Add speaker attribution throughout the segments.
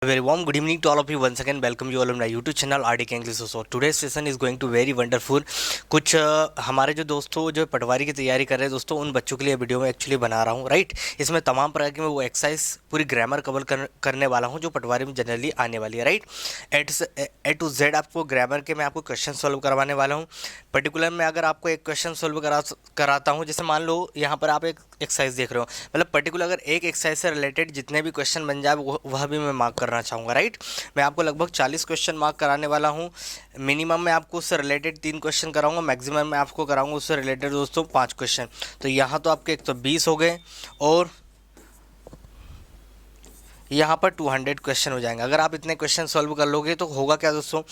Speaker 1: A very warm good evening to all of you. Once again, welcome you all on my YouTube channel RDK English. So today's session is going to very wonderful. कुछ हमारे जो दोस्तों जो पटवारी की तैयारी कर रहे हैं दोस्तों, उन बच्चों के लिए वीडियो में एक्चुअली बना रहा हूँ, राइट। इसमें तमाम प्रकार की मैं वो एक्सरसाइज पूरी ग्रामर कवर करने वाला हूँ जो पटवारी में जनरली आने वाली है, राइट। ए टू जेड आपको ग्रामर के मैं आपको क्वेश्चन सॉल्व करवाने वाला हूँ। पर्टिकुलर में अगर आपको एक क्वेश्चन सॉल्व कराता हूँ, जैसे मान लो यहाँ पर आप एक एक्सरसाइज देख रहे हो, मतलब पर्टिकुलर अगर एक एक्सरसाइज से रिलेटेड जितने भी क्वेश्चन बन जाए वह भी मैं मार्क करना चाहूँगा, राइट। मैं आपको लगभग 40 क्वेश्चन मार्क कराने वाला हूँ। मिनिमम मैं आपको उससे रिलेटेड 3 क्वेश्चन कराऊंगा, मैक्सिमम मैं आपको कराऊंगा उससे रिलेटेड दोस्तों 5 क्वेश्चन। तो यहाँ तो आपके 120 हो गए और यहाँ पर 200 क्वेश्चन हो जाएंगे। अगर आप इतने क्वेश्चन सॉल्व कर लोगे तो होगा क्या दोस्तों,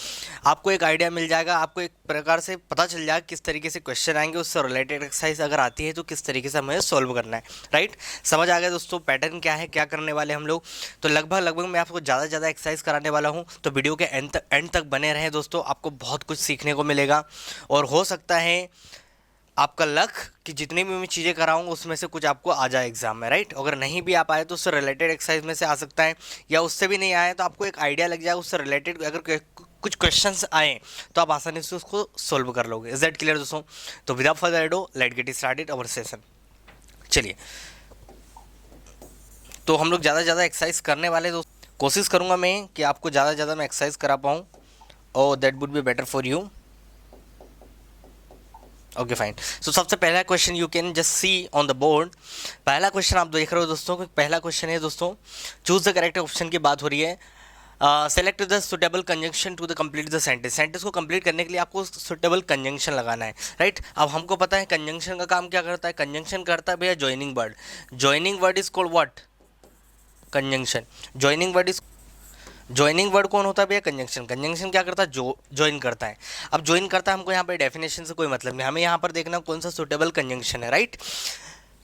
Speaker 1: आपको एक आइडिया मिल जाएगा, आपको एक प्रकार से पता चल जाएगा किस तरीके से क्वेश्चन आएंगे, उससे रिलेटेड एक्सरसाइज अगर आती है तो किस तरीके से हमें सॉल्व करना है, राइट। समझ आ गया दोस्तों पैटर्न क्या है, क्या करने वाले हम लोग। तो लगभग मैं आपको ज़्यादा से ज़्यादा एक्सरसाइज कराने वाला हूँ, तो वीडियो के एंड तक बने रहें दोस्तों, आपको बहुत कुछ सीखने को मिलेगा। और हो सकता है आपका लक कि जितनी भी मैं चीज़ें कराऊंगा उसमें से कुछ आपको आ जाए एग्जाम में, राइट। अगर नहीं भी आ पाए तो उससे रिलेटेड एक्सरसाइज में से आ सकता है, या उससे भी नहीं आए तो आपको एक आइडिया लग जाए उससे रिलेटेड। अगर कुछ क्वेश्चंस आए तो आप आसानी से उसको सोल्व कर लोगे। इज दैट क्लियर दोस्तों? तो without further ado let get started our session. चलिए, तो हम लोग ज़्यादा से ज़्यादा एक्सरसाइज करने वाले दोस्तों, कोशिश करूँगा मैं कि आपको ज़्यादा से ज़्यादा मैं एक्सरसाइज करा पाऊँ, और that would be better for you. Okay fine. So सबसे पहला question you can just see on the board. पहला क्वेश्चन आप देख रहे हो दोस्तों, पहला क्वेश्चन है दोस्तों, चूज द करेक्ट ऑप्शन की बात हो रही है। Select the suitable conjunction to the complete the sentence. Sentence को कंप्लीट करने के लिए आपको सुटेबल कंजंक्शन लगाना है, राइट। अब हमको पता है कंजंक्शन का काम क्या करता है। कंजंक्शन करता है भैया joining word. Joining word is called what? Conjunction. Joining word is, joining word कौन होता है भैया? कंजंक्शन। कंजंक्शन क्या करता है? ज्वाइन करता है। अब ज्वाइन करता है, हमको यहाँ पे डेफिनेशन से कोई मतलब नहीं, हमें यहाँ पर देखना कौन सा सुटेबल कंजंक्शन है, राइट।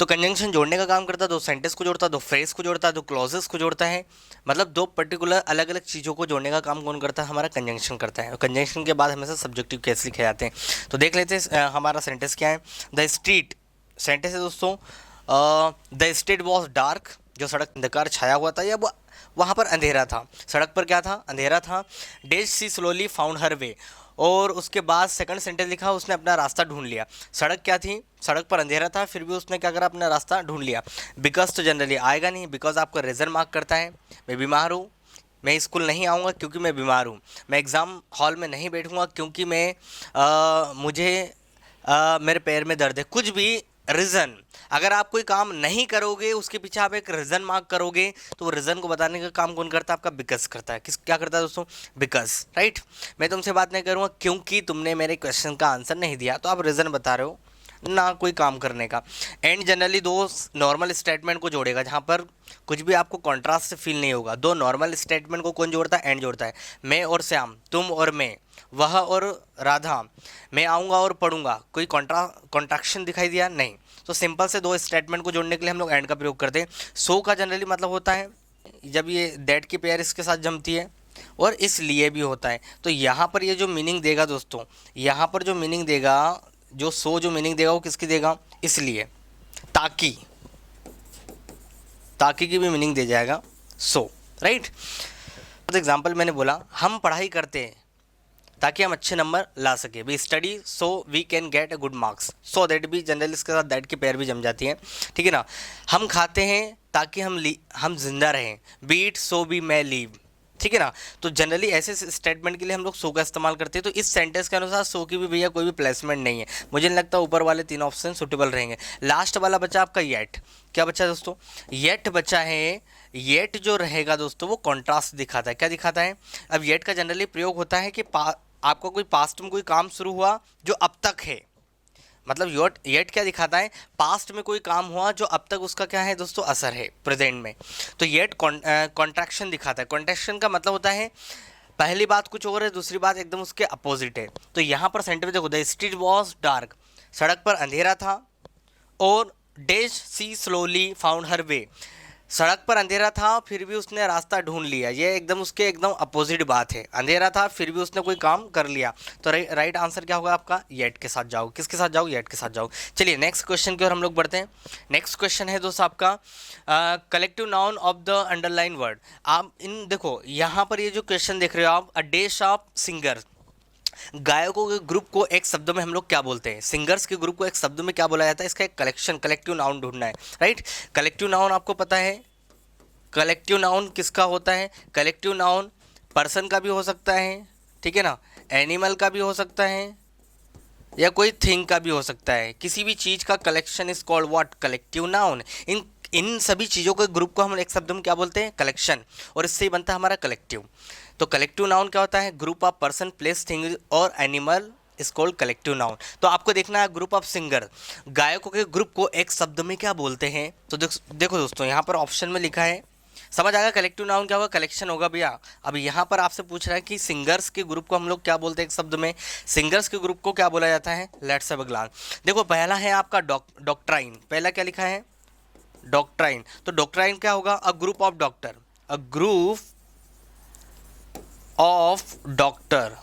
Speaker 1: तो कंजंक्शन जोड़ने का काम करता है, दो सेंटेंस को जोड़ता है, दो फ्रेज को जोड़ता है, दो क्लॉजेस को जोड़ता है, मतलब दो पर्टिकुलर अलग अलग चीज़ों को जोड़ने का काम कौन करता है? हमारा कंजंक्शन करता है। और कंजंक्शन के बाद हमेशा सब्जेक्टिव केस लिखे जाते हैं। तो देख लेते हैं हमारा सेंटेंस क्या है। द स्ट्रीट, सेंटेंस है दोस्तों, द स्ट्रीट वॉज डार्क, जो सड़क अंधकार छाया हुआ था, या वहाँ पर अंधेरा था। सड़क पर क्या था? अंधेरा था। डेज सी स्लोली फाउंड हर वे, और उसके बाद सेकंड सेंटेंस लिखा, उसने अपना रास्ता ढूंढ लिया। सड़क क्या थी? सड़क पर अंधेरा था, फिर भी उसने क्या करा? अपना रास्ता ढूंढ लिया। बिकॉज तो जनरली आएगा नहीं, बिकॉज आपका रीज़न मार्क करता है। मैं बीमार हूँ, मैं स्कूल नहीं आऊँगा क्योंकि मैं बीमार हूँ। मैं एग्ज़ाम हॉल में नहीं बैठूँगा क्योंकि मुझे मेरे पैर में दर्द है। कुछ भी रीज़न, अगर आप कोई काम नहीं करोगे उसके पीछे आप एक रीज़न मार्क करोगे, तो वो रीज़न को बताने का काम कौन करता है? आपका बिकॉज करता है। किस क्या करता है दोस्तों? Because, right. मैं तुमसे बात नहीं करूँगा क्योंकि तुमने मेरे क्वेश्चन का आंसर नहीं दिया, तो आप रीज़न बता रहे हो ना कोई काम करने का। एंड जनरली दो नॉर्मल स्टेटमेंट को जोड़ेगा, जहाँ पर कुछ भी आपको कॉन्ट्रास्ट फील नहीं होगा। दो नॉर्मल स्टेटमेंट को कौन जोड़ता है? एंड जोड़ता है। मैं और श्याम, तुम और मैं, वह और राधा, मैं आऊँगा और पढ़ूंगा, कोई कॉन्ट्रैक्शन दिखाई दिया? नहीं। तो सिंपल से दो स्टेटमेंट को जोड़ने के लिए हम लोग एंड का प्रयोग करते हैं। सो का जनरली मतलब होता है जब ये दैट की पेयर इसके साथ जमती है, और इसलिए भी होता है। तो यहाँ पर ये जो मीनिंग देगा दोस्तों, यहाँ पर जो मीनिंग देगा, जो सो जो मीनिंग देगा वो किसकी देगा? इसलिए, ताकि, ताकि की भी मीनिंग दे जाएगा सो, राइट। तो एग्जाम्पल मैंने बोला, हम पढ़ाई करते हैं ताकि हम अच्छे नंबर ला सके। We study so we can get a good marks. So that भी जनरली इसके साथ दैट की पेयर भी जम जाती है, ठीक है ना। हम खाते हैं ताकि हम जिंदा रहें। Be it so be may leave, ठीक है ना। तो जनरली ऐसे स्टेटमेंट के लिए हम लोग सो का इस्तेमाल करते हैं। तो इस सेंटेंस के अनुसार सो की भी भैया कोई भी प्लेसमेंट नहीं है। मुझे नहीं लगता ऊपर वाले 3 ऑप्शन सुटेबल रहेंगे। लास्ट वाला बचा आपका येट। क्या बचा दोस्तों? येट बचा है। येट जो रहेगा दोस्तों वो कॉन्ट्रास्ट दिखाता है। क्या दिखाता है? अब येट का जनरली प्रयोग होता है कि आपका कोई पास्ट में कोई काम शुरू हुआ जो अब तक है, मतलब येट क्या दिखाता है? पास्ट में कोई काम हुआ जो अब तक उसका क्या है दोस्तों? असर है प्रेजेंट में। तो येट कॉन्ट्रैक्शन दिखाता है। कॉन्ट्रैक्शन का मतलब होता है पहली बात कुछ और है, दूसरी बात एकदम उसके अपोजिट है। तो यहाँ पर सेंटेंस देखो, द स्ट्रीट वॉज डार्क, सड़क पर अंधेरा था, और डेज सी स्लोली फाउंड हर वे, सड़क पर अंधेरा था फिर भी उसने रास्ता ढूंढ लिया, ये एकदम उसके एकदम अपोजिट बात है। अंधेरा था फिर भी उसने कोई काम कर लिया। तो राइट आंसर क्या होगा आपका, येट के साथ जाओ। किसके साथ जाओ, येट के साथ जाओ। चलिए नेक्स्ट क्वेश्चन की ओर हम लोग बढ़ते हैं। नेक्स्ट क्वेश्चन है दोस्त आपका collective noun of the underline word. आप इन देखो यहाँ पर ये जो क्वेश्चन देख रहे हो आप, अ डेश ऑफ सिंगर, गायकों के ग्रुप को एक शब्द में हम लोग क्या बोलते हैं, सिंगर्स के ग्रुप को एक शब्द में क्या बोला जाता है, इसका एक कलेक्शन कलेक्टिव नाउन ढूंढना है। राइट, कलेक्टिव नाउन आपको पता है, कलेक्टिव नाउन किसका होता है, कलेक्टिव नाउन पर्सन का भी हो सकता है, ठीक है ना, एनिमल का भी हो सकता है, या कोई थिंग का भी हो सकता है। किसी भी चीज़ का collection is called what, collective noun. इन सभी चीज़ों के ग्रुप को हम एक शब्द में क्या बोलते हैं, कलेक्शन, और इससे ही बनता है हमारा कलेक्टिव। तो कलेक्टिव नाउन क्या होता है, group of person place thing और animal is called collective noun. तो आपको देखना है ग्रुप ऑफ सिंगर, गायकों के ग्रुप को एक शब्द में क्या बोलते हैं। तो देखो दोस्तों यहाँ पर ऑप्शन में लिखा है, समझ आएगा कलेक्टिव नाउन क्या होगा, कलेक्शन होगा भैया। अब यहाँ पर आपसे पूछ रहा है कि सिंगर्स के ग्रुप को हम लोग क्या बोलते हैं एक शब्द में, सिंगर्स के ग्रुप को क्या बोला जाता है, लेट्स हैव अ ग्लांस। देखो पहला है आपका डॉक्ट्राइन, पहला क्या लिखा है, डॉक्ट्राइन। तो डॉक्ट्राइन क्या होगा, a group of doctor, a group of doctor.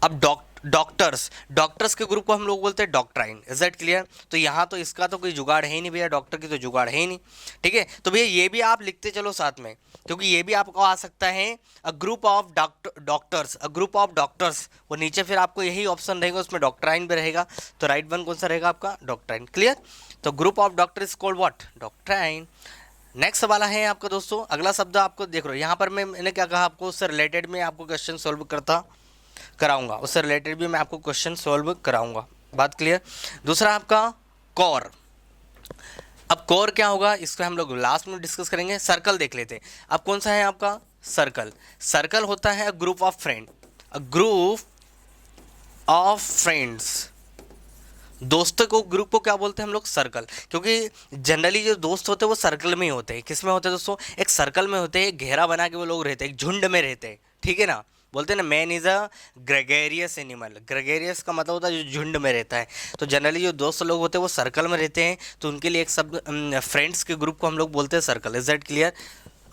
Speaker 1: अब डॉक्टर्स के ग्रुप को हम लोग बोलते हैं डॉक्ट्राइन। Is that clear. तो यहाँ तो इसका तो कोई जुगाड़ है ही नहीं भैया, डॉक्टर की तो जुगाड़ है ही नहीं, ठीक है। तो भैया ये भी आप लिखते चलो साथ में, क्योंकि ये भी आपको आ सकता है a group of doctors, a group of doctors, वो नीचे फिर आपको यही ऑप्शन रहेगा, उसमें डॉक्ट्राइन भी रहेगा। तो राइट वन कौन सा रहेगा आपका, डॉक्ट्राइन। क्लियर। तो group of doctor is called what, doctrine. Next वाला है आपका दोस्तों, अगला शब्द आपको देख रहे हो यहाँ पर मैंने क्या कहा आपको, उससे रिलेटेड में आपको क्वेश्चन सॉल्व कराऊंगा, उससे रिलेटेड भी मैं आपको क्वेश्चन सॉल्व कराऊंगा। बात क्लियर। दूसरा आपका कोर। अब कोर क्या होगा, इसको हम लोग लास्ट में डिस्कस करेंगे। सर्कल देख लेते हैं। अब कौन सा है आपका सर्कल, सर्कल होता है group of friend, a group of friends. दोस्तों को ग्रुप को क्या बोलते हैं हम लोग, सर्कल। क्योंकि जनरली जो दोस्त होते हैं वो सर्कल में ही होते हैं। किस में होते हैं दोस्तों, एक सर्कल में होते हैं, घेरा बना के वो लोग रहते हैं, एक झुंड में रहते हैं, ठीक है ना। बोलते हैं ना man is a gregarious animal, gregarious का मतलब होता है जो झुंड में रहता है। तो जनरली जो दोस्त लोग होते हैं वो सर्कल में रहते हैं, तो उनके लिए एक शब्द फ्रेंड्स के ग्रुप को हम लोग बोलते हैं सर्कल। Is that clear.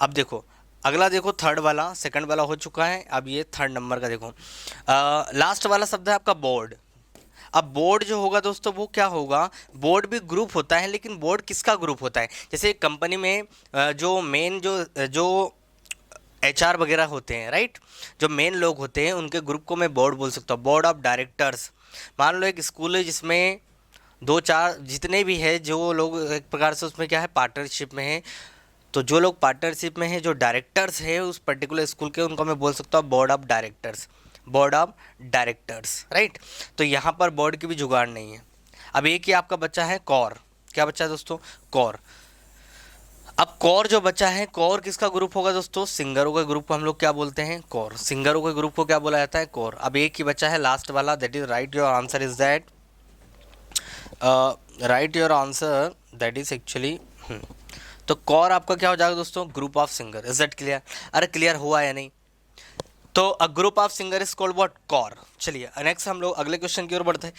Speaker 1: अब देखो अगला, देखो थर्ड वाला, सेकंड वाला हो चुका है, अब ये थर्ड नंबर का देखो लास्ट वाला शब्द है आपका बोर्ड। अब बोर्ड जो होगा दोस्तों वो क्या होगा, बोर्ड भी ग्रुप होता है, लेकिन बोर्ड किसका ग्रुप होता है, जैसे कंपनी में जो मेन जो एचआर वगैरह होते हैं, राइट, जो मेन लोग होते हैं उनके ग्रुप को मैं बोर्ड बोल सकता हूँ, बोर्ड ऑफ डायरेक्टर्स। मान लो एक स्कूल है जिसमें दो चार जितने भी है जो लोग एक प्रकार से उसमें क्या है पार्टनरशिप में है, तो जो लोग पार्टनरशिप में हैं, जो डायरेक्टर्स है उस पर्टिकुलर स्कूल के, उनको मैं बोल सकता हूँ board of directors, board of directors, right. तो यहाँ पर बोर्ड की भी जुगाड़ नहीं है। अब एक ही आपका बच्चा है कोर, क्या बच्चा है दोस्तों, कोर। अब कोर जो बच्चा है, कोर किसका ग्रुप होगा दोस्तों, सिंगरों के ग्रुप को हम लोग क्या बोलते हैं, कोर। सिंगरों के ग्रुप को क्या बोला जाता है, कोर। अब एक ही बच्चा है लास्ट वाला, that is right your answer is that, right your answer that is actually तो कोर आपका क्या हो जाएगा दोस्तों, group of singer. Is that clear. अरे क्लियर हुआ या नहीं। तो a group of singer is called what, core. चलिए नेक्स्ट हम लोग अगले क्वेश्चन की ओर बढ़ते हैं।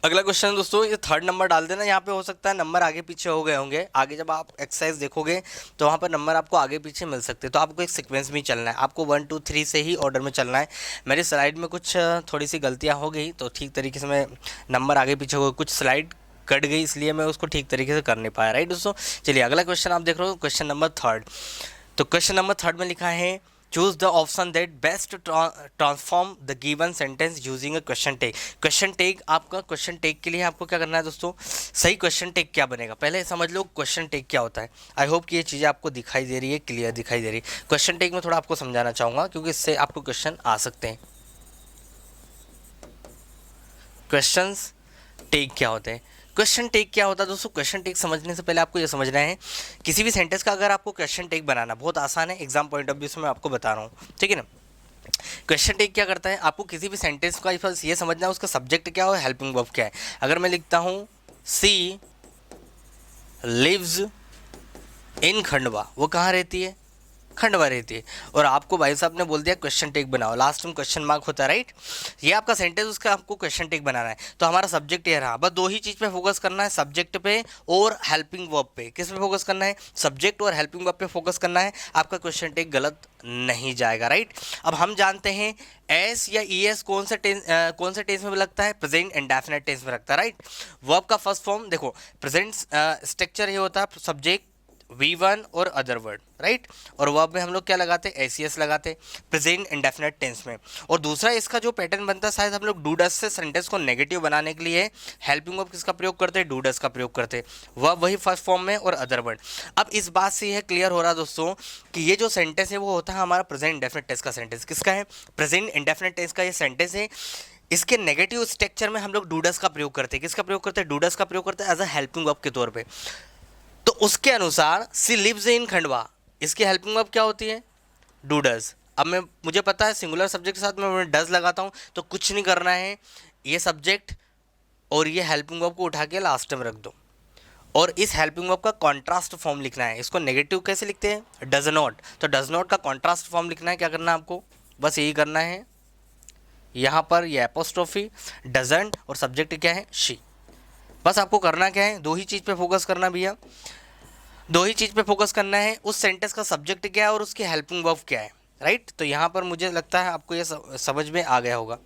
Speaker 1: अगला क्वेश्चन दोस्तों, ये थर्ड नंबर डाल देना, यहाँ पे हो सकता है नंबर आगे पीछे हो गए होंगे, आगे जब आप एक्सरसाइज देखोगे तो वहाँ पर नंबर आपको आगे पीछे मिल सकते हैं। तो आपको एक सीक्वेंस में चलना है, आपको 1 2 3 से ही ऑर्डर में चलना है। मेरी स्लाइड में कुछ थोड़ी सी गलतियाँ हो गई, तो ठीक तरीके से मैं नंबर आगे पीछे हो गए, कुछ स्लाइड कट गई, इसलिए मैं उसको ठीक तरीके से कर नहीं पाया, राइट दोस्तों। चलिए अगला क्वेश्चन आप देख रहे हो, क्वेश्चन नंबर थर्ड। तो क्वेश्चन नंबर थर्ड में लिखा है choose the option that best transform the given sentence using a question tag. Question tag आपका, क्वेश्चन टैग के लिए आपको क्या करना है दोस्तों, सही क्वेश्चन टैग क्या बनेगा पहले समझ लो क्वेश्चन टैग क्या होता है। आई होप कि ये चीज़ें आपको दिखाई दे रही है, क्लियर दिखाई दे रही है। क्वेश्चन टैग में थोड़ा आपको समझाना चाहूँगा क्योंकि इससे आपको क्वेश्चन आ सकते हैं। क्वेश्चन टैग क्या होते हैं, क्वेश्चन टैग क्या होता है दोस्तों, क्वेश्चन टैग समझने से पहले आपको ये समझना है किसी भी सेंटेंस का अगर आपको क्वेश्चन टैग बनाना बहुत आसान है, एग्जाम पॉइंट ऑफ व्यू से मैं आपको बता रहा हूँ, ठीक है ना। क्वेश्चन टैग क्या करता है, आपको किसी भी सेंटेंस का बस ये समझना है उसका सब्जेक्ट क्या हो, हेल्पिंग वर्ब क्या है। अगर मैं लिखता हूँ सी लिव्स इन खंडवा, वो कहाँ रहती है, खंडवा रहती है, और आपको भाई साहब ने बोल दिया क्वेश्चन टेक बनाओ, लास्ट में क्वेश्चन मार्क होता है, राइट। ये आपका सेंटेंस, उसका आपको क्वेश्चन टेक बनाना है। तो हमारा सब्जेक्ट ये रहा, बस दो ही चीज़ पे फोकस करना है, सब्जेक्ट पे और हेल्पिंग वर्ब पे। किस पे फोकस करना है? सब्जेक्ट और हेल्पिंग वर्ब पे फोकस करना है, आपका क्वेश्चन टेक गलत नहीं जाएगा, राइट। अब हम जानते हैं एस या ई एस कौन से टेंस में लगता है? प्रेजेंट इंडेफिनिट टेंस में लगता है, राइट। वर्ब का फर्स्ट फॉर्म देखो, प्रेजेंट स्ट्रक्चर ये होता है सब्जेक्ट V1 और अदर वर्ड, राइट। और वर्ब में हम लोग क्या लगाते हैं? एसीएस लगाते, प्रेजेंट इंडेफिनिट टेंस में। और दूसरा इसका जो पैटर्न बनता है, शायद हम लोग डू डज से सेंटेंस को नेगेटिव बनाने के लिए हेल्पिंग वर्ब किसका प्रयोग करते हैं? डू डज का प्रयोग करते हैं। वर्ब वही फर्स्ट फॉर्म में और अदर वर्ड। अब इस बात से यह क्लियर हो रहा है दोस्तों कि ये जो सेंटेंस है वो होता है हमारा प्रेजेंट इंडेफिनिट टेंस का सेंटेंस। किसका है? प्रेजेंट इंडेफिनिट टेंस का ये सेंटेंस है। इसके नेगेटिव स्ट्रक्चर में हम लोग डू डज का प्रयोग करते हैं। किसका प्रयोग करते हैं? डू डज का प्रयोग करते हैं एज अ हेल्पिंग वर्ब के तौर पे। तो उसके अनुसार सी लिव्स इन खंडवा, इसकी हेल्पिंग वर्ब क्या होती है? Do does. अब मुझे पता है सिंगुलर सब्जेक्ट के साथ मैं डज लगाता हूँ, तो कुछ नहीं करना है, ये सब्जेक्ट और ये हेल्पिंग वर्ब को उठा के लास्ट में रख दो, और इस हेल्पिंग वर्ब का कॉन्ट्रास्ट फॉर्म लिखना है। इसको नेगेटिव कैसे लिखते हैं? Does not. तो डज नॉट का कॉन्ट्रास्ट फॉर्म लिखना है। क्या करना है आपको? बस यही करना है, यहाँ पर ये एपोस्ट्रोफी, डजंट, और सब्जेक्ट क्या है? शी। बस आपको करना क्या है? दो ही चीज़ पे फोकस करना भैया, दो ही चीज़ पे फोकस करना है, उस सेंटेंस का सब्जेक्ट क्या है और उसकी हेल्पिंग वर्ब क्या है, राइट। तो यहाँ पर मुझे लगता है आपको ये समझ में आ गया होगा।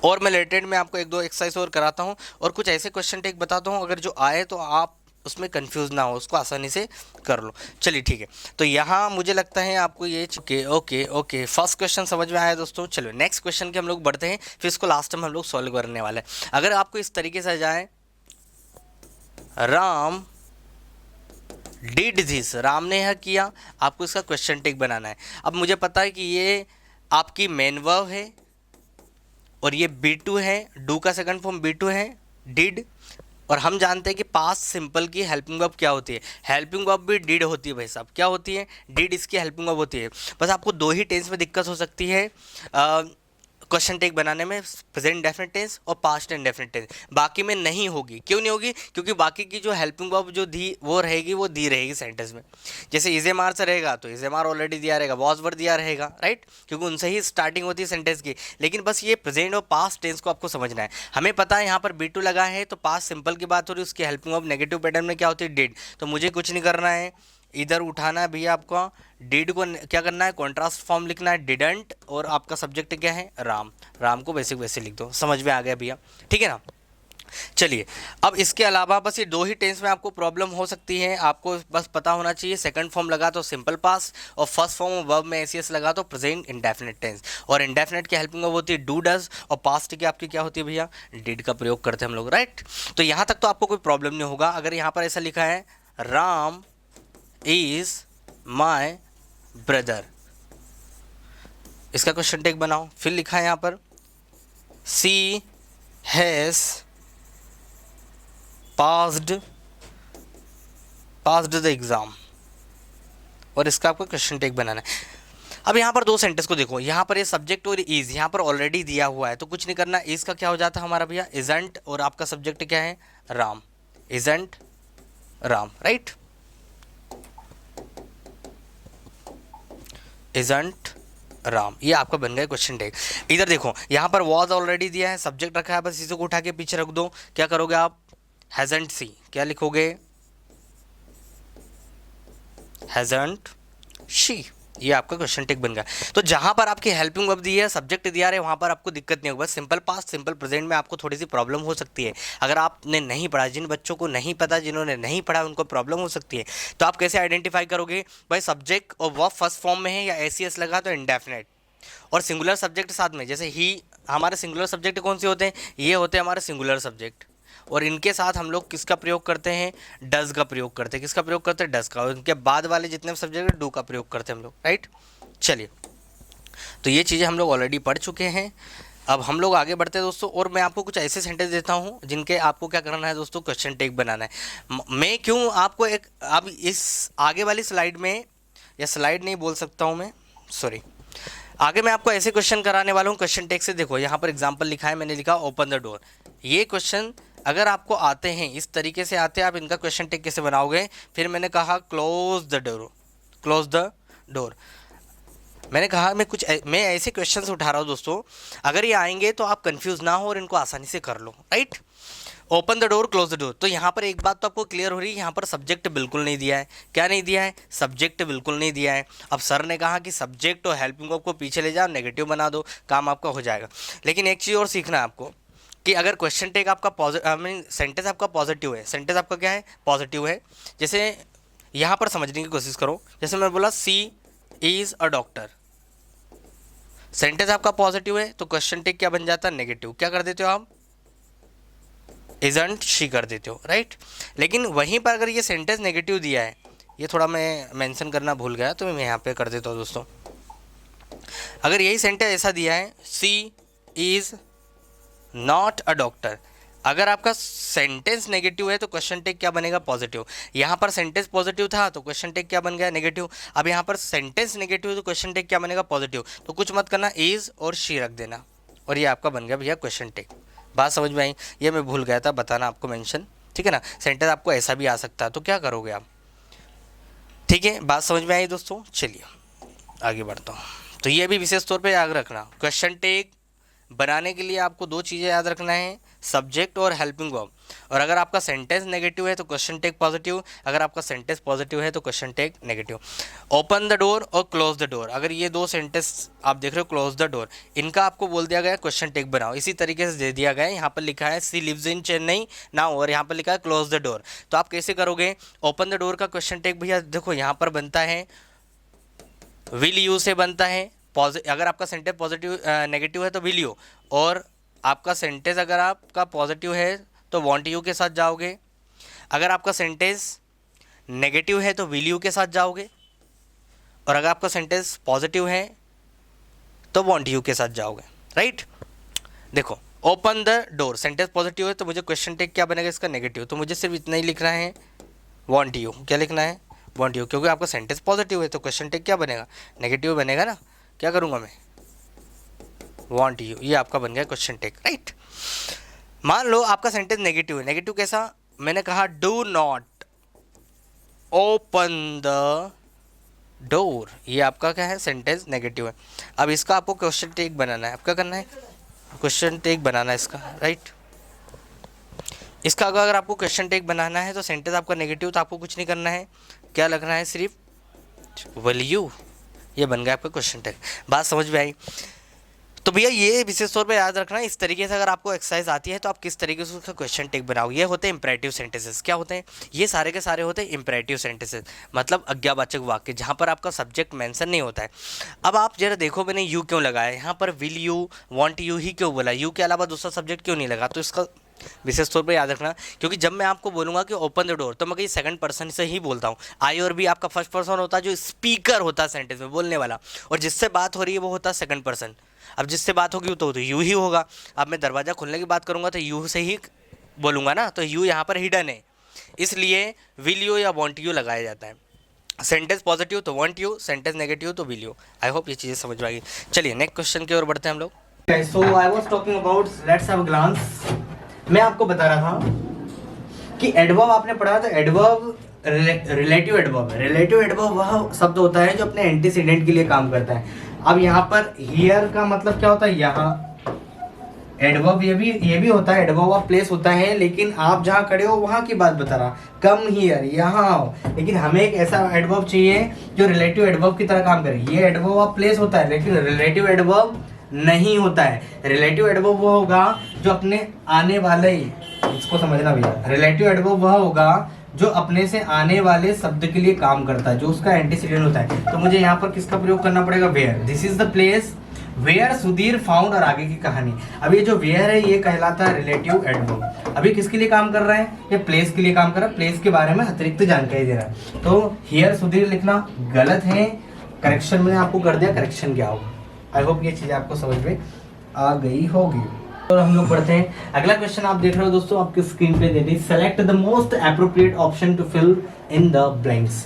Speaker 1: और मैं रिलेटेड में आपको एक दो एक्सरसाइज और कराता हूँ और कुछ ऐसे क्वेश्चन टेक बताता हूँ, अगर जो आए तो आप उसमें कंफ्यूज ना हो, उसको आसानी से कर लो। चलिए ठीक है, तो यहाँ मुझे लगता है आपको ये ओके फर्स्ट क्वेश्चन समझ में आया दोस्तों। चलो नेक्स्ट क्वेश्चन के हम लोग बढ़ते हैं, फिर इसको लास्ट में हम लोग सॉल्व करने वाले हैं। अगर आपको इस तरीके से जाए, राम डिड दिस, राम ने यह किया, आपको इसका क्वेश्चन टेक बनाना है। अब मुझे पता है कि ये आपकी मेन वर्ब है और ये B2 है, डू का सेकंड फॉर्म B2 है, डिड। और हम जानते हैं कि पास्ट सिंपल की हेल्पिंग वर्ब क्या होती है? हेल्पिंग वर्ब भी डिड होती है भाई साहब। क्या होती है? डिड इसकी हेल्पिंग वर्ब होती है। बस आपको दो ही टेंस में दिक्कत हो सकती है क्वेश्चन टेक बनाने में, प्रेजेंट इंडेफिनिट टेंस और पास्ट इंडेफिनिट टेंस। बाकी में नहीं होगी। क्यों नहीं होगी? क्योंकि बाकी की जो हेल्पिंग वर्ब जो दी वो दी रहेगी सेंटेंस में। जैसे इज एम आर से रहेगा तो इज एम आर ऑलरेडी दिया रहेगा, वॉज वर दिया रहेगा, राइट, क्योंकि उनसे ही स्टार्टिंग होती है सेंटेंस की। लेकिन बस ये प्रेजेंट और पास्ट टेंस को आपको समझना है। हमें पता है यहाँ पर B2 लगा है तो पास्ट सिंपल की बात हो रही है, उसकी हेल्पिंग वर्ब नेगेटिव पैटर्न में क्या होती है? डिड। तो मुझे कुछ नहीं करना है, इधर उठाना है भैया आपका, डिड को क्या करना है? कॉन्ट्रास्ट फॉर्म लिखना है, डिडंट, और आपका सब्जेक्ट क्या है? राम। राम को वैसे लिख दो। समझ में आ गया भैया? ठीक है ना। चलिए, अब इसके अलावा बस ये दो ही टेंस में आपको प्रॉब्लम हो सकती है, आपको बस पता होना चाहिए। सेकंड फॉर्म लगा तो सिंपल पास्ट, और फर्स्ट फॉर्म वर्ब में एसीएस लगा तो प्रेजेंट इंडेफिनिट टेंस। और इंडेफिनिट की हेल्पिंग वर्ब होती है डू डज, और पास्ट की आपकी क्या होती है भैया? डिड का प्रयोग करते हैं हम लोग, राइट। तो यहाँ तक तो आपको कोई प्रॉब्लम नहीं होगा। अगर यहाँ पर ऐसा लिखा है राम इज माई ब्रदर, इसका क्वेश्चन टेक बनाओ। फिर लिखा है यहाँ पर सी हैज पास्ड द एग्जाम, और इसका आपको क्वेश्चन टेक बनाना है। अब यहाँ पर दो सेंटेंस को देखो, यहाँ पर ये सब्जेक्ट और इज यहाँ पर ऑलरेडी दिया हुआ है, तो कुछ नहीं करना। इज का क्या हो जाता है हमारा भैया? इजंट, और आपका सब्जेक्ट क्या है? Ram. Isn't Ram, right. Isn't Ram, ये आपका बन गया क्वेश्चन टेक। इधर देखो, यहाँ पर वॉज ऑलरेडी दिया है, सब्जेक्ट रखा है, बस इसे को उठा के पीछे रख दो। क्या करोगे आप? हैजंट सी, क्या लिखोगे? Hasn't she. ये आपका क्वेश्चन टेक बन गया। तो जहां पर आपकी हेल्पिंग वर्ब दी है, सब्जेक्ट दिया है, वहां पर आपको दिक्कत नहीं होगा। सिंपल पास्ट, सिंपल प्रेजेंट में आपको थोड़ी सी प्रॉब्लम हो सकती है। अगर आपने नहीं पढ़ा, जिन बच्चों को नहीं पता, जिन्होंने नहीं पढ़ा, उनको प्रॉब्लम हो सकती है। तो आप कैसे आइडेंटिफाई करोगे? भाई सब्जेक्ट और वर्ब फर्स्ट फॉर्म में है या एसीएस लगा तो इंडेफिनिट, और सिंगुलर सब्जेक्ट साथ में। जैसे ही हमारे सिंगुलर सब्जेक्ट कौन से होते हैं? ये होते हैं हमारे सिंगुलर सब्जेक्ट, और इनके साथ हम लोग किसका प्रयोग करते हैं? डज का प्रयोग करते हैं। किसका प्रयोग करते हैं? डज का। और इनके बाद वाले जितने सब्जेक्ट है, डू का प्रयोग करते हैं हम लोग, राइट। चलिए, तो ये चीज़ें हम लोग ऑलरेडी पढ़ चुके हैं। अब हम लोग आगे बढ़ते हैं दोस्तों, और मैं आपको कुछ ऐसे सेंटेंस देता हूँ जिनके आपको क्या करना है दोस्तों? क्वेश्चन टेक बनाना है। मैं क्यों आपको एक, अब इस आगे वाली स्लाइड में, या स्लाइड नहीं बोल सकता हूँ मैं, सॉरी, आगे मैं आपको ऐसे क्वेश्चन कराने वाला हूँ क्वेश्चन टेक से। देखो यहाँ पर एग्जाम्पल लिखा है, मैंने लिखा ओपन द डोर। ये क्वेश्चन अगर आपको आते हैं, इस तरीके से आते हैं, आप इनका क्वेश्चन टेक कैसे बनाओगे? फिर मैंने कहा close the door, close the door. मैंने कहा मैं ऐसे क्वेश्चंस उठा रहा हूँ दोस्तों, अगर ये आएंगे तो आप कंफ्यूज ना हो और इनको आसानी से कर लो, right. Open the door, close the door. तो यहाँ पर एक बात तो आपको क्लियर हो रही है, यहाँ पर सब्जेक्ट बिल्कुल नहीं दिया है। क्या नहीं दिया है? सब्जेक्ट बिल्कुल नहीं दिया है। अब सर ने कहा कि सब्जेक्ट और हेल्पिंग वर्ब को पीछे ले जाओ, नेगेटिव बना दो, काम आपका हो जाएगा। लेकिन एक चीज़ और सीखना है आपको कि अगर क्वेश्चन टेक आपका सेंटेंस आपका पॉजिटिव है, सेंटेंस आपका क्या है? पॉजिटिव है। जैसे यहाँ पर समझने की कोशिश करो, जैसे मैं बोला सी इज़ अ डॉक्टर, सेंटेंस आपका पॉजिटिव है तो क्वेश्चन टेक क्या बन जाता है? नेगेटिव। क्या कर देते हो आप? इजंट शी कर देते हो, राइट। लेकिन वहीं पर अगर ये सेंटेंस नेगेटिव दिया है, ये थोड़ा मैं मेंशन करना भूल गया तो मैं यहाँ पे कर देता हूँ दोस्तों। अगर यही सेंटेंस ऐसा दिया है, सी इज़ नॉट अ डॉक्टर, अगर आपका सेंटेंस नेगेटिव है तो क्वेश्चन टेक क्या बनेगा? पॉजिटिव। यहाँ पर सेंटेंस पॉजिटिव था तो क्वेश्चन टेक क्या बन गया? नेगेटिव। अब यहाँ पर सेंटेंस नेगेटिव है तो क्वेश्चन टेक क्या बनेगा? पॉजिटिव। तो कुछ मत करना, इज़ और शी रख देना और ये आपका बन गया भैया क्वेश्चन टेक। बात समझ में आई? ये मैं भूल गया था बताना आपको मेंशन, ठीक है ना। सेंटेंस आपको ऐसा भी आ सकता है तो क्या करोगे आप? ठीक है, बात समझ में आई दोस्तों। चलिए आगे बढ़ता हूँ। तो ये भी विशेष तौर पे याद रखना, क्वेश्चन टेक बनाने के लिए आपको दो चीज़ें याद रखना है, सब्जेक्ट और हेल्पिंग वर्ब। और अगर आपका सेंटेंस नेगेटिव है तो क्वेश्चन टेक पॉजिटिव, अगर आपका सेंटेंस पॉजिटिव है तो question tag negative. Open the door और क्लोज द डोर, अगर ये दो सेंटेंस आप देख रहे हो, क्लोज द डोर, इनका आपको बोल दिया गया क्वेश्चन टेक बनाओ। इसी तरीके से दे दिया गया है, यहाँ पर लिखा है she lives in Chennai now और यहाँ पर लिखा है क्लोज द डोर। तो आप कैसे करोगे? ओपन द डोर का क्वेश्चन टेक भैया देखो यहाँ पर बनता है विल यू से बनता है। अगर आपका सेंटेंस पॉजिटिव नेगेटिव है तो विल यू, और आपका सेंटेंस अगर आपका पॉजिटिव है तो वांट यू के साथ जाओगे। अगर आपका सेंटेंस नेगेटिव है तो विल यू के साथ जाओगे, और अगर आपका सेंटेंस पॉजिटिव है तो वांट यू के साथ जाओगे, राइट। देखो open the door, sentence positive है तो मुझे क्वेश्चन टेक क्या बनेगा इसका? नेगेटिव। तो मुझे सिर्फ इतना ही लिखना है, वांट यू। क्या लिखना है? वांट यू, क्योंकि आपका सेंटेंस पॉजिटिव है तो क्वेश्चन टेक क्या बनेगा? नेगेटिव बनेगा ना। क्या करूँगा मैं? वांट यू, ये आपका बन गया क्वेश्चन टेक, राइट। मान लो आपका सेंटेंस नेगेटिव है। नेगेटिव कैसा? मैंने कहा do not open the door, ये आपका क्या है? सेंटेंस नेगेटिव है। अब इसका आपको क्वेश्चन टेक बनाना है। अब क्या करना है? क्वेश्चन टेक बनाना है इसका, राइट। इसका अगर आपको क्वेश्चन टेक बनाना है तो सेंटेंस आपका नेगेटिव तो आपको कुछ नहीं करना है, क्या लिखना है? सिर्फ विल यू, ये बन गया आपका क्वेश्चन टैग। बात समझ में आई? तो भैया ये विशेष तौर पे याद रखना, इस तरीके से अगर आपको एक्सरसाइज आती है तो आप किस तरीके से उसका क्वेश्चन टैग बनाओगे। ये होते हैं इंपरेटिव सेंटेंसेस। क्या होते हैं? ये सारे के सारे होते हैं इंपरेटिव सेंटेंसेस, मतलब आज्ञावाचक वाक्य जहाँ पर आपका सब्जेक्ट मेंशन नहीं होता है। अब आप जरा देखो मैंने यू क्यों लगाया यहाँ पर, विल यू, वांट यू ही क्यों बोला, यू के अलावा दूसरा सब्जेक्ट क्यों नहीं लगा? तो इसका विशेष तौर पे याद रखना, क्योंकि जब मैं आपको बोलूँगा कि ओपन द डोर तो मैं कहीं सेकंड पर्सन से ही बोलता हूँ। आई और बी आपका फर्स्ट पर्सन होता है, जो स्पीकर होता है सेंटेंस में, बोलने वाला, और जिससे बात हो रही है वो होता है सेकंड पर्सन। अब जिससे बात होगी तो यू ही होगा। अब मैं दरवाज़ा खोलने की बात करूँगा तो यू से ही बोलूँगा ना, तो यू यहाँ पर हिडन है, इसलिए विल यू या वॉन्ट यू लगाया जाता है। सेंटेंस पॉजिटिव तो वॉन्ट यू, सेंटेंस नेगेटिव तो विल यू। आई होप ये चीज़ें समझ में आएगी। चलिए नेक्स्ट क्वेश्चन की ओर बढ़ते हैं हम लोग।
Speaker 2: So I was talking about, let's have a glance. मैं आपको बता रहा था कि एडवर्ब आपने पढ़ा था, एडवर्ब रिलेटिव एडवर्ब है। रिलेटिव एडवर्ब वह शब्द होता है जो अपने एंटीसीडेंट के लिए काम करता है। अब यहाँ पर हियर का मतलब क्या होता है? यहाँ एडवर्ब ये भी होता है, एडवर्ब ऑफ प्लेस होता है, लेकिन आप जहाँ खड़े हो वहाँ की बात बता रहा, कम हियर, यहाँ आओ। लेकिन हमें एक ऐसा एडवर्ब चाहिए जो रिलेटिव एडवर्ब की तरह काम करे। ये एडवर्ब ऑफ प्लेस होता है लेकिन रिलेटिव एडवर्ब नहीं होता है। रिलेटिव एडवर्ब वो होगा जो अपने आने वाले, इसको समझना भैया, रिलेटिव एडवर्ब वह होगा जो अपने से आने वाले शब्द के लिए काम करता है, जो उसका एंटीसीडेंट होता है। तो मुझे यहाँ पर किसका प्रयोग करना पड़ेगा? Where. This is the place where Sudhir found, और आगे की कहानी। अब ये जो वेयर है ये कहलाता है रिलेटिव एडवर्ब। अभी किसके लिए काम कर रहा है? ये प्लेस के लिए काम कर रहा है, प्लेस के बारे में अतिरिक्त जानकारी दे रहा है। तो हियर सुधीर लिखना गलत है, करेक्शन मैंने आपको कर दिया, करेक्शन क्या होगा। आई होप ये चीज़ आपको समझ में आ गई होगी। तो हम लोग पढ़ते हैं अगला क्वेश्चन। आप देख रहे हो दोस्तों आपकी स्क्रीन पे दे दी, select the most appropriate option to fill in the blanks.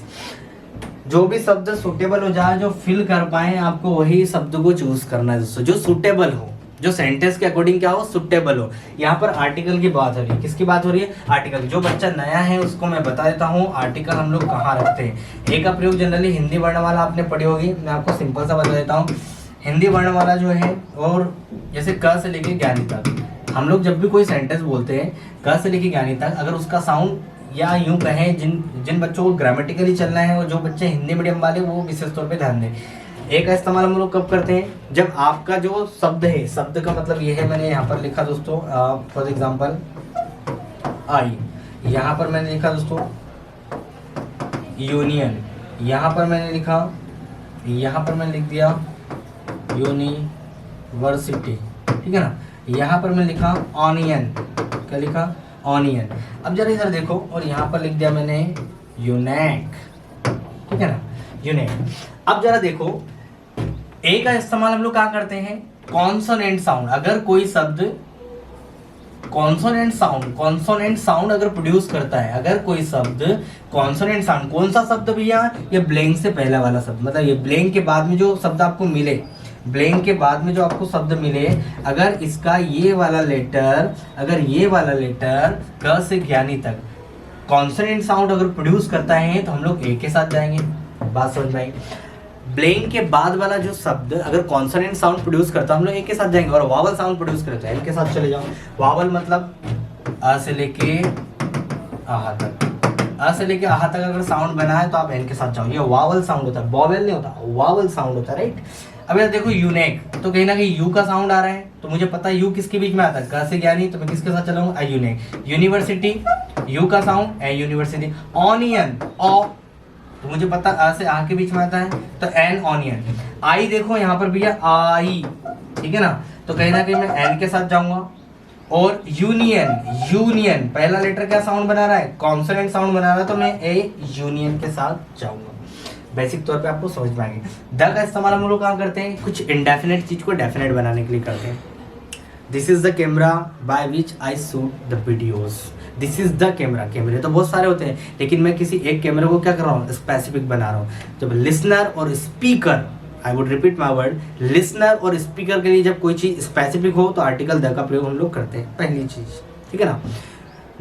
Speaker 2: जो भी शब्द सुटेबल हो जाए, जो फिल कर पाए, आपको वही शब्द को चूज करना है दोस्तों, जो सुटेबल हो। जो सेंटेंस के अकॉर्डिंग क्या हो, सुटेबल हो। यहाँ पर आर्टिकल की बात हो रही है, किसकी बात हो रही है, आर्टिकल। जो बच्चा नया है उसको मैं बता देता हूँ आर्टिकल हम लोग कहाँ रखते हैं। ए का प्रयोग जनरली हिंदी वर्णमाला आपने पढ़ी होगी, मैं आपको सिंपल सा बता देता हूँ। हिंदी वर्णमाला जो है, और जैसे क से लेके ज्ञानी तक, हम लोग जब भी कोई सेंटेंस बोलते हैं क से लेके ज्ञानी तक, अगर उसका साउंड, या यूं कहें जिन बच्चों को ग्रामेटिकली चलना है और जो बच्चे हिंदी मीडियम वाले, वो विशेष तौर पे ध्यान दें। ए का इस्तेमाल हम लोग कब करते हैं, जब आपका जो शब्द है, शब्द का मतलब ये है, मैंने यहाँ पर लिखा दोस्तों फॉर एग्जांपल आई, यहाँ पर मैंने लिखा दोस्तों यूनियन, यहाँ पर मैंने लिखा, यहाँ पर मैंने लिख दिया यूनिवर्सिटी, ठीक है ना। यहाँ पर मैंने लिखा ऑनियन, क्या लिखा, ऑनियन। अब जरा इधर देखो, और यहाँ पर लिख दिया मैंने यूनेक, ठीक है ना, यूनेक। अब जरा देखो, ए का इस्तेमाल हम लोग क्या करते हैं, कॉन्सोनेंट साउंड। अगर कोई शब्द कॉन्सोनेंट साउंड अगर प्रोड्यूस करता है, अगर कोई शब्द कॉन्सोनेंट साउंड, कौन सा शब्द भैया, ये ब्लैंक से पहला वाला शब्द, मतलब ये ब्लैंक के बाद में जो शब्द आपको मिले, ब्लैंक के बाद में जो आपको शब्द मिले, अगर इसका ये वाला लेटर, अगर ये वाला लेटर क से ज्ञानी तक कॉन्सोनेंट साउंड अगर प्रोड्यूस करता है, तो हम लोग ए के साथ जाएंगे। बात समझ में आई। ब्लैंक के बाद वाला जो शब्द अगर कॉन्सोनेंट साउंड प्रोड्यूस करता है, हम लोग ए के साथ जाएंगे। और वावल साउंड प्रोड्यूस करता है, एल के साथ चले जाओ। वावल मतलब अ से लेके आहा तक, अ से लेके आहा तक अगर साउंड बना है तो आप एन के साथ जाओ। ये वावल साउंड होता है, बॉवेल नहीं होता, वावल साउंड होता है, राइट। अब यार देखो यूनेक, तो कहीं ना कहीं यू का साउंड आ रहा है, तो मुझे पता है यू किसके बीच में आता है, क से ज्ञानी, तो मैं किसके साथ चलाऊंगा, यूनेक। यूनिवर्सिटी, यू का साउंड, ए यूनिवर्सिटी। ऑनियन, ओ, तो मुझे पता आ से आ के बीच में आता है, तो एन ऑनियन। आई देखो यहाँ पर भैया आई, ठीक है ना, तो कहीं ना कहीं मैं एन के साथ जाऊंगा। और यूनियन पहला लेटर क्या साउंड बना रहा है, कॉन्सोनेंट साउंड बना रहा है, तो मैं ए यूनियन के साथ जाऊंगा। बेसिक तौर पे आपको समझ में आ गया। द का इस्तेमाल हम लोग कहाँ करते हैं, कुछ इंडेफिनेट चीज को डेफिनेट बनाने के लिए करते हैं। This is the camera by which I shoot the videos. This is the camera, कैमरे तो बहुत सारे होते हैं, लेकिन मैं किसी एक कैमरे को क्या कर रहा हूँ, स्पेसिफिक बना रहा हूँ। जब लिसनर और speaker, I would repeat my word, listener और स्पीकर के लिए जब कोई चीज स्पेसिफिक हो, तो आर्टिकल द का प्रयोग हम लोग करते हैं, पहली चीज, ठीक है ना।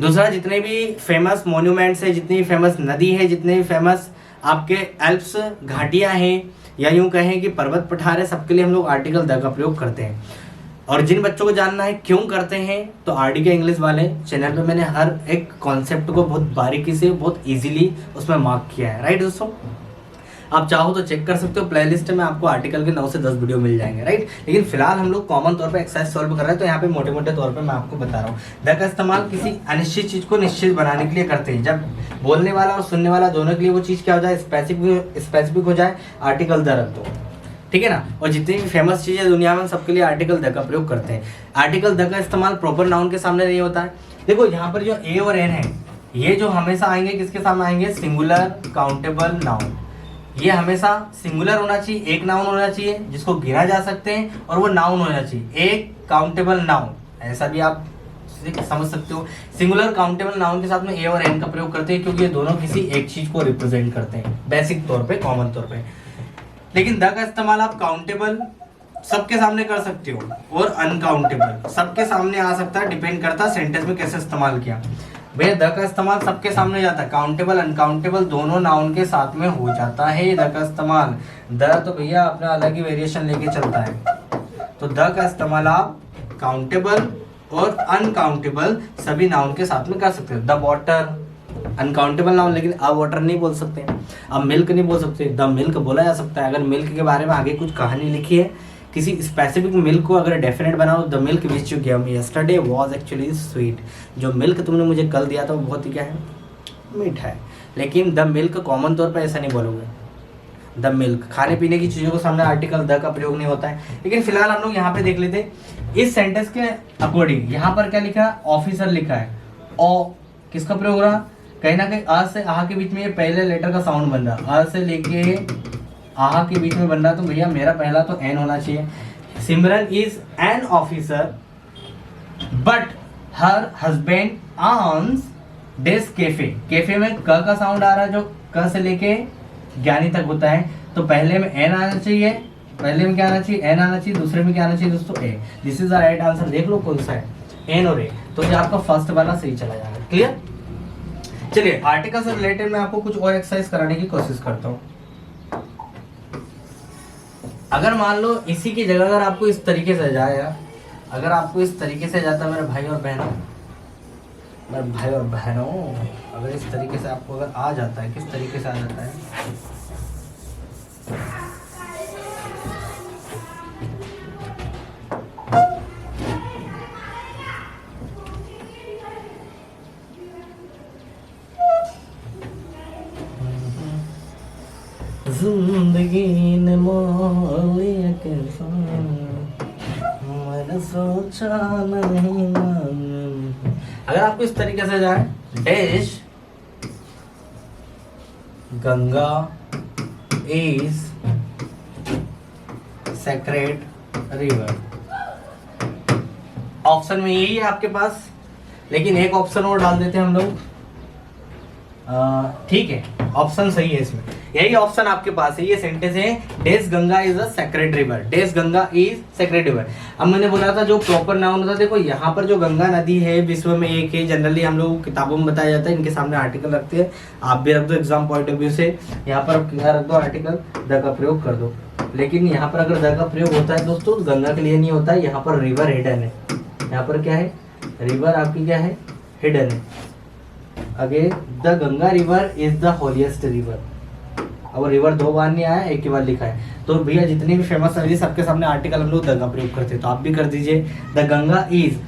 Speaker 2: दूसरा, जितने भी फेमस मोन्यूमेंट्स है, जितनी भी फेमस नदी है, जितने भी फेमस आपके एल्प्स घाटियां हैं, या यूं कहें कि पर्वत पठार है, सबके लिए हम लोग आर्टिकल द का प्रयोग करते हैं। और जिन बच्चों को जानना है क्यों करते हैं, तो आरडी के इंग्लिश वाले चैनल पे मैंने हर एक कॉन्सेप्ट को बहुत बारीकी से, बहुत इजीली उसमें मार्क किया है, राइट दोस्तों। आप चाहो तो चेक कर सकते हो, प्लेलिस्ट में आपको आर्टिकल के 9 से 10 वीडियो मिल जाएंगे, राइट। लेकिन फिलहाल हम लोग कॉमन तौर पे एक्सरसाइज सॉल्व कर रहे हैं, तो यहाँ पे मोटे मोटे तौर पे मैं आपको बता रहा हूँ। द का इस्तेमाल किसी अनिश्चित चीज को निश्चित बनाने के लिए करते हैं। जब बोलने वाला और सुनने वाला दोनों के लिए वो चीज क्या हो जाए, स्पेसिफिक हो जाए, आर्टिकल द रख दो, ठीक है ना। और जितनी भी फेमस चीजें दुनिया में, सबके लिए आर्टिकल द का प्रयोग करते हैं। आर्टिकल द का इस्तेमाल प्रॉपर नाउन के सामने नहीं होता है। देखो यहाँ पर जो ए और एन है, ये जो हमेशा आएंगे किसके सामने आएंगे, सिंगुलर काउंटेबल नाउन। ये हमेशा सिंगुलर होना चाहिए, एक नाउन होना चाहिए जिसको गिना जा सकते हैं, और वो नाउन होना चाहिए, एक काउंटेबल नाउन, ऐसा भी आप समझ सकते हो। सिंगुलर काउंटेबल नाउन के साथ में ए और एन का प्रयोग करते हैं, क्योंकि ये दोनों किसी एक चीज को रिप्रेजेंट करते हैं, बेसिक तौर पे, कॉमन तौर पे। लेकिन द का इस्तेमाल आप काउंटेबल सबके सामने कर सकते हो, और अनकाउंटेबल सबके सामने आ सकता है, डिपेंड करता है सेंटेंस में कैसे इस्तेमाल किया। भैया द का इस्तेमाल सबके सामने जाता है, काउंटेबल अनकाउंटेबल दोनों नाउन के साथ में हो जाता है द का इस्तेमाल। द तो भैया अपना अलग ही वेरिएशन लेके चलता है, तो द का इस्तेमाल आप काउंटेबल और अनकाउंटेबल सभी नाउन के साथ में कर सकते हो। द वाटर अनकाउंटेबल नाउन, लेकिन अ वाटर नहीं बोल सकते, अब मिल्क नहीं बोल सकते, द मिल्क बोला जा सकता है। अगर मिल्क के बारे में आगे कुछ कहानी लिखी है, किसी स्पेसिफिक मिल्क को अगर डेफिनेट बनाओ, the milk which you give me yesterday was actually sweet. जो मिल्क तुमने मुझे कल दिया था वो बहुत ही क्या है, मीठा है। लेकिन द मिल्क कॉमन तौर पर ऐसा नहीं बोलोगे, द मिल्क। खाने पीने की चीज़ों को सामने आर्टिकल द का प्रयोग नहीं होता है। लेकिन फिलहाल हम लोग यहाँ पे देख लेते इस सेंटेंस के अकॉर्डिंग। यहाँ पर क्या लिखा है, ऑफिसर लिखा है, ओ किसका प्रयोग हो रहा, कहीं ना कहीं अ से आह के बीच में ये पहले लेटर का साउंड बन रहा, अ से लेके आहा के बीच में बन रहा, तो भैया मेरा पहला तो एन होना चाहिए। Simran is an officer but her husband earns this cafe. Cafe में क का साउंड आ रहा है, जो क से लेके ज्ञानी तक होता है, तो पहले में एन आना चाहिए, पहले में क्या आना चाहिए, एन आना चाहिए, दूसरे में क्या आना चाहिए दोस्तों, A. This is the right answer. देख लो कौन सा है, एन और ए। तो ये आपका फर्स्ट वाला सही चला जाएगा। क्लियर। चलिए आर्टिकल से रिलेटेड मैं आपको कुछ और एक्सरसाइज कराने की कोशिश करता हूँ। अगर मान लो इसी की जगह अगर आपको इस तरीके से जाए, अगर आपको इस तरीके से जाता मेरे भाई और बहनों, अगर इस तरीके से आपको अगर आ जाता है, किस तरीके से आ जाता है, जिंदगी ने मोह लिया कैसा, मैंने सोचा नहीं मालूम। अगर आपको इस तरीके से जाए, dash Ganga is sacred river. Option में यही है आपके पास, लेकिन एक ऑप्शन और डाल देते हैं हम लोग। ठीक है, ऑप्शन सही है इसमें, यही ऑप्शन आपके पास है। ये सेंटेंस है, this Ganga is a sacred river, this Ganga is sacred river. अब मैंने बोला था जो प्रॉपर नाउन होता है, देखो यहाँ पर जो गंगा नदी है विश्व में एक है, जनरली हम लोग किताबों में बताया जाता है, इनके सामने आर्टिकल रखते हैं, आप भी रख दो एग्जाम पॉइंट ऑफ व्यू से। यहाँ पर क्या रख दो, आर्टिकल द का प्रयोग कर दो। लेकिन यहाँ पर अगर द का प्रयोग होता है दोस्तों, गंगा के लिए नहीं होता है, यहाँ पर रिवर हिडन है। यहाँ पर क्या है, रिवर आपकी क्या है, हिडन है। आगे the Ganga river is the holiest river. अब रिवर दो बार नहीं आया, एक ही बार लिखा है। तो भैया जितनी भी फेमस नदी सबके सामने आर्टिकल हम लोग द का प्रयोग करते हैं, तो आप भी कर दीजिए द गंगा इज।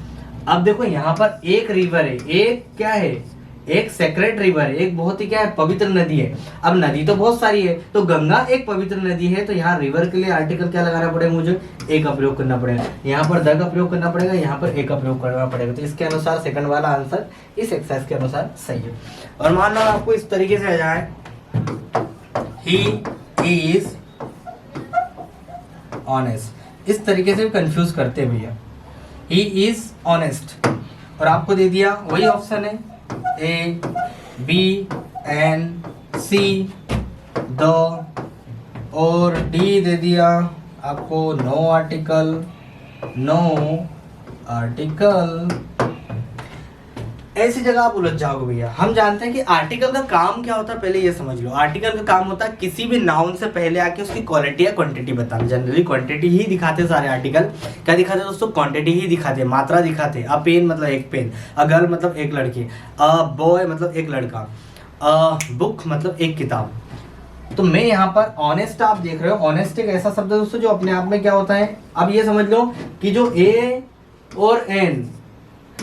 Speaker 2: अब देखो यहाँ पर एक रिवर है, एक क्या है, एक सेक्रेड रिवर है, एक बहुत ही क्या है, पवित्र नदी है। अब नदी तो बहुत सारी है, तो गंगा एक पवित्र नदी है, तो यहाँ रिवर के लिए आर्टिकल क्या लगाना पड़ेगा, मुझे ए का प्रयोग करना पड़ेगा। यहाँ पर द का प्रयोग करना पड़ेगा, यहाँ पर ए का प्रयोग करना पड़ेगा। तो इसके अनुसार सेकंड वाला आंसर इस एक्सरसाइज के अनुसार सही है। और मान लो आपको इस तरीके से आ जाए, ही इज ऑनेस्ट, इस तरीके से कंफ्यूज करते हैं भैया, ही इज ऑनेस्ट। और आपको दे दिया वही ऑप्शन है, A B an C the, और डी दे दिया आपको नो आर्टिकल, नो आर्टिकल। ऐसी जगह आप उलझ जाओगे भैया। हम जानते हैं कि आर्टिकल का काम क्या होता है, पहले ये समझ लो। आर्टिकल का काम होता है किसी भी नाउन से पहले आके उसकी क्वालिटी या क्वांटिटी बताना। जनरली क्वांटिटी ही दिखाते सारे आर्टिकल। क्या दिखाते दोस्तों, क्वांटिटी ही दिखाते, मात्रा दिखाते। अ पेन मतलब एक पेन, अ गर्ल मतलब एक लड़की, अ बॉय मतलब एक लड़का, अ बुक मतलब एक किताब। तो मैं यहाँ पर ऑनेस्ट, आप देख रहे हो, ऑनेस्ट एक ऐसा शब्द है दोस्तों जो अपने आप में क्या होता है, अब ये समझ लो कि जो ए और एन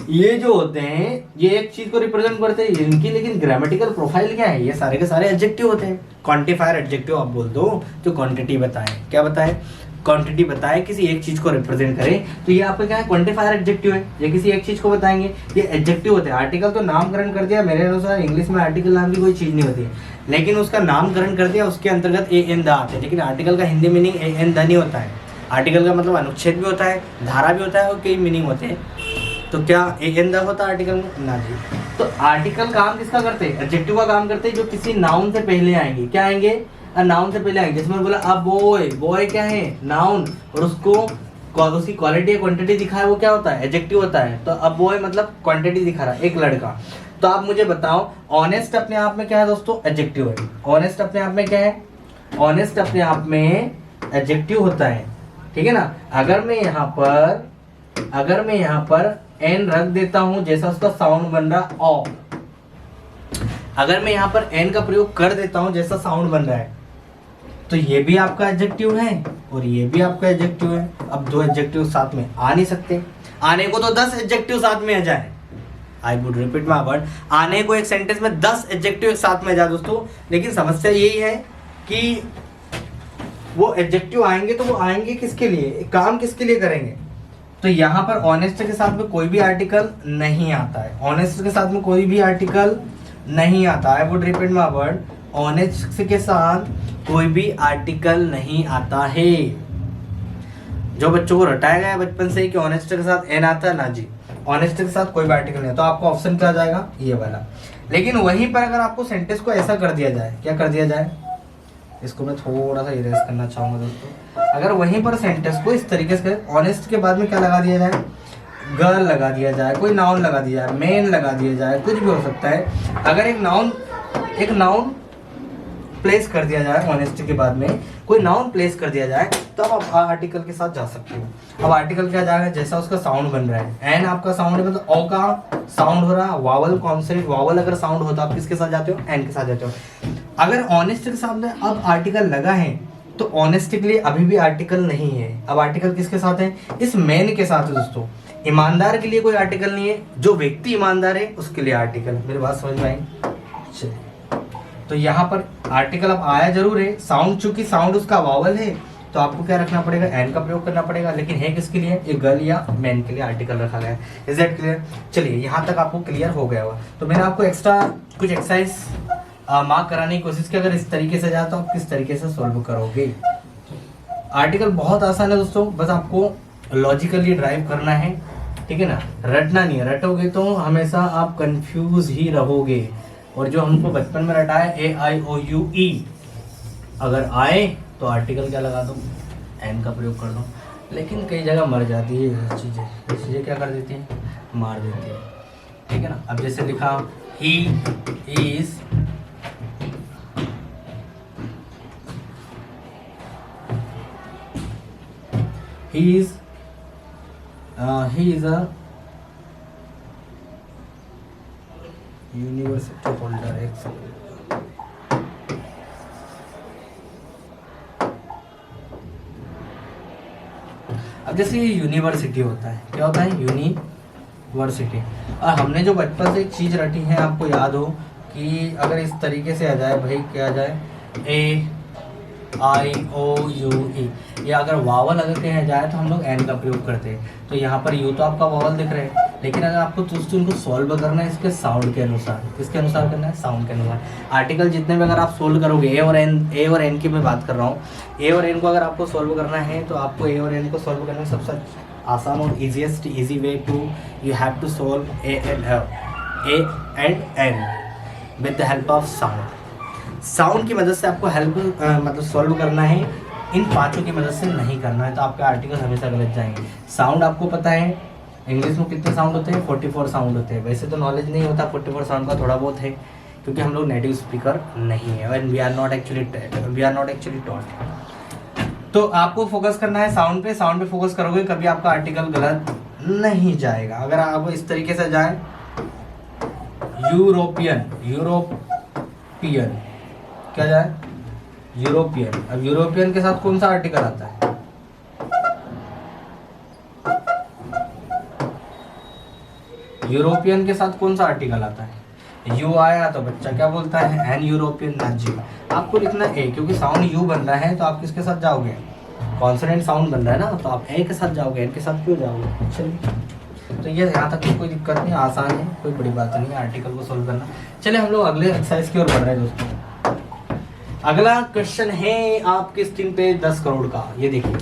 Speaker 2: ये जो होते हैं ये एक चीज को रिप्रेजेंट करते हैं इनकी, लेकिन ग्रामेटिकल प्रोफाइल क्या है, ये सारे के सारे एडजेक्टिव होते हैं। क्वांटिफायर एडजेक्टिव आप बोल दो जो क्वांटिटी बताए, क्या बताए, क्वांटिटी बताए, किसी एक चीज को रिप्रेजेंट करे, तो ये आपका क्या है, क्वांटिफायर एडजेक्टिव है। ये किसी एक चीज को बताएंगे, ये एडजेक्टिव होते हैं। आर्टिकल तो नामकरण कर दिया, मेरे अनुसार इंग्लिश में आर्टिकल नाम की कोई चीज नहीं होती है, लेकिन उसका नामकरण कर दिया, उसके अंतर्गत ए एन द आते हैं। लेकिन आर्टिकल का Hindi meaning a an the नहीं होता है। आर्टिकल का मतलब अनुच्छेद भी होता है, धारा भी होता है, और कई मीनिंग होते हैं। तो क्या ए एन द होता है आर्टिकल में, ना जी। तो आर्टिकल काम किसका करते हैं, एडजेक्टिव का काम करते हैं, जो किसी नाउन से पहले आएंगे। क्या आएंगे, नाउन से पहले आएंगे। जिसमें बोला अब बॉय, बॉय क्या है, नाउन, और उसको उसकी क्वालिटी या क्वांटिटी दिखा है, वो क्या होता है, एडजेक्टिव होता है। तो अब बॉय मतलब क्वांटिटी दिखा रहा है, एक लड़का। तो आप मुझे बताओ, ऑनेस्ट अपने आप में क्या है दोस्तों, एडजेक्टिव है। ऑनेस्ट अपने आप में क्या है, ऑनेस्ट अपने आप में एडजेक्टिव होता है, ठीक है ना। अगर मैं यहाँ पर एन रख देता हूं, जैसा उसका साउंड बन रहा ओ, अगर मैं यहाँ पर एन का प्रयोग कर देता हूं जैसा साउंड बन रहा है, तो ये भी आपका एडजेक्टिव है और ये भी आपका एडजेक्टिव है। अब दो एडजेक्टिव साथ में आ नहीं सकते, आने को तो 10 एडजेक्टिव साथ में आ जाए। I would repeat my word, आने को एक सेंटेंस में 10 एडजेक्टिव एक साथ में आ जाए दोस्तों। लेकिन समस्या यही है कि वो एडजेक्टिव आएंगे तो वो आएंगे किसके लिए, काम किसके लिए करेंगे। तो यहाँ पर ऑनेस्ट के साथ में कोई भी आर्टिकल नहीं आता है, ऑनेस्ट के साथ में कोई भी आर्टिकल नहीं आता। I would repeat my word, honest के साथ कोई भी आर्टिकल नहीं आता है। जो बच्चों को रटाया गया है बचपन से ही कि ऑनेस्ट के साथ एन आता है, ना जी, ऑनेस्ट के साथ कोई भी आर्टिकल नहीं। तो आपको ऑप्शन क्या आ जाएगा, ये वाला। लेकिन वहीं पर अगर आपको सेंटेंस को ऐसा कर दिया जाए, क्या कर दिया जाए, इसको मैं थोड़ा सा इरेज करना चाहूंगा दोस्तों। अगर वहीं पर सेंटेंस को इस तरीके से ऑनेस्ट के बाद में क्या लगा दिया जाए, गर्ल लगा दिया जाए, कोई नाउन लगा दिया जाए, मेन लगा दिया जाए, कुछ भी हो सकता है। अगर एक नाउन प्लेस कर दिया जाए, ऑनेस्टी के बाद में कोई नाउन प्लेस कर दिया जाए, तो आप आर्टिकल के साथ जा सकते हो। अब आर्टिकल क्या जाएगा, जैसा उसका साउंड बन रहा है। एन आपका साउंड है, मतलब ओ का साउंड हो रहा है, वावल कॉन्सोनेंट वावल अगर साउंड होता है, आप किसके साथ जाते हो, एन के साथ जाते हो। अगर ऑनेस्ट के सामने अब आर्टिकल लगा है, तो ऑनेस्ट के लिए अभी भी आर्टिकल नहीं है। अब आर्टिकल किसके साथ है, इस मेन के साथ है दोस्तों। ईमानदार के लिए कोई आर्टिकल नहीं है, जो व्यक्ति ईमानदार है उसके लिए आर्टिकल। मेरी बात समझ में आई? चलिए, तो यहाँ पर आर्टिकल अब आया जरूर है। साउंड, चूंकि साउंड उसका वावल है, तो आपको क्या रखना पड़ेगा, एन का प्रयोग करना पड़ेगा। लेकिन है किसके लिए, ये गर्ल या मैन के लिए आर्टिकल रखा गया है। Is that clear? चलिए, यहाँ तक आपको क्लियर हो गया होगा। तो मैंने आपको एक्स्ट्रा कुछ एक्सरसाइज मार्क कराने की कोशिश की। अगर इस तरीके से जाए तो आप किस तरीके से सॉल्व करोगे। आर्टिकल बहुत आसान है दोस्तों, बस आपको लॉजिकली ड्राइव करना है, ठीक है ना, रटना नहीं है। रटोगे तो हमेशा आप कंफ्यूज ही रहोगे। और जो हमको बचपन में रटा है AIOUE, अगर आए तो आर्टिकल क्या लगा दो, एन का प्रयोग कर दो। लेकिन कई जगह मर जाती है ये चीज़ें क्या कर देती हैं, मार देती है, ठीक है ना। अब जैसे लिखा he is a university holder. एक सेकंड, अब जैसे ये यूनिवर्सिटी होता है, क्या होता है, यूनिवर्सिटी। और हमने जो बचपन से एक चीज रटी है, आपको याद हो कि अगर इस तरीके से आ जाए भाई, क्या आ जाए, AIOUE, या अगर वावल अगर कहीं जाए तो हम लोग एन का प्रयोग करते हैं। तो यहाँ पर यू तो आपका वावल दिख रहा है, लेकिन अगर आपको दोस्तों इनको सॉल्व करना है इसके साउंड के अनुसार, किसके अनुसार करना है, साउंड के अनुसार। आर्टिकल जितने भी अगर आप सोल्व करोगे, ए और एन की मैं बात कर रहा हूँ, ए और एन को अगर आपको सॉल्व करना है, तो आपको ए और एन को सॉल्व करने में सबसे आसान और easy way to you have to solve a and an with the help of sound. Sound की मदद से आपको हेल्प मतलब सॉल्व करना है, इन पांचों की मदद से नहीं करना है, तो आपके आर्टिकल हमेशा गलत जाएंगे। साउंड आपको पता है इंग्लिश में कितने साउंड होते हैं, 44 साउंड होते हैं। वैसे तो नॉलेज नहीं होता 44 साउंड का, थोड़ा बहुत है, क्योंकि हम लोग नेटिव स्पीकर नहीं है, and we are not actually taught. तो आपको फोकस करना है साउंड पे। साउंड पे फोकस करोगे, कभी आपका आर्टिकल गलत नहीं जाएगा। अगर आप इस तरीके से जाए, यूरोपियन क्या जाए, यूरोपियन। अब यूरोपियन के साथ कौन सा आर्टिकल आता है, यूरोपियन के साथ कौन सा आर्टिकल आता है, यू आया तो बच्चा क्या बोलता है, एन यूरोपियन, ना जी। आपको लिखना ए, क्योंकि साउंड यू बन रहा है, तो आप किसके साथ जाओगे, कॉन्सोनेंट साउंड बन रहा है ना, तो आप ए के साथ जाओगे, एन के साथ क्यों जाओगे। चलिए, तो ये यहाँ तक कोई दिक्कत नहीं, आसान है, कोई बड़ी बात नहीं है आर्टिकल को सोल्व करना। चलिए, हम लोग अगले एक्सरसाइज की ओर बढ़ रहे हैं दोस्तों। अगला क्वेश्चन है आपके स्क्रीन पे 10 करोड़ का। ये देखिए,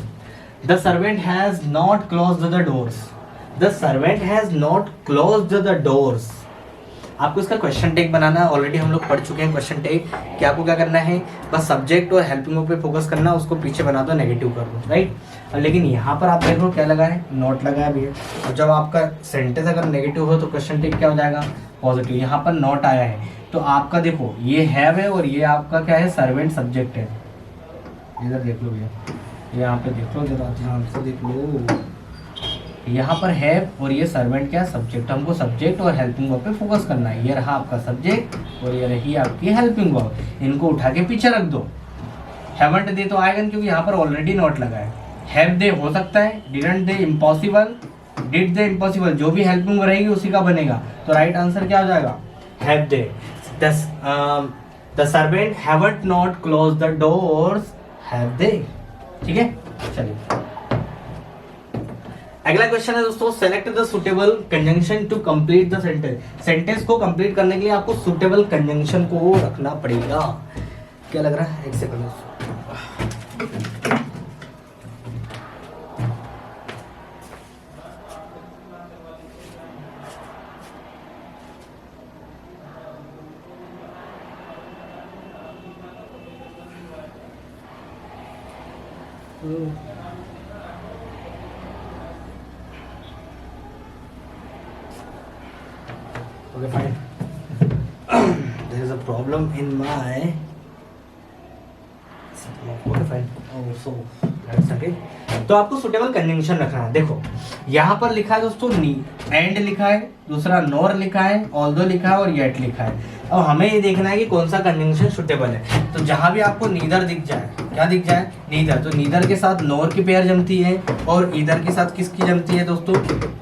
Speaker 2: the servant has not closed the doors. The servant has not closed the doors. आपको इसका क्वेश्चन टेक बनाना है। ऑलरेडी हम लोग पढ़ चुके हैं क्वेश्चन टेक कि आपको क्या करना है, बस सब्जेक्ट और हेल्पिंग पे फोकस करना, उसको पीछे बना दो, नेगेटिव कर दो, राइट। लेकिन यहाँ पर आप देख लो क्या लगा है, नॉट लगा है भैया। और जब आपका सेंटेंस अगर नेगेटिव हो तो क्वेश्चन टेक क्या हो जाएगा, पॉजिटिव। यहाँ पर नॉट आया है, तो आपका देखो ये हैव है और ये आपका क्या है, सर्वेंट सब्जेक्ट है। इधर देख लो भैया, यहाँ पे देख लो, जरा ध्यान से देख लो, यहाँ पर हैव और ये सर्वेंट क्या है, सब्जेक्ट। हमको सब्जेक्ट और हेल्पिंग वर्ब पे फोकस करना है। ये रहा आपका सब्जेक्ट और ये रही आपकी हेल्पिंग वर्ब, इनको उठा के पीछे रख दो। हैवंट दे तो आएगा क्योंकि यहाँ पर ऑलरेडी नॉट लगा है। हैव दे हो सकता है, didn't they impossible, did they impossible, जो भी हेल्पिंग वर्ब रहेगी उसी का बनेगा। तो राइट आंसर क्या हो जाएगा, have they. The servant haven't not close the doors, have they. ठीक है, चलिए अगला क्वेश्चन है दोस्तों, select the suitable conjunction to complete the sentence. Sentence को कंप्लीट करने के लिए आपको सुटेबल कंजंक्शन को रखना पड़ेगा। क्या लग रहा है, एक second. Okay, fine. There is a problem in my. Okay, fine. Oh, so that's okay. तो आपको सुटेबल कंजंक्शन रखना है। देखो यहाँ पर लिखा है दोस्तों नी, एंड लिखा है, दूसरा नोर लिखा है, ऑल्दो लिखा है और येट लिखा है। अब हमें ये देखना है कि कौन सा कंजंक्शन सुटेबल है। तो जहाँ भी आपको नीदर दिख जाए, क्या दिख जाए, नीदर, तो नीदर के साथ नोर की पेयर जमती है और ईदर के साथ किसकी जमती है दोस्तों,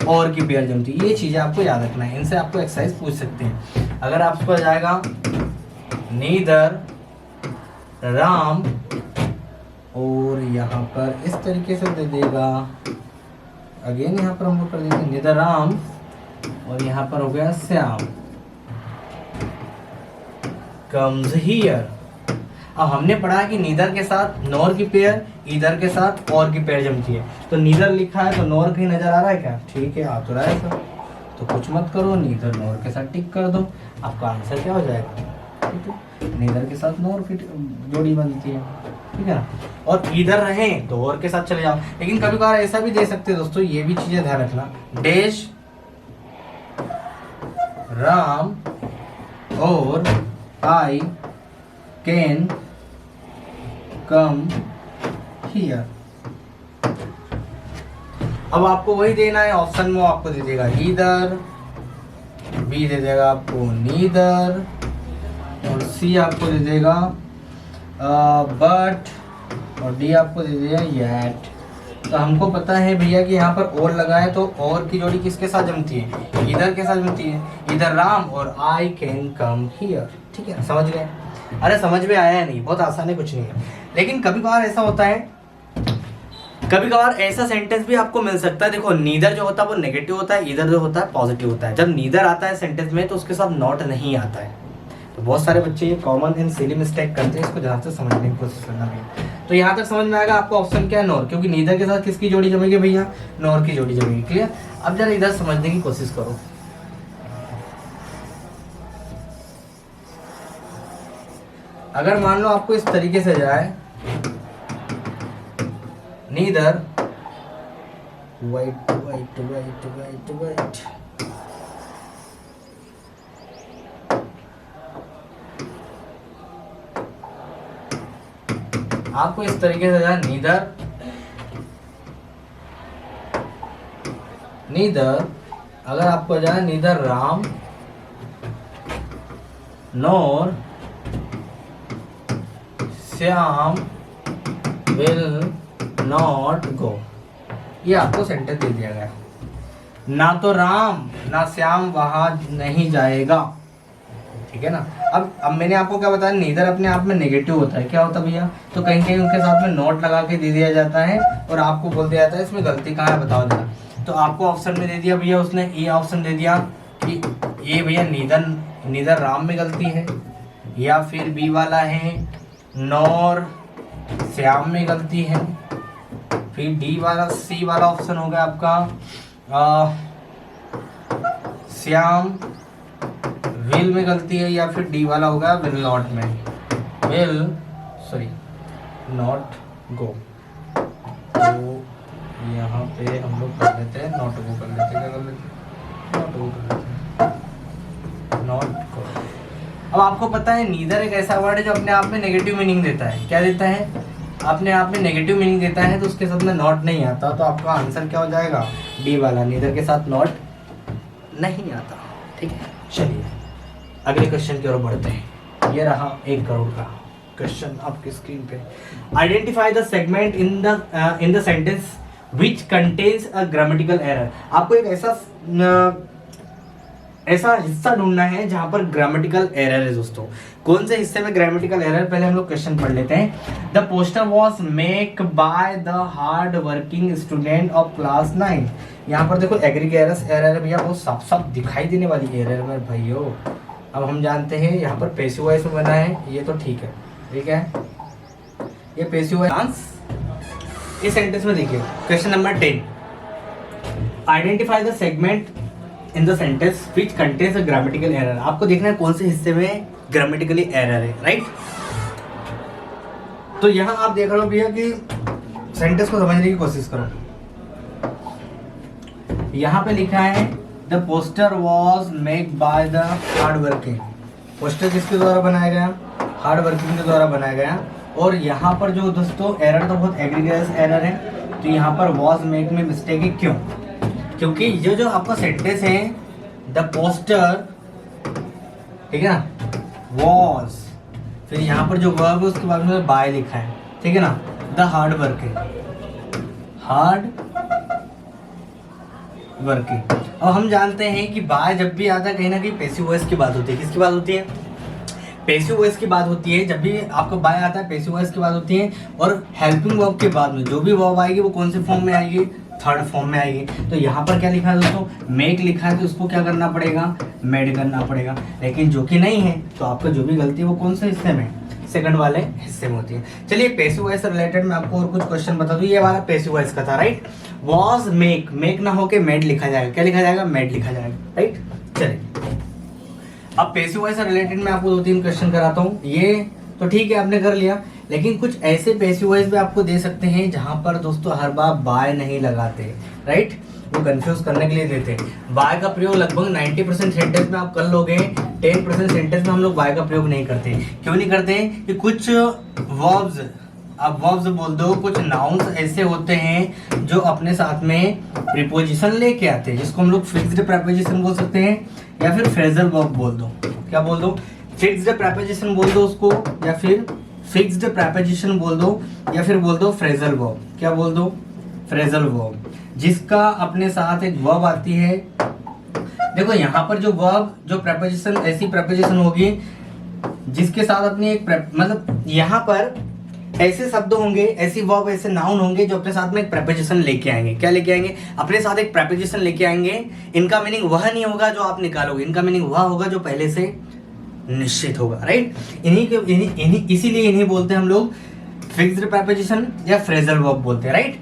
Speaker 2: और की पेयर जमती है। ये चीजें आपको याद रखना है, इनसे आपको एक्सरसाइज पूछ सकते हैं। अगर आपको जाएगा नीदर राम और यहाँ पर इस तरीके से दे देगा, अगेन यहाँ पर हम लोग कर देंगे नीदर राम और यहाँ पर हो गया श्याम कम्स हियर। अब हमने पढ़ा कि नीदर के साथ नोर की पेयर, ईदर के साथ और की पेयर जमती है। तो नीदर लिखा है तो नोर कहीं नजर आ रहा है क्या, ठीक है आ तो रहा है सर, तो कुछ मत करो, नीदर नोर के साथ टिक कर दो, आपका आंसर क्या हो जाएगा, ठीक है। नीदर के साथ नोर की जोड़ी बनती है, ठीक है ना। और ईदर रहे तो और के साथ चले जाओ। लेकिन कभी कभार ऐसा भी दे सकते हैं दोस्तों, ये भी चीजें ध्यान रखना, डैश राम और आई कैन कम हियर। अब आपको वही देना है, ऑप्शन में आपको दे देगा ईदर, बी दे देगा आपको नीदर और सी आपको दे देगा बट और डी आपको दे देगा येट। तो हमको पता है भैया कि यहाँ पर और लगा है, तो और की जोड़ी किसके साथ जमती है, ईदर के साथ जमती है, ईदर राम और आई कैन कम हियर, ठीक है, समझ गए। अरे समझ में आया है, नहीं बहुत आसान है, कुछ नहीं है। लेकिन कभी कभार ऐसा होता है, कभी कभार ऐसा सेंटेंस भी आपको मिल सकता है। देखो नीदर जो होता है वो नेगेटिव होता है, ईदर जो होता है पॉजिटिव होता है। जब नीदर आता है सेंटेंस में तो उसके साथ नॉट नहीं आता है। तो बहुत सारे बच्चे ये कॉमन एंड सिली मिस्टेक करते हैं, इसको ध्यान से समझने की कोशिश करना भैया। तो यहाँ तक समझ में आएगा आपको ऑप्शन क्या है, नोर, क्योंकि नीदर के साथ किसकी जोड़ी जमेगी भैया, नोर की जोड़ी जमेगी। क्लियर। अब जरा इधर समझने की कोशिश करो। अगर मान लो आपको इस तरीके से जाए, neither white white white white white, आपको इस तरीके से जाए, नीदर अगर आपको जाए neither Ram NOR Shyam will not go, ये आपको सेंटेंस दे दिया गया। ना तो राम ना श्याम वहां नहीं जाएगा, ठीक है ना। अब मैंने आपको क्या बताया, नीदर अपने आप में नेगेटिव होता है, क्या होता है भैया, तो कहीं कहीं उनके साथ में नोट लगा के दे दिया जाता है और आपको बोल दिया जाता है इसमें गलती कहाँ है बताओ जरा। तो आपको ऑप्शन में दे दिया भैया उसने, ये ऑप्शन दे दिया कि ये भैया नीदर राम में गलती है, या फिर बी वाला है नॉर श्याम में गलती है, फिर डी वाला सी वाला ऑप्शन हो गया आपका श्याम विल में गलती है, या फिर डी वाला होगा विल नॉट में, विल सॉरी नॉट गो। तो यहाँ पे हम लोग कर लेते हैं नॉट गो, कर लेते हैं, क्या कर लेते हैं, नॉट गो कर लेते हैं, नॉट गो। अब आपको पता है नीदर एक ऐसा वर्ड है जो अपने आप में नेगेटिव मीनिंग देता है, क्या देता है, अपने आप में नेगेटिव मीनिंग देता है, तो उसके साथ में नॉट नहीं आता, तो आपका आंसर क्या हो जाएगा, डी वाला, नीदर के साथ नॉट नहीं आता, ठीक है। चलिए अगले क्वेश्चन की ओर बढ़ते हैं। ये रहा 1 करोड़ का क्वेश्चन आपकी स्क्रीन पे। Identify the segment in the sentence which contains a grammatical error. आपको एक ऐसा हिस्सा ढूंढना है जहां पर ग्रामेटिकल एरर है दोस्तों। कौन से हिस्से में ग्रामेटिकल एरर, पहले हम लोग क्वेश्चन पढ़ लेते हैं। The poster was make by the hard working student of class 9। यहाँ पर देखो एग्रीगेरस एरर है भैया, वो साफ साफ दिखाई देने वाली एरर है भाइयों। अब हम जानते हैं यहाँ पर पैसिव वॉइस में बना है, ये तो ठीक है, ठीक है, ये पैसिव वॉइस। इस सेंटेंस में देखिए question number 10, identify the segment in the sentence which contains a grammatical error. आपको देखना है कौन से हिस्से में ग्रामेटिकली एरर है, राइट। तो यहाँ आप देख रहे हो भैया कि सेंटेंस को समझने की कोशिश करो। यहाँ पे लिखा है the poster was make by the hard working. Poster किसके द्वारा बनाया गया? हार्ड वर्किंग के द्वारा बनाया गया। और यहाँ पर जो दोस्तों एरर तो बहुत एग्रीगेस एरर है, तो यहाँ पर वॉज मेक में मिस्टेक है। क्यों? क्योंकि ये जो आपका सेंटेंस है द पोस्टर, ठीक है ना, वॉज, फिर यहाँ पर जो वर्ब है उसके बाद में बाय लिखा है, ठीक है ना, the hard working, hard working. अब हम जानते हैं कि बाय जब भी आता है कहीं ना कहीं पैसिव वॉइस की बात होती है। किसकी बात होती है? पैसिव वॉइस की बात होती है। जब भी आपको बाय आता है पैसिव वॉइस की बात होती है। और हेल्पिंग वर्ब के बाद में जो भी वर्ब आएगी वो कौन से फॉर्म में आएगी? थर्ड फॉर्म में आएगी। तो यहाँ पर क्या लिखा है दोस्तों? मेक लिखा है, तो उसको क्या करना पड़ेगा? मेड करना पड़ेगा। लेकिन जो कि नहीं है, तो आपका जो भी गलती है वो कौन से हिस्से में? सेकंड वाले हिस्से में होती है। चलिए पैसिव वॉइस से रिलेटेड मैं आपको और कुछ क्वेश्चन बता दूं। ये वाला पैसिव वॉइस का था, राइट। वॉज मेक, मेक ना होके मेड लिखा जाएगा। क्या लिखा जाएगा? मेड लिखा जाएगा, राइट। चलिए अब पैसिव वॉइस से रिलेटेड मैं आपको 2-3 क्वेश्चन कराता हूँ। ये तो ठीक है आपने कर लिया, लेकिन कुछ ऐसे पैसिव वॉइस भी आपको दे सकते हैं जहां पर दोस्तों हर बार बाय नहीं लगाते, राइट। वो कंफ्यूज करने के लिए देते हैं। बाय का प्रयोग लगभग 90% सेंटेंस में आप कर लोगे, 10% सेंटेंस में हम लोग बाय का प्रयोग नहीं करते। क्यों नहीं करते? कि कुछ वर्ब्स, आप वर्ब्स बोल दो, कुछ नाउन्स ऐसे होते हैं जो अपने साथ में प्रीपोजिशन लेके आते हैं, जिसको हम लोग फिक्स्ड प्रीपोजिशन बोल सकते हैं, या फिर फ्रेजल वर्ब बोल दो। क्या बोल दो? फिक्स्ड प्रीपोजिशन बोल दो उसको, या फिर फिक्स्ड प्रीपोजिशन बोल दो, या फिर बोल दो फ्रेजल वर्ब। क्या बोल दो? फ्रेजल वर्ब, जिसका अपने साथ एक वर्ब आती है। देखो यहाँ पर जो वर्ब, जो प्रीपोजिशन, ऐसी प्रीपोजिशन होगी जिसके साथ अपनी एक मतलब यहाँ पर ऐसे शब्द होंगे, ऐसी वर्ब, ऐसे नाउन होंगे जो अपने साथ में एक प्रीपोजिशन लेके आएंगे। क्या लेके आएंगे? अपने साथ एक प्रीपोजिशन लेके आएंगे। इनका मीनिंग वह नहीं होगा जो आप निकालोगे, इनका मीनिंग वह होगा जो पहले से निश्चित होगा, राइट। इसीलिए इन्हीं बोलते हैं हम लोग फिक्स्ड प्रीपोजिशन या फ्रेजल वर्ब बोलते हैं, राइट।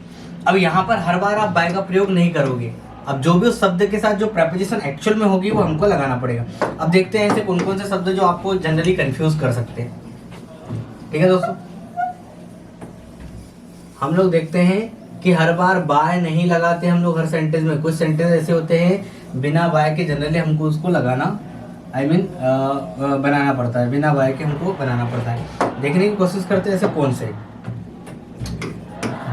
Speaker 2: अब यहाँ पर हर बार आप बाय का प्रयोग नहीं करोगे। अब जो भी उस शब्द के साथ जो प्रीपोजिशन एक्चुअल में होगी वो हमको लगाना पड़ेगा। अब देखते हैं ऐसे कौन कौन से शब्द जो आपको जनरली कंफ्यूज कर सकते हैं। ठीक है दोस्तों, हम लोग देखते हैं कि हर बार बाय नहीं लगाते हम लोग हर सेंटेंस में। कुछ सेंटेंस ऐसे होते हैं बिना बाय के जनरली हमको उसको लगाना, बनाना पड़ता है। बिना बाय के हमको बनाना पड़ता है। देखने की कोशिश करते हैं ऐसे कौन से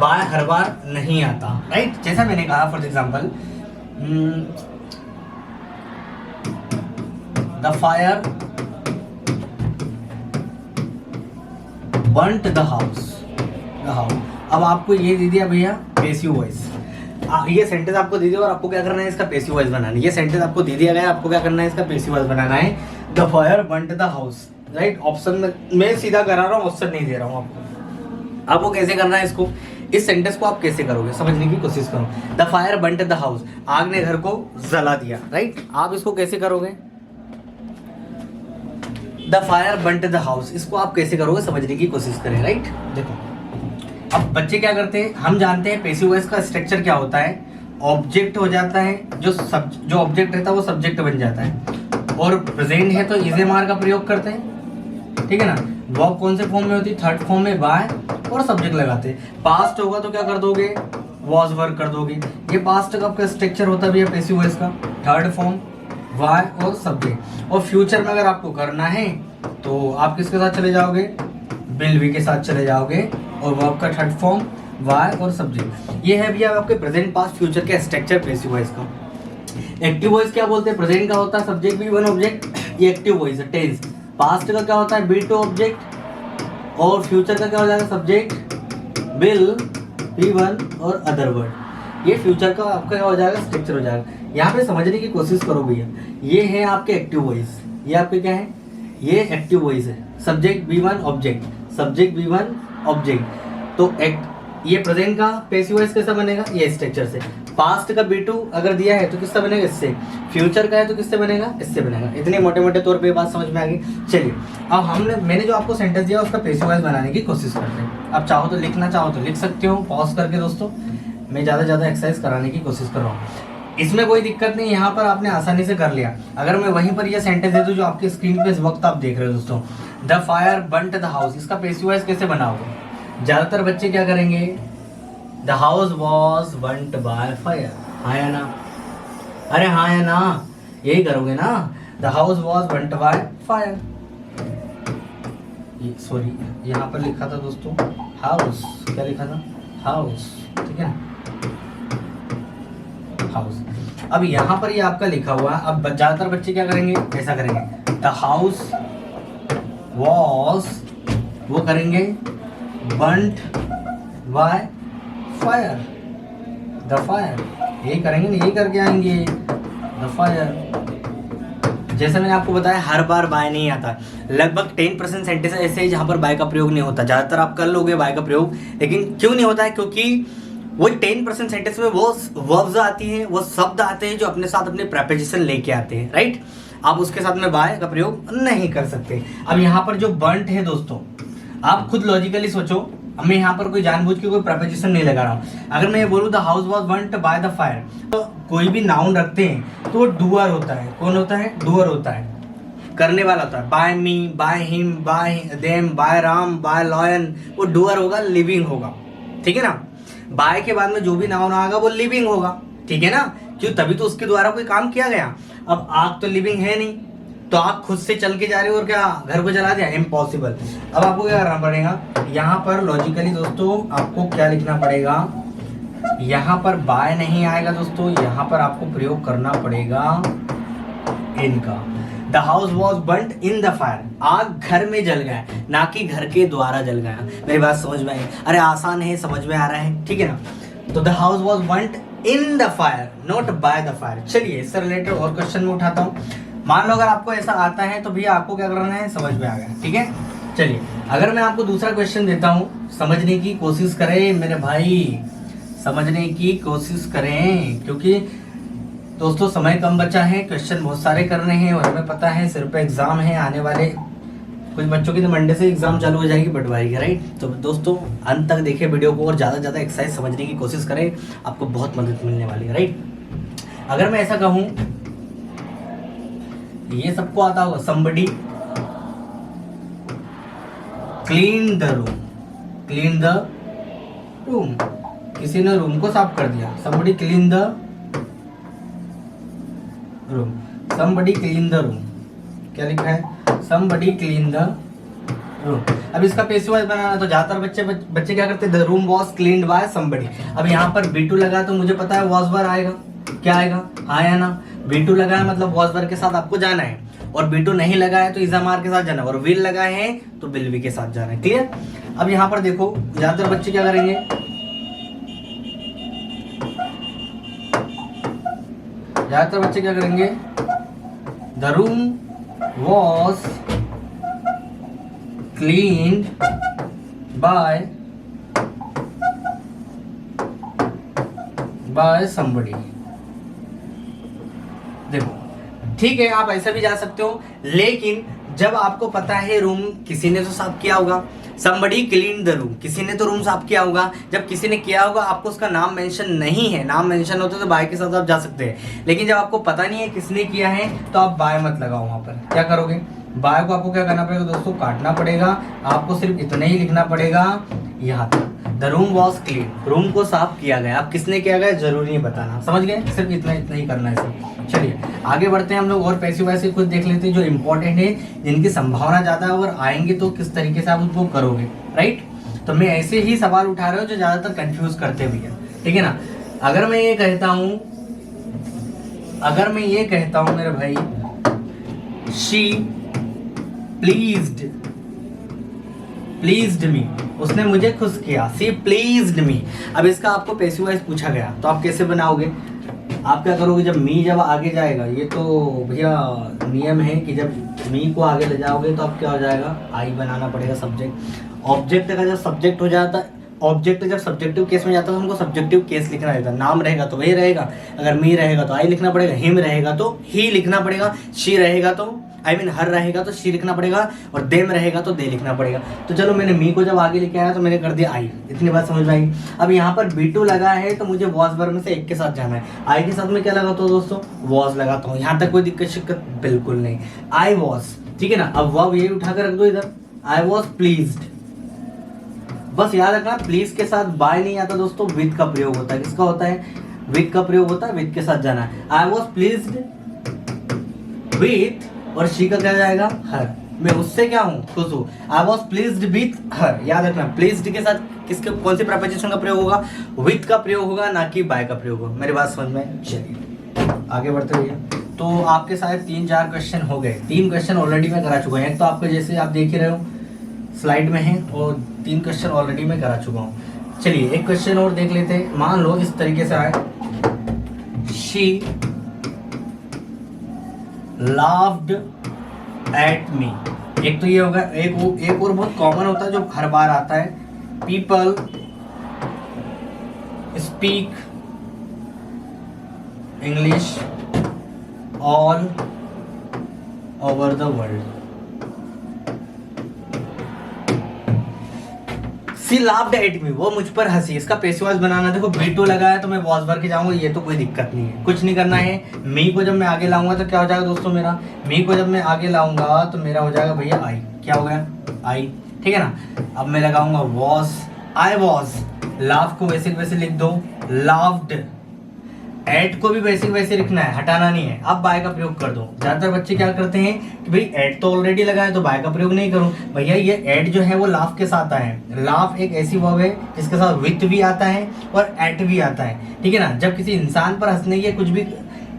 Speaker 2: बाय हर बार नहीं आता, राइट। जैसा मैंने कहा for example, the fire burnt the house. अब आपको ये दे दिया भैया पैसिव वॉइस। ये सेंटेंस आपको दे दिया और आपको क्या करना है? इसका पैसिव वॉइस बनाना है। ये सेंटेंस आपको दे दिया गया, आपको क्या करना है? इसका पैसिव वॉइस बनाना है। The fire burnt the house, right. Option में मैं सीधा करा रहा हूँ, ऑप्शन नहीं दे रहा हूँ आपको। आपको कैसे करना है इसको? इस सेंटेंस को आप कैसे करोगे समझने की कोशिश करो। The fire burnt the house, आग ने घर को जला दिया, राइट। आप इसको कैसे करोगे? The fire burnt the house, इसको आप कैसे करोगे समझने की कोशिश करें, राइट। देखो अब बच्चे क्या करते हैं, हम जानते हैं पैसिव वॉइस का स्ट्रक्चर क्या होता है। ऑब्जेक्ट हो जाता है, जो ऑब्जेक्ट रहता है वो सब्जेक्ट बन जाता है। और प्रेजेंट है तो इज एम आर का प्रयोग करते हैं, ठीक है ना। वर्ब कौन से फॉर्म में होती है? थर्ड फॉर्म में बाय और सब्जेक्ट लगाते हैं। पास्ट होगा तो क्या कर दोगे? वॉज वर्क कर दोगे। ये पास्ट का आपका स्ट्रक्चर होता है भैया पैसिव वॉइस का, थर्ड फॉर्म, वाय और सब्जेक्ट। और फ्यूचर में अगर आपको करना है तो आप किसके साथ चले जाओगे? विल बी के साथ चले जाओगे। और वर्ब का थर्ड फॉर्म, वाय और सब्जेक्ट। ये है भैया आपके प्रेजेंट, पास्ट, फ्यूचर के स्ट्रक्चर पैसिव वॉइस का। एक्टिव वॉइस क्या बोलते हैं? प्रेजेंट का होता है सब्जेक्ट बी वन ऑब्जेक्ट, ये एक्टिव वॉइस है। टेंस। पास्ट का क्या होता है? V two object. और फ्यूचर का क्या हो जाएगा? सब्जेक्ट, विल, बी वन और अदर वर्ड। ये फ्यूचर का आपका क्या हो जाएगा? स्ट्रक्चर हो जाएगा। यहाँ पे समझने की कोशिश करो भैया। ये है आपके एक्टिव वॉइस, ये आपके क्या है? ये एक्टिव वॉइस है। Subject V one object, subject V one object. तो ये प्रेजेंट का पैसिव वॉइस कैसा बनेगा? ये स्ट्रक्चर से। पास्ट का बी टू अगर दिया है तो किससे बनेगा? इससे। फ्यूचर का है तो किससे बनेगा? इससे बनेगा। इतने मोटे मोटे तौर पे बात समझ में आ गई। चलिए अब मैंने जो आपको सेंटेंस दिया उसका पैसिव वॉइस बनाने की कोशिश करते हैं। आप चाहो तो लिखना चाहो तो लिख सकते हो पॉज करके दोस्तों। मैं ज़्यादा एक्सरसाइज कराने की कोशिश कर रहा हूँ, इसमें कोई दिक्कत नहीं। यहाँ पर आपने आसानी से कर लिया। अगर मैं वहीं पर यह सेंटेंस दे दूँ जो आपकी स्क्रीन पे इस वक्त आप देख रहे हो दोस्तों, the fire burnt the house, इसका पैसिव वॉइस कैसे बनाओगे? ज़्यादातर बच्चे क्या करेंगे? The house was burnt by fire. हाँ या ना? अरे हाँ या ना, यही करोगे ना। The house was burnt by fire. Sorry, यहाँ पर लिखा था दोस्तों हाउस, क्या लिखा था? हाउस, ठीक है ना, हाउस। अब यहाँ पर ये आपका लिखा हुआ है। अब ज़्यादातर बच्चे क्या करेंगे, ऐसा करेंगे, द हाउस वॉज, वो करेंगे burnt by fire, the fire, यही करेंगे ना, यही करके आएंगे द फायर। जैसे मैंने आपको बताया हर बार बाय नहीं आता, लगभग 10% सेंटेंस ऐसे ही जहाँ पर बाय का प्रयोग नहीं होता। ज़्यादातर आप कर लोगे बाय का प्रयोग, लेकिन क्यों नहीं होता है? क्योंकि वो 10% सेंटेंस में वो वर्ब्स आती हैं, वो शब्द आते हैं जो अपने साथ अपने प्रेपोजिशन लेके आते हैं, राइट। आप उसके साथ में बाय का प्रयोग नहीं कर सकते। अब यहाँ पर जो बर्न्ट है दोस्तों, आप खुद लॉजिकली सोचो, मैं यहाँ पर कोई जानबूझ के कोई प्रपोजिशन नहीं लगा रहा हूँ। अगर मैं ये बोलूँ the house was burnt by the fire, तो कोई भी नाउन रखते हैं तो वो डूअर होता है। कौन होता है? डूअर होता है, करने वाला होता है। By me, by him, by them, by Ram, by lion, वो डूअर होगा, लिविंग होगा, ठीक है ना। बाय के बाद में जो भी नाउन आएगा वो लिविंग होगा, ठीक है ना, क्यों? तभी तो उसके द्वारा कोई काम किया गया। अब आग तो लिविंग है नहीं, तो आप खुद से चल के जा रहे हो और क्या घर को जला दिया? इम्पॉसिबल। अब आपको क्या करना पड़ेगा, यहाँ पर लॉजिकली दोस्तों आपको क्या लिखना पड़ेगा, यहाँ पर बाय नहीं आएगा दोस्तों, यहाँ पर आपको प्रयोग करना पड़ेगा इनका। The house was burnt in the fire, आग घर में जल गया, ना कि घर के द्वारा जल गया। मेरी बात समझ में आई? अरे आसान है, समझ में आ रहा है, ठीक है ना। तो the house was burnt in the fire, not by the fire. चलिए इससे रिलेटेड और क्वेश्चन में उठाता हूँ। मान लो अगर आपको ऐसा आता है तो भैया आपको क्या करना है, समझ में आ गया, ठीक है। चलिए अगर मैं आपको दूसरा क्वेश्चन देता हूँ, समझने की कोशिश करें मेरे भाई, समझने की कोशिश करें, क्योंकि दोस्तों समय कम बचा है, क्वेश्चन बहुत सारे करने हैं और हमें पता है सिर पे एग्जाम है आने वाले। कुछ बच्चों की तो मंडे से एग्जाम चालू हो जाएगी, पटवारी की, राइट। तो दोस्तों अंत तक देखें वीडियो को और ज़्यादा से ज़्यादा एक्सरसाइज समझने की कोशिश करें, आपको बहुत मदद मिलने वाली है, राइट। अगर मैं ऐसा कहूँ, ये सबको आता होगा, somebody clean the room, clean the room, किसी ने रूम को साफ कर दिया। somebody clean the room, somebody clean the room, क्या लिखा है? somebody clean the room. अब इसका पैसिव वॉइस बनाना, तो ज्यादातर बच्चे क्या करते हैं, the room was cleaned by somebody। अब यहाँ पर B2 लगा तो मुझे पता है वॉज वर्ब आएगा, क्या आएगा? हाँ या ना? B2 लगा है मतलब वॉज वर्ब के साथ आपको जाना है, और B2 नहीं लगा है तो इज एम आर के साथ जाना है, और विल लगा है तो विल बी के साथ जाना है, क्लियर। अब यहाँ पर देखो ज्यादातर बच्चे क्या करेंगे, ज्यादातर बच्चे क्या करेंगे, the room was cleaned by somebody। देखो ठीक है, आप ऐसा भी जा सकते हो, लेकिन जब आपको पता है रूम किसी ने तो साफ किया होगा, somebody cleaned the room, किसी ने तो रूम साफ किया होगा। जब किसी ने किया होगा, आपको उसका नाम मेंशन नहीं है, नाम मेंशन होता तो बाय के साथ आप जा सकते हैं, लेकिन जब आपको पता नहीं है किसने किया है तो आप बाय मत लगाओ। वहां पर क्या करोगे, बाय को आपको क्या करना पड़ेगा दोस्तों, काटना पड़ेगा। आपको सिर्फ इतना ही लिखना पड़ेगा यहाँ तक, the room was clean, room को साफ किया गया। अब किसने किया गया जरूरी नहीं बताना, समझ गए, सिर्फ इतना ही करना है सब। चलिए आगे बढ़ते हैं हम लोग, और पैसिव वॉइस कुछ देख लेते हैं जो इंपॉर्टेंट है, जिनकी संभावना ज्यादा है, और आएंगे तो किस तरीके से आप उसको करोगे, राइट। तो मैं ऐसे ही सवाल उठा रहा हूँ जो ज्यादातर कंफ्यूज करते भी है, ठीक है ना। अगर मैं ये कहता हूँ मेरे भाई, शी प्लीज्ड मी, उसने मुझे खुश किया, सी प्लीज्ड मी। अब इसका आपको पैसिव वॉइस पूछा गया तो आप कैसे बनाओगे, आप क्या करोगे, जब आगे जाएगा, ये तो भैया नियम है कि जब मी को आगे ले जाओगे तो अब क्या हो जाएगा, आई बनाना पड़ेगा सब्जेक्ट। ऑब्जेक्ट का जब सब्जेक्ट हो जाता है, ऑब्जेक्ट जब सब्जेक्टिव केस में जाता है तो हमको सब्जेक्टिव केस लिखना रहता है। नाम रहेगा तो वही रहेगा, अगर मी रहेगा तो आई लिखना पड़ेगा, हिम रहेगा तो ही लिखना पड़ेगा, शी रहेगा तो हर रहेगा तो शी लिखना पड़ेगा, और देम रहेगा तो दे लिखना पड़ेगा। तो चलो मैंने मी को जब आगे लेके आया तो मैंने कर दिया आई, इतनी बात समझ में आई। अब यहाँ पर B2 लगा है तो मुझे वॉज वर्ब में से एक के साथ जाना है, आई के साथ में क्या लगाता हूँ दोस्तों, वॉज लगाता हूँ। यहाँ तक कोई दिक्कत शिक्कत बिल्कुल नहीं, आई वॉज, ठीक है ना। अब वर्ब यही उठाकर रख दो इधर, आई वॉज प्लीज्ड बस याद रखना प्लीज के साथ बाय नहीं आता दोस्तों, विद का प्रयोग होता है। किसका होता है? विद का प्रयोग होता है, विद के साथ जाना है। आई वॉज प्लीज्ड विथ, और शी का क्या जाएगा? हर। मैं उससे क्या हूँ? खुश हूँ। I was pleased with her. याद रखना प्लीज्ड के साथ किसके कौन से प्रपोजिशन का प्रयोग होगा? विथ का प्रयोग होगा, ना कि बाय का प्रयोग होगा। मेरी बात समझ में? चलिए आगे बढ़ते भैया। तो आपके शायद 3-4 क्वेश्चन हो गए। 3 क्वेश्चन ऑलरेडी मैं करा चुका हूँ। एक तो आपके जैसे आप देख ही रहे हो स्लाइड में है, और 3 क्वेश्चन ऑलरेडी मैं करा चुका हूँ। चलिए एक क्वेश्चन और देख लेते हैं। मान लो इस तरीके से आए, शी लाफ्ड एट मी। एक तो ये होगा, एक और बहुत कॉमन होता है जो हर बार आता है, people speak English all over the world. She laughed at me, वो मुझ पर हंसी। इसका पेशवाज बनाना, देखो बी2 लगा है तो मैं वॉज भर के जाऊंगा, ये तो कोई दिक्कत नहीं है, कुछ नहीं करना है। मी को जब मैं आगे लाऊंगा तो क्या हो जाएगा दोस्तों मेरा? मी को जब मैं आगे लाऊंगा तो मेरा हो जाएगा भैया आई। क्या हो गया? आई। ठीक है ना। अब मैं लगाऊंगा वॉज, आई वॉज। लाफ को वैसे वैसे लिख दो, लाफ्ड। एट को भी वैसे वैसे लिखना है, हटाना नहीं है। अब बाय का प्रयोग कर दो। ज्यादातर बच्चे क्या करते हैं कि भाई एट तो ऑलरेडी लगा है तो बाय का प्रयोग नहीं करूं। भैया ये एट जो है वो लाफ के साथ आए। लाफ एक ऐसी वर्ब है जिसके साथ विथ भी आता है और एट भी आता है। ठीक है ना। जब किसी इंसान पर हंसने की, कुछ भी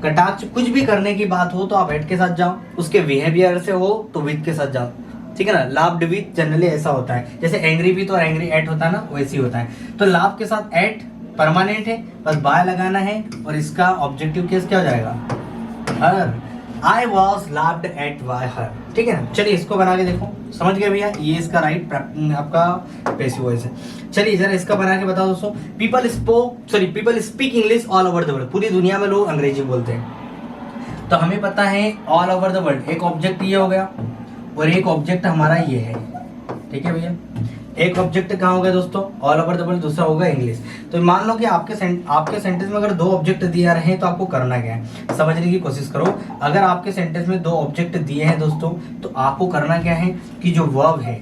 Speaker 2: कटाक्ष, कुछ भी करने की बात हो तो आप एट के साथ जाओ। उसके बिहेवियर से हो तो विथ के साथ जाओ। ठीक है ना। लाफ्ड विथ जनरली ऐसा होता है, जैसे एंग्री विथ और एंग्री एट होता है ना, वैसे ही होता है। तो लाफ के साथ एट परमानेंट है, बस बाय लगाना है, और इसका ऑब्जेक्टिव केस क्या हो जाएगा? Her. I was laughed at by her. ठीक है ना। चलिए इसको बना के देखो। समझ गए भैया? ये इसका राइट आपका पैसिव वॉइस है। चलिए जरा इसका बना के बताओ दोस्तों। People speak English all over the world. पूरी दुनिया में लोग अंग्रेजी बोलते हैं। तो हमें पता है ऑल ओवर द वर्ल्ड, एक ऑब्जेक्ट ये हो गया और एक ऑब्जेक्ट हमारा ये है। ठीक है भैया। एक ऑब्जेक्ट कहाँ हो गया दोस्तों? All over the world. दूसरा होगा इंग्लिश। तो मान लो कि आपके सेंटेंस में अगर 2 ऑब्जेक्ट दिए रहे हैं तो आपको करना क्या है, समझने की कोशिश करो। अगर आपके सेंटेंस में 2 ऑब्जेक्ट दिए हैं दोस्तों, तो आपको करना क्या है कि जो वर्ब है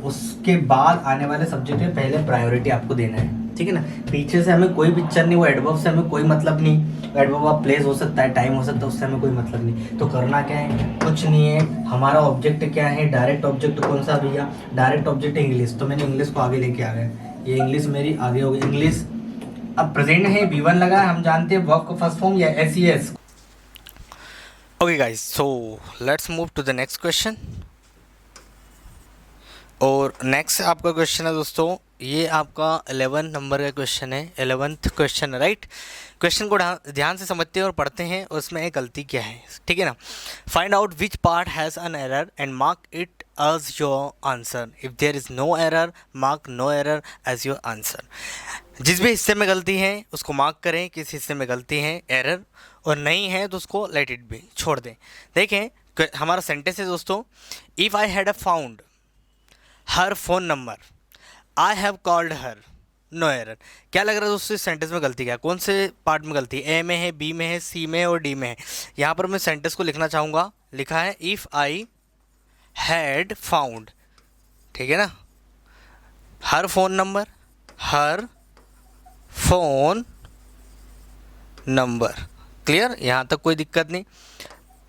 Speaker 2: उसके बाद आने वाले सब्जेक्ट में पहले प्रायोरिटी आपको देना है। ठीक है ना। पीछे से हमें कोई पिक्चर नहीं, वो एडवर्ब से हमें कोई मतलब नहीं। एडवर्ब ऑफ प्लेस हो सकता है, टाइम हो सकता है, उससे हमें कोई मतलब नहीं। तो करना क्या है? कुछ नहीं है। हमारा ऑब्जेक्ट क्या है? डायरेक्ट ऑब्जेक्ट कौन सा भैया? Direct object English. तो मैंने इंग्लिश को आगे लेके आ गया, ये इंग्लिश मेरी आगे हो गई। इंग्लिश अब प्रेजेंट है, V1 लगा है, हम जानते हैं वर्ब का फर्स्ट फॉर्म या SES।
Speaker 1: Okay guys, so let's move to the next question. और नेक्स्ट आपका क्वेश्चन है दोस्तों, ये आपका 11 नंबर का क्वेश्चन है, 11th क्वेश्चन है, राइट। क्वेश्चन को ध्यान से समझते हैं और पढ़ते हैं और उसमें एक गलती क्या है, ठीक है ना। Find out which part has an error and mark it as your answer. If there is no error, mark no error as your answer. जिस भी हिस्से में गलती है उसको मार्क करें, किस हिस्से में गलती है एरर, और नहीं है तो उसको लेट इट बी, छोड़ दें। देखें हमारा सेंटेंस है दोस्तों, if I had found her phone number, I have called her, no error. क्या लग रहा है दोस्तों इस सेंटेंस में गलती क्या है? कौन से पार्ट में गलती है? ए में है, बी में है, सी में है और डी में है। यहाँ पर मैं सेंटेंस को लिखना चाहूँगा, लिखा है इफ़ आई हैड फाउंड, ठीक है ना, हर फोन नंबर, हर फोन नंबर, क्लियर, यहाँ तक कोई दिक्कत नहीं।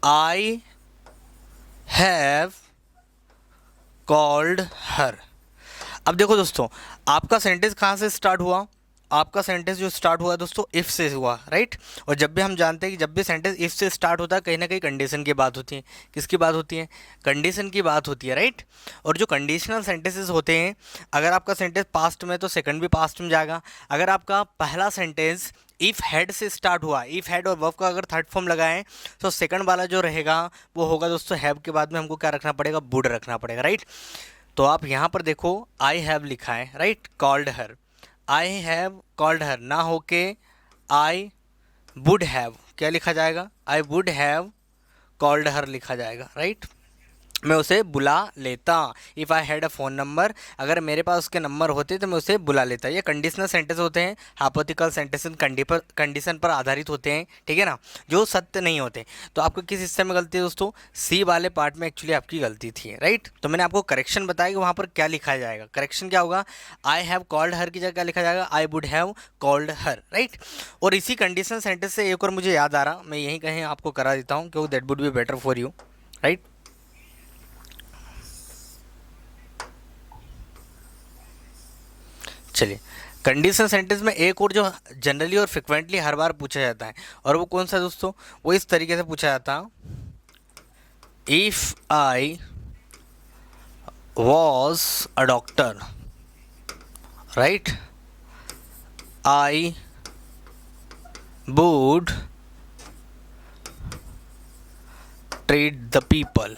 Speaker 1: आई हैव कॉल्ड हर। अब देखो दोस्तों, आपका सेंटेंस कहाँ से स्टार्ट हुआ? आपका सेंटेंस जो स्टार्ट हुआ दोस्तों इफ़ से हुआ, राइट। और जब भी हम जानते हैं कि जब भी सेंटेंस इफ़ से स्टार्ट होता है कहीं ना कहीं कंडीशन की बात होती है। किसकी बात होती है? कंडीशन की बात होती है, राइट। और जो कंडीशनल सेंटेंसेस होते हैं, अगर आपका सेंटेंस पास्ट में तो सेकंड भी पास्ट में जाएगा। अगर आपका पहला सेंटेंस इफ़ हैड से स्टार्ट हुआ, इफ़ हैड और वर्ब का अगर थर्ड फॉर्म लगाएं तो सेकंड वाला जो रहेगा वो होगा दोस्तों हैव के बाद में हमको क्या रखना पड़ेगा? वुड रखना पड़ेगा, राइट। तो आप यहाँ पर देखो आई हैव लिखा है, right, called her. I have called हर ना होके आई वुड हैव क्या लिखा जाएगा? आई वुड हैव कॉल्ड हर लिखा जाएगा, राइट। मैं उसे बुला लेता। If I had a phone number, अगर मेरे पास उसके नंबर होते तो मैं उसे बुला लेता। ये कंडीशनल सेंटेंस होते हैं, हाइपोथेटिकल सेंटेंस कंडीशन पर आधारित होते हैं, ठीक है ना, जो सत्य नहीं होते। तो आपको किस हिस्से में गलती है दोस्तों? सी वाले पार्ट में एक्चुअली आपकी गलती थी, राइट। तो मैंने आपको करेक्शन बताया कि वहाँ पर क्या लिखा जाएगा। करेक्शन क्या होगा? आई हैव कॉल्ड हर की जगह क्या लिखा जाएगा? I would have called her, right. और इसी कंडीशनल सेंटेंस से एक और मुझे याद आ रहा, मैं यहीं कहीं आपको करा देता हूँ क्योंकि that would be better for you, right. चलिए, कंडीशनल सेंटेंस में एक और जो जनरली और फ्रिक्वेंटली हर बार पूछा जाता है, और वो कौन सा है दोस्तों? वो इस तरीके से पूछा जाता, if I was a doctor, right, I would treat the people.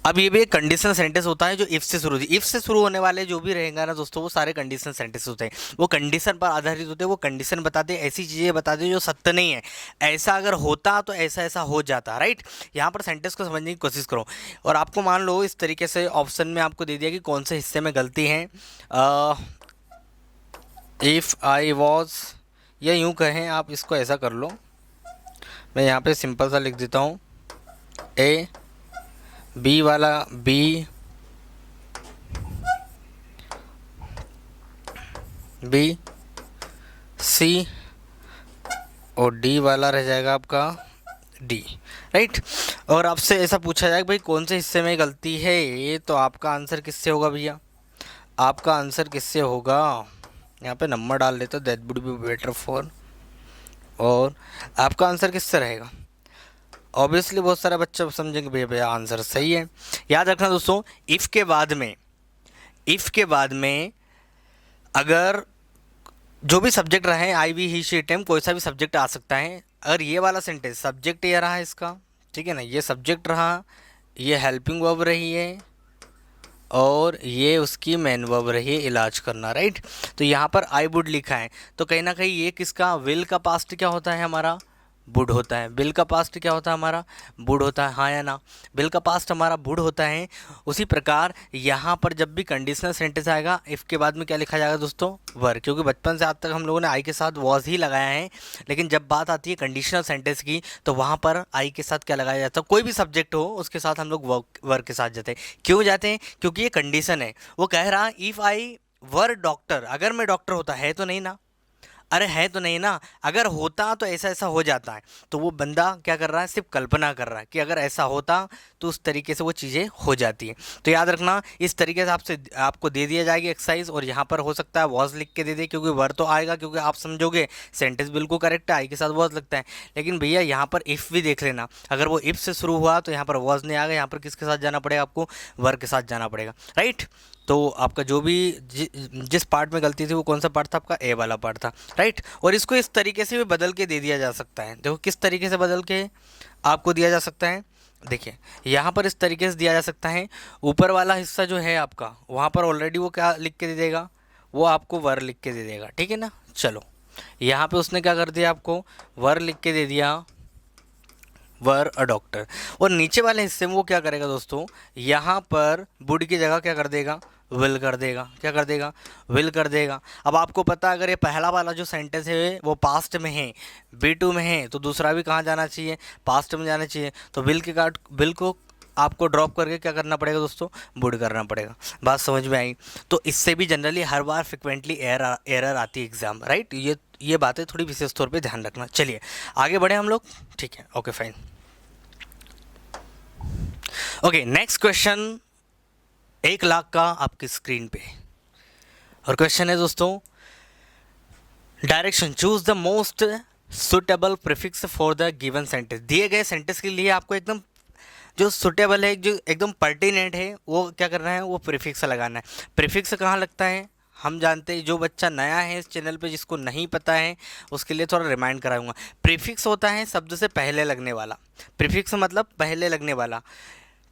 Speaker 1: अब ये भी एक कंडीशनल सेंटेंस होता है जो इफ से शुरू होती है। इफ से शुरू होने वाले जो भी रहेगा ना दोस्तों, वो सारे कंडीशनल सेंटेंस होते हैं। वो कंडीशन पर आधारित होते हैं, वो कंडीशन बताते हैं, ऐसी चीज़ें बताते हैं जो सत्य नहीं है। ऐसा अगर होता तो ऐसा ऐसा हो जाता, राइट। यहाँ पर सेंटेंस को समझने की कोशिश करो। और आपको मान लो इस तरीके से ऑप्शन में आपको दे दिया कि कौन से हिस्से में गलती है। इफ़ आई वॉज, या यूँ कहें आप इसको ऐसा कर लो, मैं यहाँ पे सिंपल सा लिख देता हूँ, ए बी वाला बी, बी सी, और डी वाला रह जाएगा आपका डी, राइट। और आपसे ऐसा पूछा जाए भाई कौन से हिस्से में गलती है, तो आपका आंसर किससे होगा भैया? आपका आंसर किससे होगा? यहाँ पे नंबर डाल देते, that would be better for. और आपका आंसर किससे रहेगा? ऑब्वियसली बहुत सारा बच्चा समझेंगे भैया भैया आंसर सही है। याद रखना दोस्तों, इफ़ के बाद में, इफ़ के बाद में अगर जो भी सब्जेक्ट रहे, आई वी ही शी टेम, कोई सा भी सब्जेक्ट आ सकता है। अगर ये वाला सेंटेंस सब्जेक्ट ये रहा इसका, ठीक है ना, ये सब्जेक्ट रहा, ये हेल्पिंग वर्ब रही है, और ये उसकी मेन वर्ब रही है, इलाज करना, राइट। तो यहाँ पर आई वुड लिखा है, तो कहीं ना कहीं ये किसका, विल का पास्ट क्या होता है हमारा? वुड होता है। बिल का पास्ट क्या होता है हमारा? वुड होता है, हाँ या ना? बिल का पास्ट हमारा वुड होता है। उसी प्रकार यहाँ पर जब भी कंडीशनल सेंटेंस आएगा, इफ़ के बाद में क्या लिखा जाएगा दोस्तों? वर, क्योंकि बचपन से आज तक हम लोगों ने आई के साथ वॉज ही लगाया है। लेकिन जब बात आती है कंडीशनल सेंटेंस की, तो वहाँ पर आई के साथ क्या लगाया जाता है? कोई भी सब्जेक्ट हो उसके साथ हम लोग वर के साथ जाते हैं। क्यों जाते हैं? क्योंकि ये कंडीशन है। वो कह रहा इफ़ आई वर डॉक्टर, अगर मैं डॉक्टर होता, है तो नहीं ना? अरे है तो नहीं ना, अगर होता तो ऐसा ऐसा हो जाता है। तो वो बंदा क्या कर रहा है? सिर्फ कल्पना कर रहा है कि अगर ऐसा होता तो उस तरीके से वो चीज़ें हो जाती हैं। तो याद रखना, इस तरीके से आपसे आपको दे दिया जाएगी एक्सरसाइज, और यहाँ पर हो सकता है वॉज लिख के दे दे, क्योंकि वर तो आएगा, क्योंकि आप समझोगे सेंटेंस बिल्कुल करेक्ट है, आई के साथ वॉज लगता है। लेकिन भैया यहाँ पर इफ़ भी देख लेना, अगर वो इफ़ से शुरू हुआ तो यहाँ पर वॉज नहीं आएगा, यहाँ पर किसके साथ जाना पड़ेगा? आपको वर के साथ जाना पड़ेगा, राइट। तो आपका जो भी जिस पार्ट में गलती थी वो कौन सा पार्ट था? आपका ए वाला पार्ट था, राइट। और इसको इस तरीके से भी बदल के दे दिया जा सकता है। देखो किस तरीके से बदल के आपको दिया जा सकता है। देखिए यहाँ पर इस तरीके से दिया जा सकता है, ऊपर वाला हिस्सा जो है आपका, वहाँ पर ऑलरेडी वो क्या लिख के दे देगा? वो आपको वर लिख के दे देगा, ठीक है ना। चलो, यहाँ पे उसने क्या कर दिया? आपको वर लिख के दे दिया, वर अ डॉक्टर। और नीचे वाले हिस्से में वो क्या करेगा दोस्तों? यहाँ पर वुड की जगह क्या कर देगा? विल कर देगा। क्या कर देगा? विल कर देगा। अब आपको पता है अगर ये पहला वाला जो सेंटेंस है वो पास्ट में है, B2 में है, तो दूसरा भी कहाँ जाना चाहिए? पास्ट में जाना चाहिए। तो विल को आपको ड्रॉप करके क्या करना पड़ेगा दोस्तों? वुड करना पड़ेगा। बात समझ में आई? तो इससे भी जनरली हर बार फ्रिक्वेंटली एरर आती है एग्जाम, राइट। ये बातें थोड़ी विशेष तौर पे ध्यान रखना। चलिए आगे बढ़े हम लोग, ठीक है, okay fine. Okay, next question 1 lakh का आपकी स्क्रीन पे, और क्वेश्चन है दोस्तों, direction, choose the most suitable prefix for the given sentence. दिए गए सेंटेंस के लिए आपको एकदम जो सुटेबल है, जो एकदम पर्टिनेंट है, वो क्या करना है? वो प्रीफिक्स लगाना है। प्रीफिक्स कहाँ लगता है? हम जानते हैं, जो बच्चा नया है इस चैनल पे जिसको नहीं पता है उसके लिए थोड़ा रिमाइंड कराऊंगा। प्रीफिक्स होता है शब्द से पहले लगने वाला। प्रीफिक्स मतलब पहले लगने वाला,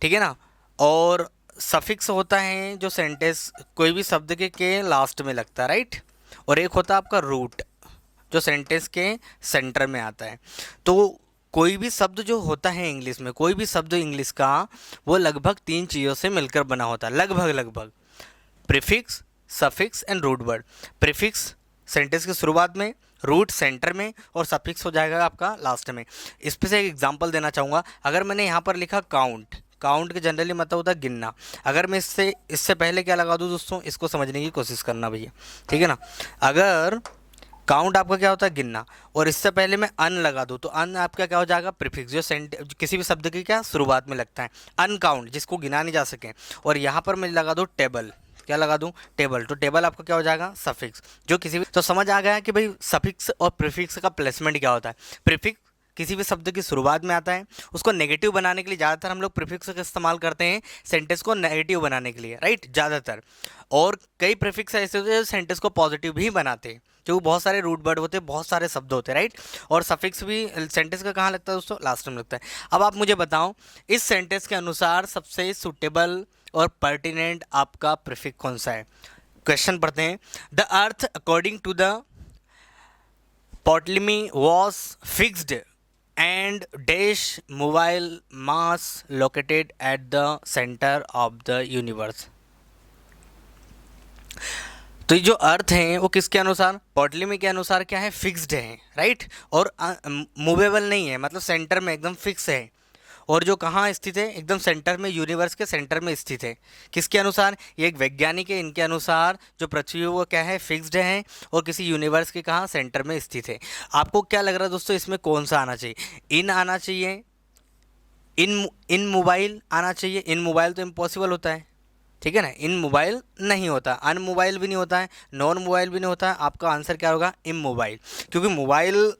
Speaker 1: ठीक है ना। और सफिक्स होता है जो सेंटेंस कोई भी शब्द के लास्ट में लगता है, राइट। और एक होता है आपका रूट, जो सेंटेंस के सेंटर में आता है। तो कोई भी शब्द जो होता है इंग्लिश में, कोई भी शब्द इंग्लिश का, वो लगभग 3 चीज़ों से मिलकर बना होता है, लगभग। Prefix, suffix and root word. Prefix sentence की शुरुआत में, रूट सेंटर में, और सफिक्स हो जाएगा आपका लास्ट में। इस पे से एक एग्जांपल देना चाहूँगा। अगर मैंने यहाँ पर लिखा काउंट, काउंट के जनरली मतलब होता है गिनना। अगर मैं इससे पहले क्या लगा दूँ दोस्तों, इसको समझने की कोशिश करना भैया, ठीक है ना। अगर काउंट आपका क्या होता है, गिनना, और इससे पहले मैं अन लगा दूँ तो अन आपका क्या हो जाएगा, प्रीफिक्स, जो किसी भी शब्द की क्या शुरुआत में लगता है। अनकाउंट, जिसको गिना नहीं जा सके। और यहाँ पर मैं लगा दूँ टेबल, क्या लगा दूँ, टेबल, तो टेबल आपका क्या हो जाएगा, सफिक्स, जो किसी भी। तो समझ आ गया कि भाई सफिक्स और प्रीफिक्स का प्लेसमेंट क्या होता है। प्रीफिक्स किसी भी शब्द की शुरुआत में आता है, उसको नेगेटिव बनाने के लिए ज़्यादातर हम लोग प्रीफिक्स का इस्तेमाल करते हैं, सेंटेंस को नेगेटिव बनाने के लिए, राइट, ज़्यादातर। और कई प्रीफिक्स ऐसे होते हैं जो सेंटेंस को पॉजिटिव भी बनाते हैं, क्योंकि बहुत सारे रूट वर्ड होते हैं, बहुत सारे शब्द होते हैं, राइट। और सफिक्स भी सेंटेंस का कहाँ लगता है दोस्तों, लास्ट में लगता है। अब आप मुझे बताओ, इस सेंटेंस के अनुसार सबसे सुटेबल और पर्टिनेंट आपका प्रीफिक्स कौन सा है। क्वेश्चन पढ़ते हैं। The earth according to the Ptolemy was fixed and dash mobile mass located at the center of the universe। तो ये जो अर्थ है वो किसके अनुसार, पॉटलीमी के अनुसार क्या है, फिक्स्ड है, राइट, और मूवेबल नहीं है, मतलब सेंटर में एकदम फिक्स है। और जो कहाँ स्थित है, एकदम सेंटर में, यूनिवर्स के सेंटर में स्थित है। किसके अनुसार, ये एक वैज्ञानिक है, इनके अनुसार जो पृथ्वी है वो क्या है, फिक्स्ड है, और किसी यूनिवर्स के कहाँ, सेंटर में स्थित है। आपको क्या लग रहा है दोस्तों, इसमें कौन सा आना चाहिए, इन आना चाहिए, इन मोबाइल आना चाहिए। इन मोबाइल तो इम्पॉसिबल होता है, ठीक है ना, इन मोबाइल नहीं होता, अन मोबाइल भी नहीं होता है, नॉन मोबाइल भी नहीं होता है। आपका आंसर क्या होगा, इम मोबाइल, क्योंकि मोबाइल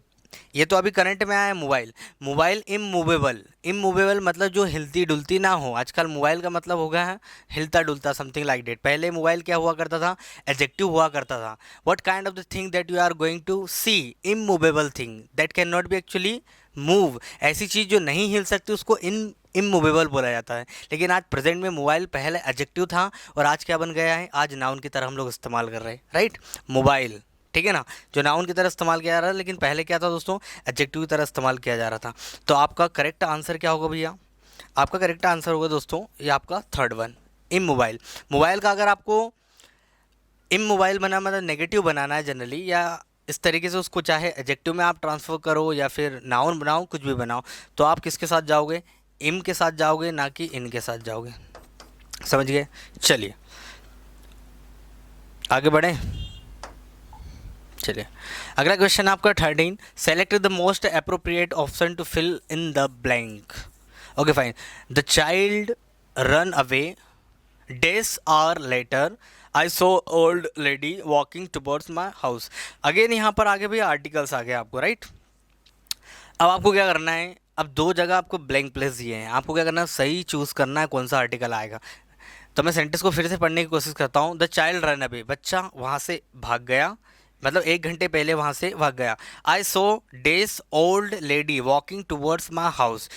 Speaker 1: ये तो अभी करंट में आया है मोबाइल। मोबाइल इमूवेबल, इमूवेबल मतलब जो हिलती डुलती ना हो। आजकल मोबाइल का मतलब हो गया है हिलता डुलता, समथिंग लाइक डेट। पहले मोबाइल क्या हुआ करता था, एडजेक्टिव हुआ करता था। What kind of the thing that you are going to see, immovable thing that can not be actually move. ऐसी चीज़ जो नहीं हिल सकती उसको इमूवेबल बोला जाता है। लेकिन आज प्रेजेंट में मोबाइल पहले एडजेक्टिव था और आज क्या बन गया है, आज नाउन की तरह हम लोग इस्तेमाल कर रहे हैं, राइट, मोबाइल, ठीक है ना, जो नाउन की तरह इस्तेमाल किया जा रहा है, लेकिन पहले क्या था दोस्तों, एडजेक्टिव की तरह इस्तेमाल किया जा रहा था। तो आपका करेक्ट आंसर क्या होगा भैया, आपका करेक्ट आंसर होगा दोस्तों ये आपका थर्ड वन, इम मोबाइल। मोबाइल का अगर आपको इम मोबाइल बना मतलब नेगेटिव बनाना है जनरली, या इस तरीके से उसको चाहे एडजेक्टिव में आप ट्रांसफ़र करो या फिर नाउन बनाओ, कुछ भी बनाओ, तो आप किसके साथ जाओगे, इम के साथ जाओगे, ना कि इन के साथ जाओगे। समझ गए। चलिए आगे बढ़ें। चलिए अगला क्वेश्चन आपका 13, select the most appropriate option to fill in the blank. Okay fine. The child run away, days are later, I saw old lady walking towards my house. Again यहाँ पर आगे भी आर्टिकल्स आ गए आपको, राइट। अब आपको क्या करना है, अब दो जगह आपको ब्लैंक प्लेस दिए हैं, आपको क्या करना है, सही चूज़ करना है कौन सा आर्टिकल आएगा। तो मैं सेंटेंस को फिर से पढ़ने की कोशिश करता हूँ। द चाइल्ड रन अवे, बच्चा वहाँ से भाग गया, मतलब 1 घंटे पहले वहाँ से भाग गया। I saw days old lady walking towards my house.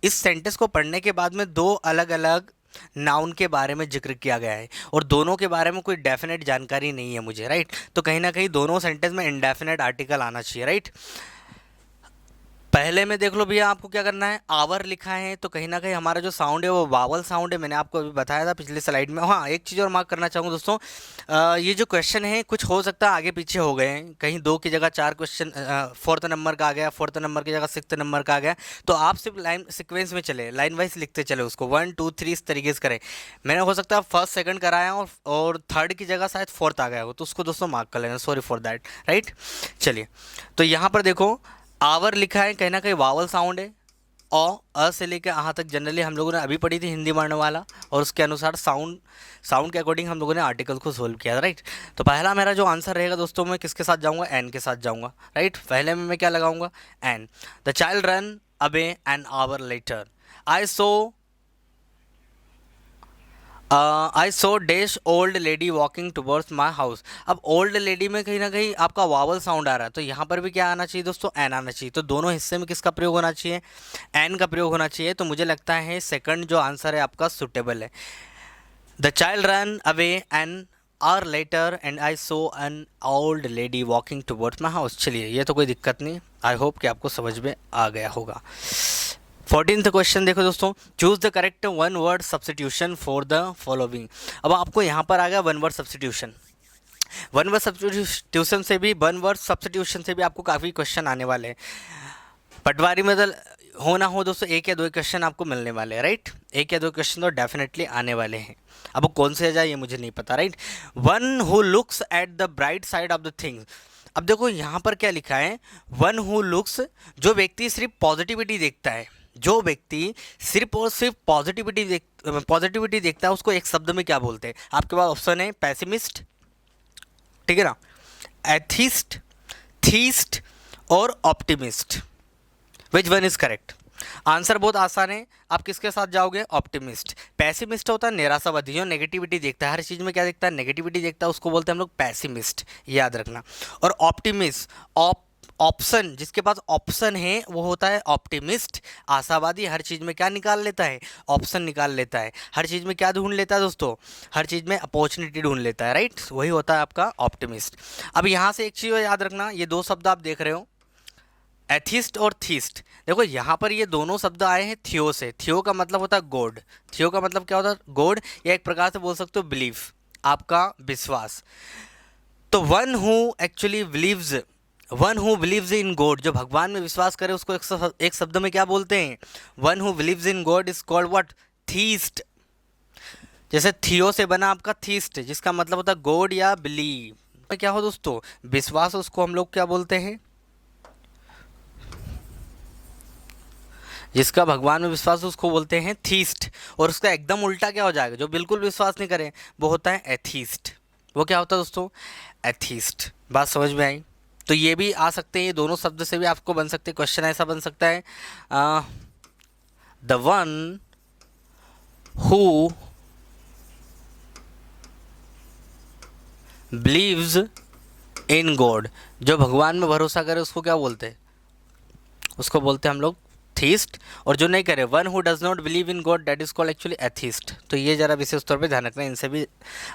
Speaker 1: इस सेंटेंस को पढ़ने के बाद में दो अलग अलग नाउन के बारे में जिक्र किया गया है और दोनों के बारे में कोई डेफिनेट जानकारी नहीं है मुझे, राइट। तो कहीं ना कहीं दोनों सेंटेंस में इंडेफिनेट आर्टिकल आना चाहिए, राइट। पहले में देख लो भैया, आपको क्या करना है, आवर लिखा है, तो कहीं ना कहीं हमारा जो साउंड है वो वावल साउंड है, मैंने आपको अभी बताया था पिछले स्लाइड में। हाँ, एक चीज़ और मार्क करना चाहूँगा दोस्तों, ये जो क्वेश्चन है कुछ हो सकता है आगे पीछे हो गए हैं, कहीं 2 की जगह 4 क्वेश्चन 4th नंबर का आ गया, 4th नंबर की जगह 6th नंबर का आ गया। तो आप सिर्फ लाइन सिक्वेंस में चले, लाइन वाइज लिखते चले उसको, 1 2 3 इस तरीके से करें। मैंने हो सकता है फर्स्ट सेकंड कराया और 3rd की जगह शायद 4th आ गया हो, तो उसको दोस्तों मार्क कर लेना, सॉरी फॉर दैट, राइट। चलिए तो यहाँ पर देखो आवर लिखा है, कहीं ना कहीं वावल साउंड है, अ से लेकर आ तक जनरली हम लोगों ने अभी पढ़ी थी हिंदी वर्ण वाला, और उसके अनुसार साउंड के अकॉर्डिंग हम लोगों ने आर्टिकल को सोल्व किया, राइट। तो पहला मेरा जो आंसर रहेगा दोस्तों, मैं किसके साथ जाऊंगा, एन के साथ जाऊंगा, राइट। पहले में मैं क्या लगाऊंगा, an. The child run away an hour later, I saw dash old lady walking towards my house. अब ओल्ड लेडी में कहीं ना कहीं आपका वावल साउंड आ रहा है, तो यहाँ पर भी क्या आना चाहिए दोस्तों, एन आना चाहिए। तो दोनों हिस्से में किसका प्रयोग होना चाहिए, एन का प्रयोग होना चाहिए। तो मुझे लगता है सेकंड जो आंसर है आपका सुटेबल है। The child run away an hour letter and I so an old lady walking towards my house. चलिए, ये तो कोई दिक्कत नहीं, आई होप कि आपको समझ में आ गया होगा। 14th क्वेश्चन देखो दोस्तों, choose the correct one word substitution for the following. अब आपको यहाँ पर आ गया one word substitution. One word substitution से भी, वन वर्ड सब्सटीट्यूशन से भी आपको काफ़ी क्वेश्चन आने वाले हैं। पटवारी में हो ना हो दोस्तों, एक या दो क्वेश्चन आपको मिलने वाले हैं, राइट। एक या दो क्वेश्चन तो डेफिनेटली आने वाले हैं। अब वो कौन से जाए ये मुझे नहीं पता, right. One who looks at the bright side of the things. अब देखो यहाँ पर क्या लिखा है, वन हु लुक्स, जो व्यक्ति सिर्फ पॉजिटिविटी देखता है, जो व्यक्ति सिर्फ और सिर्फ पॉजिटिविटी देखता है, उसको एक शब्द में क्या बोलते हैं। आपके पास ऑप्शन है पैसिमिस्ट, ठीक है ना, एथिस्ट, थीस्ट और optimist. Which one is correct? Answer बहुत आसान है, आप किसके साथ जाओगे? ऑप्टिमिस्ट। पैसिमिस्ट होता है निराशावादी, जो नेगेटिविटी देखता है, हर चीज़ में क्या देखता है? नेगेटिविटी देखता है, उसको बोलते हैं हम लोग पैसिमिस्ट, याद रखना। और ऑप्टिमिस्ट, ऑप्शन, जिसके पास ऑप्शन है वो होता है ऑप्टिमिस्ट। आशावादी हर चीज़ में क्या निकाल लेता है? ऑप्शन निकाल लेता है। हर चीज़ में क्या ढूंढ लेता है दोस्तों? हर चीज़ में अपॉर्चुनिटी ढूंढ लेता है, राइट। वही होता है आपका ऑप्टिमिस्ट। अब यहाँ से एक चीज़ याद रखना, ये दो शब्द आप देख रहे हो, एथिस्ट और थीस्ट। देखो यहाँ पर ये दोनों शब्द आए हैं थियो से। थियो का मतलब होता है गॉड। थियो का मतलब क्या होता है? गॉड, या एक प्रकार से बोल सकते हो बिलीफ, आपका विश्वास। तो one who actually believes, one who believes in God, जो भगवान में विश्वास करे उसको एक शब्द में क्या बोलते हैं? One who believes in God is called what? Theist. जैसे थियो से बना आपका थीस्ट, जिसका मतलब होता है गॉड या बिलीव। क्या हो दोस्तों? विश्वास, उसको हम लोग क्या बोलते हैं? जिसका भगवान में विश्वास उसको बोलते हैं थीस्ट। और उसका एकदम उल्टा क्या हो जाएगा? जो बिल्कुल विश्वास नहीं करे वो होता है एथीस्ट। वो क्या होता है दोस्तों? एथीस्ट। बात समझ में आई? तो ये भी आ सकते हैं, ये दोनों शब्द से भी आपको बन सकते हैं। क्वेश्चन ऐसा बन सकता है, the one who believes in God, जो भगवान में भरोसा करे उसको क्या बोलते हैं? उसको बोलते हैं हम लोग थीस्ट। और जो नहीं करे, one who does not believe in God, that is called actually atheist. तो ये जरा विशेष तौर पे ध्यान रखना, इनसे भी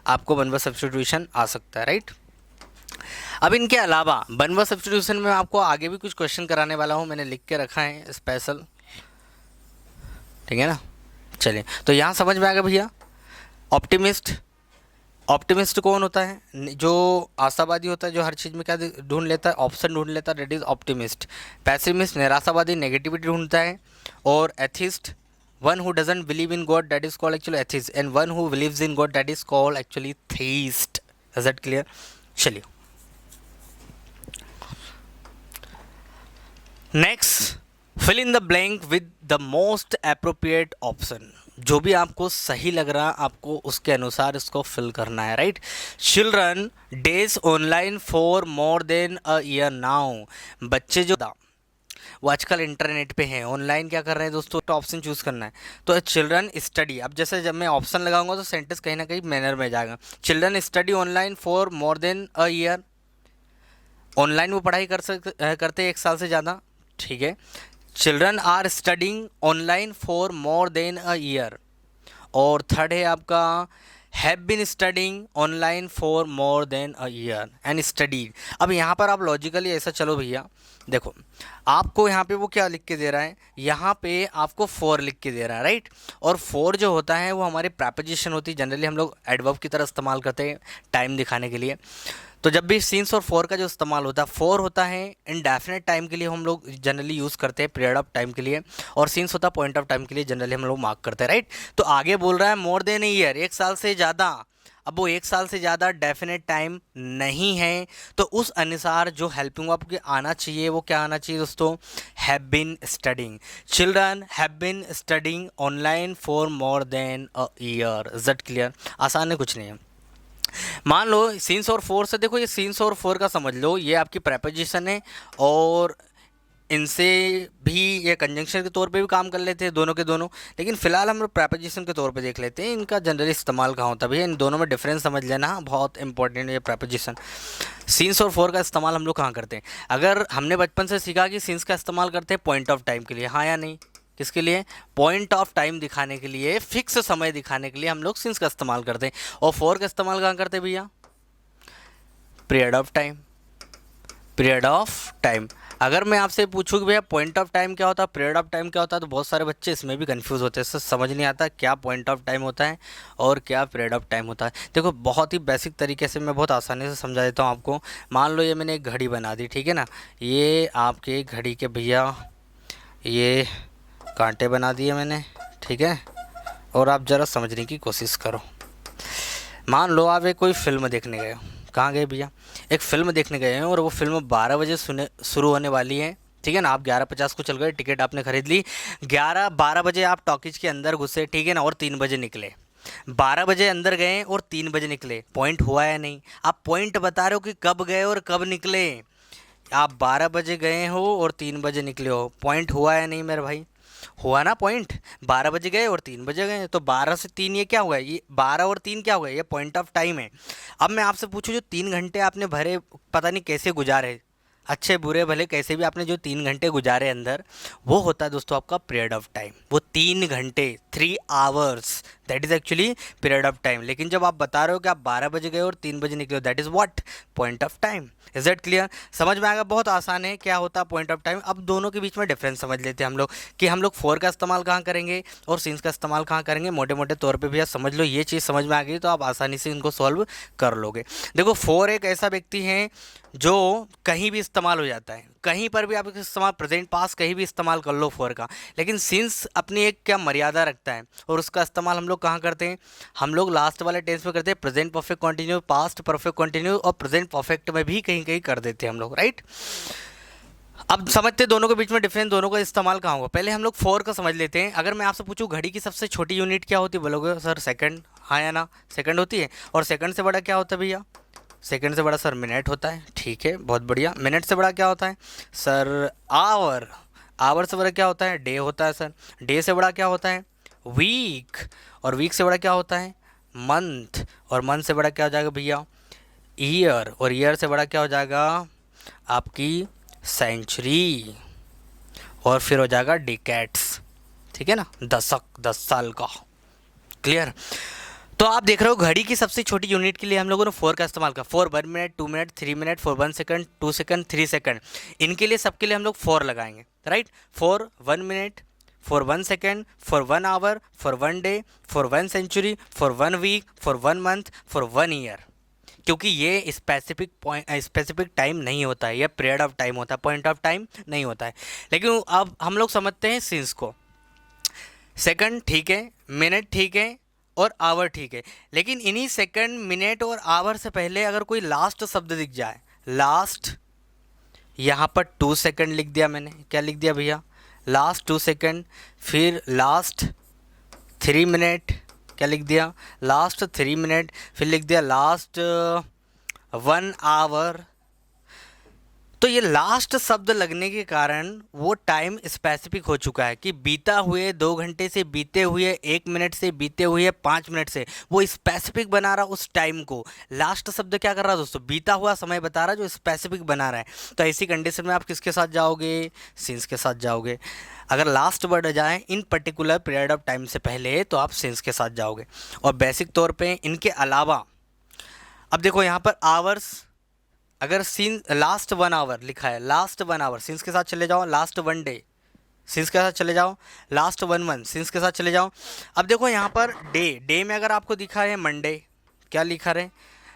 Speaker 1: आपको वन वर्ड सब्स्टिट्यूशन आ सकता है, राइट। अब इनके अलावा वन वर्ड सब्स्टिट्यूशन में आपको आगे भी कुछ क्वेश्चन कराने वाला हूँ, मैंने लिख के रखा है स्पेशल, ठीक है ना। चलिए, तो यहाँ समझ में आ गया भैया। ऑप्टिमिस्ट, ऑप्टिमिस्ट कौन होता है? जो आशावादी होता है, जो हर चीज़ में क्या ढूंढ लेता है? ऑप्शन ढूंढ लेता है, दैट इज ऑप्टिमिस्ट। पैसिमिस्ट, निराशावादी, नेगेटिविटी ढूंढता है। और atheist, one who doesn't believe in God, that is called actually atheist. And one who believes in God, that is called actually theist. Is that clear? चलिए next, fill in the blank with the most appropriate option. जो भी आपको सही लग रहा है आपको उसके अनुसार इसको फिल करना है, right. Children days online for more than a year now. बच्चे जो वो आजकल इंटरनेट पे हैं, ऑनलाइन क्या कर रहे हैं दोस्तों? तो ऑप्शन चूज़ करना है। तो चिल्ड्रन स्टडी, अब जैसे जब मैं ऑप्शन लगाऊंगा तो सेंटेंस कहीं ना कहीं मैनर में जाएगा। Children study online for more than a year, online वो पढ़ाई करते 1 साल से ज़्यादा, ठीक है। Children are studying online for more than a year. और थर्ड है आपका have been studying online for more than a year and studied. अब यहाँ पर आप लॉजिकली ऐसा चलो भैया, देखो आपको यहाँ पे वो क्या लिख के दे रहा है? यहाँ पे आपको फॉर लिख के दे रहा है, राइट। और फॉर जो होता है वो हमारी प्रेपोजिशन होती है, जनरली हम लोग एडवर्ब की तरह इस्तेमाल करते हैं टाइम दिखाने के लिए। तो जब भी सिंस और फॉर का जो इस्तेमाल होता है, फॉर होता है इंडेफिनेट टाइम के लिए हम लोग जनरली यूज़ करते हैं, पीरियड ऑफ टाइम के लिए। और सिंस होता है पॉइंट ऑफ टाइम के लिए, जनरली हम लोग मार्क करते हैं, राइट। तो आगे बोल रहा है मोर देन ईयर, 1 साल से ज़्यादा। अब वो 1 साल से ज़्यादा डेफिनेट टाइम नहीं है, तो उस अनुसार जो हेल्पिंग आपके आना चाहिए वो क्या आना चाहिए दोस्तों? Have been studying. Children have been studying online for more than a year. Is that clear? आसान है, कुछ नहीं है। मान लो सिंस और फॉर से, देखो ये सिंस और फॉर का समझ लो, ये आपकी प्रेपोजिशन है और इनसे भी ये कंजंक्शन के तौर पे भी काम कर लेते हैं, दोनों के दोनों। लेकिन फिलहाल हम लोग प्रेपोजिशन के तौर पे देख लेते हैं, इनका जनरली इस्तेमाल कहाँ होता है भैया। इन दोनों में डिफरेंस समझ लेना, बहुत इंपॉर्टेंट है ये प्रेपोजिशन। सिंस और फॉर का इस्तेमाल हम लोग कहाँ करते हैं? अगर हमने बचपन से सीखा कि सिंस का इस्तेमाल करते हैं पॉइंट ऑफ टाइम के लिए, हाँ या नहीं? किसके लिए? पॉइंट ऑफ टाइम दिखाने के लिए, फिक्स समय दिखाने के लिए हम लोग सिंस का इस्तेमाल करते हैं। और फॉर का इस्तेमाल कहाँ करते हैं भैया? Period of time, period of time. अगर मैं आपसे पूछूं कि भैया पॉइंट ऑफ टाइम क्या होता है, पीरियड ऑफ टाइम क्या होता है, तो बहुत सारे बच्चे इसमें भी कंफ्यूज होते हैं, सर समझ नहीं आता क्या पॉइंट ऑफ टाइम होता है और क्या पीरियड ऑफ टाइम होता है। देखो बहुत ही बेसिक तरीके से मैं बहुत आसानी से समझा देता हूँ आपको। मान लो ये मैंने एक घड़ी बना दी, ठीक है ना, ये आपके घड़ी के भैया ये कांटे बना दिए मैंने, ठीक है, और आप ज़रा समझने की कोशिश करो। मान लो आप एक कोई फिल्म देखने गए हो, कहाँ गए भैया, एक फ़िल्म देखने गए हैं और वो फिल्म 12 बजे शुरू होने वाली है, ठीक है ना, आप 11:50 को चल गए, टिकट आपने खरीद ली, 12 बजे आप टॉकीज के अंदर घुसे, ठीक है ना, और 3 बजे निकले। 12 बजे अंदर गए और 3 बजे निकले, पॉइंट हुआ या नहीं? आप पॉइंट बता रहे हो कि कब गए और कब निकले। आप 12 बजे गए हो और 3 बजे निकले हो, पॉइंट हुआ या नहीं मेरे भाई? हुआ ना पॉइंट। 12 बजे गए और 3 बजे गए, तो 12 से 3 ये क्या हुआ है, ये 12 और 3 क्या हुआ है, ये पॉइंट ऑफ टाइम है। अब मैं आपसे पूछूं जो 3 घंटे आपने भरे पता नहीं कैसे गुजारे, अच्छे बुरे भले कैसे भी आपने जो 3 घंटे गुजारे अंदर, वो होता है दोस्तों आपका पीरियड ऑफ टाइम। वो 3 घंटे 3 hours that is actually period of time. लेकिन जब आप बता रहे हो कि आप 12 बजे गए और 3 बजे निकले, that is what, point of time. Is that clear? समझ में आएगा, बहुत आसान है क्या होता है पॉइंट ऑफ टाइम। अब दोनों के बीच में डिफरेंस समझ लेते हैं हम लोग कि हम लोग फोर का इस्तेमाल कहाँ करेंगे और सीन्स का इस्तेमाल कहाँ करेंगे। मोटे मोटे तौर पे भैया समझ लो, ये चीज़ समझ में आ गई तो आप आसानी से इनको सॉल्व कर लोगे। देखो फोर एक ऐसा व्यक्ति है जो कहीं भी इस्तेमाल हो जाता है, कहीं पर भी आप इस्तेमाल, प्रेजेंट पास कहीं भी इस्तेमाल कर लो फोर का। लेकिन सिंस अपनी एक क्या मर्यादा रखता है और उसका इस्तेमाल हम लोग कहाँ करते हैं, हम लोग लास्ट वाले टेंस में करते हैं, present perfect continue, past perfect continue और प्रेजेंट परफेक्ट में भी कहीं कहीं कर देते हैं हम लोग, राइट। अब समझते हैं दोनों के बीच में डिफरेंस, दोनों का इस्तेमाल कहाँ होगा। पहले हम लोग फोर का समझ लेते हैं। अगर मैं आपसे पूछूं घड़ी की सबसे छोटी यूनिट क्या होती है, बोलोगे सर सेकंड, हाँ या ना, सेकंड होती है। और सेकंड से बड़ा क्या होता है भैया, सेकंड से बड़ा सर मिनट होता है, ठीक है, बहुत बढ़िया। मिनट से बड़ा क्या होता है सर, आवर। आवर से बड़ा क्या होता है, डे होता है सर। डे से बड़ा क्या होता है, वीक। और वीक से बड़ा क्या होता है, मंथ। और मंथ से बड़ा क्या हो जाएगा भैया, ईयर। और ईयर से बड़ा क्या हो जाएगा आपकी सेंचुरी। और फिर हो जाएगा डिकेड्स, ठीक है ना, दशक, 10 साल का। क्लियर? तो आप देख रहे हो घड़ी की सबसे छोटी यूनिट के लिए हम लोगों ने फोर का इस्तेमाल किया। 4 1 minute, 2 minute, 3 minute, 4 1 second, 2 second, 3 second. इनके लिए सबके लिए हम लोग 4 लगाएंगे, right. 4 1 minute, 4 1 second, 4 1 hour, 4 1 day, 4 1 century, 4 1 week, 4 1 month, 4 1 year. क्योंकि ये स्पेसिफिक टाइम नहीं होता है, ये पीरियड ऑफ टाइम होता है, पॉइंट ऑफ टाइम नहीं होता है। लेकिन अब हम लोग समझते हैं सिंस को। सेकंड ठीक है, मिनट ठीक है और आवर ठीक है। लेकिन इन्हीं सेकंड, मिनट और आवर से पहले अगर कोई लास्ट शब्द दिख जाए, लास्ट, यहाँ पर 2 सेकंड लिख दिया मैंने, क्या लिख दिया भैया, लास्ट 2 सेकंड। फिर लास्ट 3 मिनट, क्या लिख दिया, लास्ट 3 मिनट। फिर लिख दिया लास्ट 1 आवर। तो ये लास्ट शब्द लगने के कारण वो टाइम स्पेसिफिक हो चुका है कि बीता हुए 2 घंटे से, बीते हुए 1 मिनट से, बीते हुए 5 मिनट से, वो स्पेसिफिक बना रहा उस टाइम को। लास्ट शब्द क्या कर रहा है दोस्तों, बीता हुआ समय बता रहा है, जो स्पेसिफिक बना रहा है। तो ऐसी कंडीशन में आप किसके साथ जाओगे, सिंस के साथ जाओगे। अगर लास्ट वर्ड जाए इन पर्टिकुलर पीरियड ऑफ टाइम से पहले तो आप सिंस के साथ जाओगे। और बेसिक तौर पर इनके अलावा अब देखो यहाँ पर आवर्स, अगर सीन लास्ट 1 आवर लिखा है, लास्ट 1 आवर सिंस के साथ चले जाओ, लास्ट 1 डे सिंस के साथ चले जाओ, लास्ट 1 मंथ सिंस के साथ चले जाओ। अब देखो यहाँ पर डे में अगर आपको दिखा है मंडे, क्या लिखा रहे,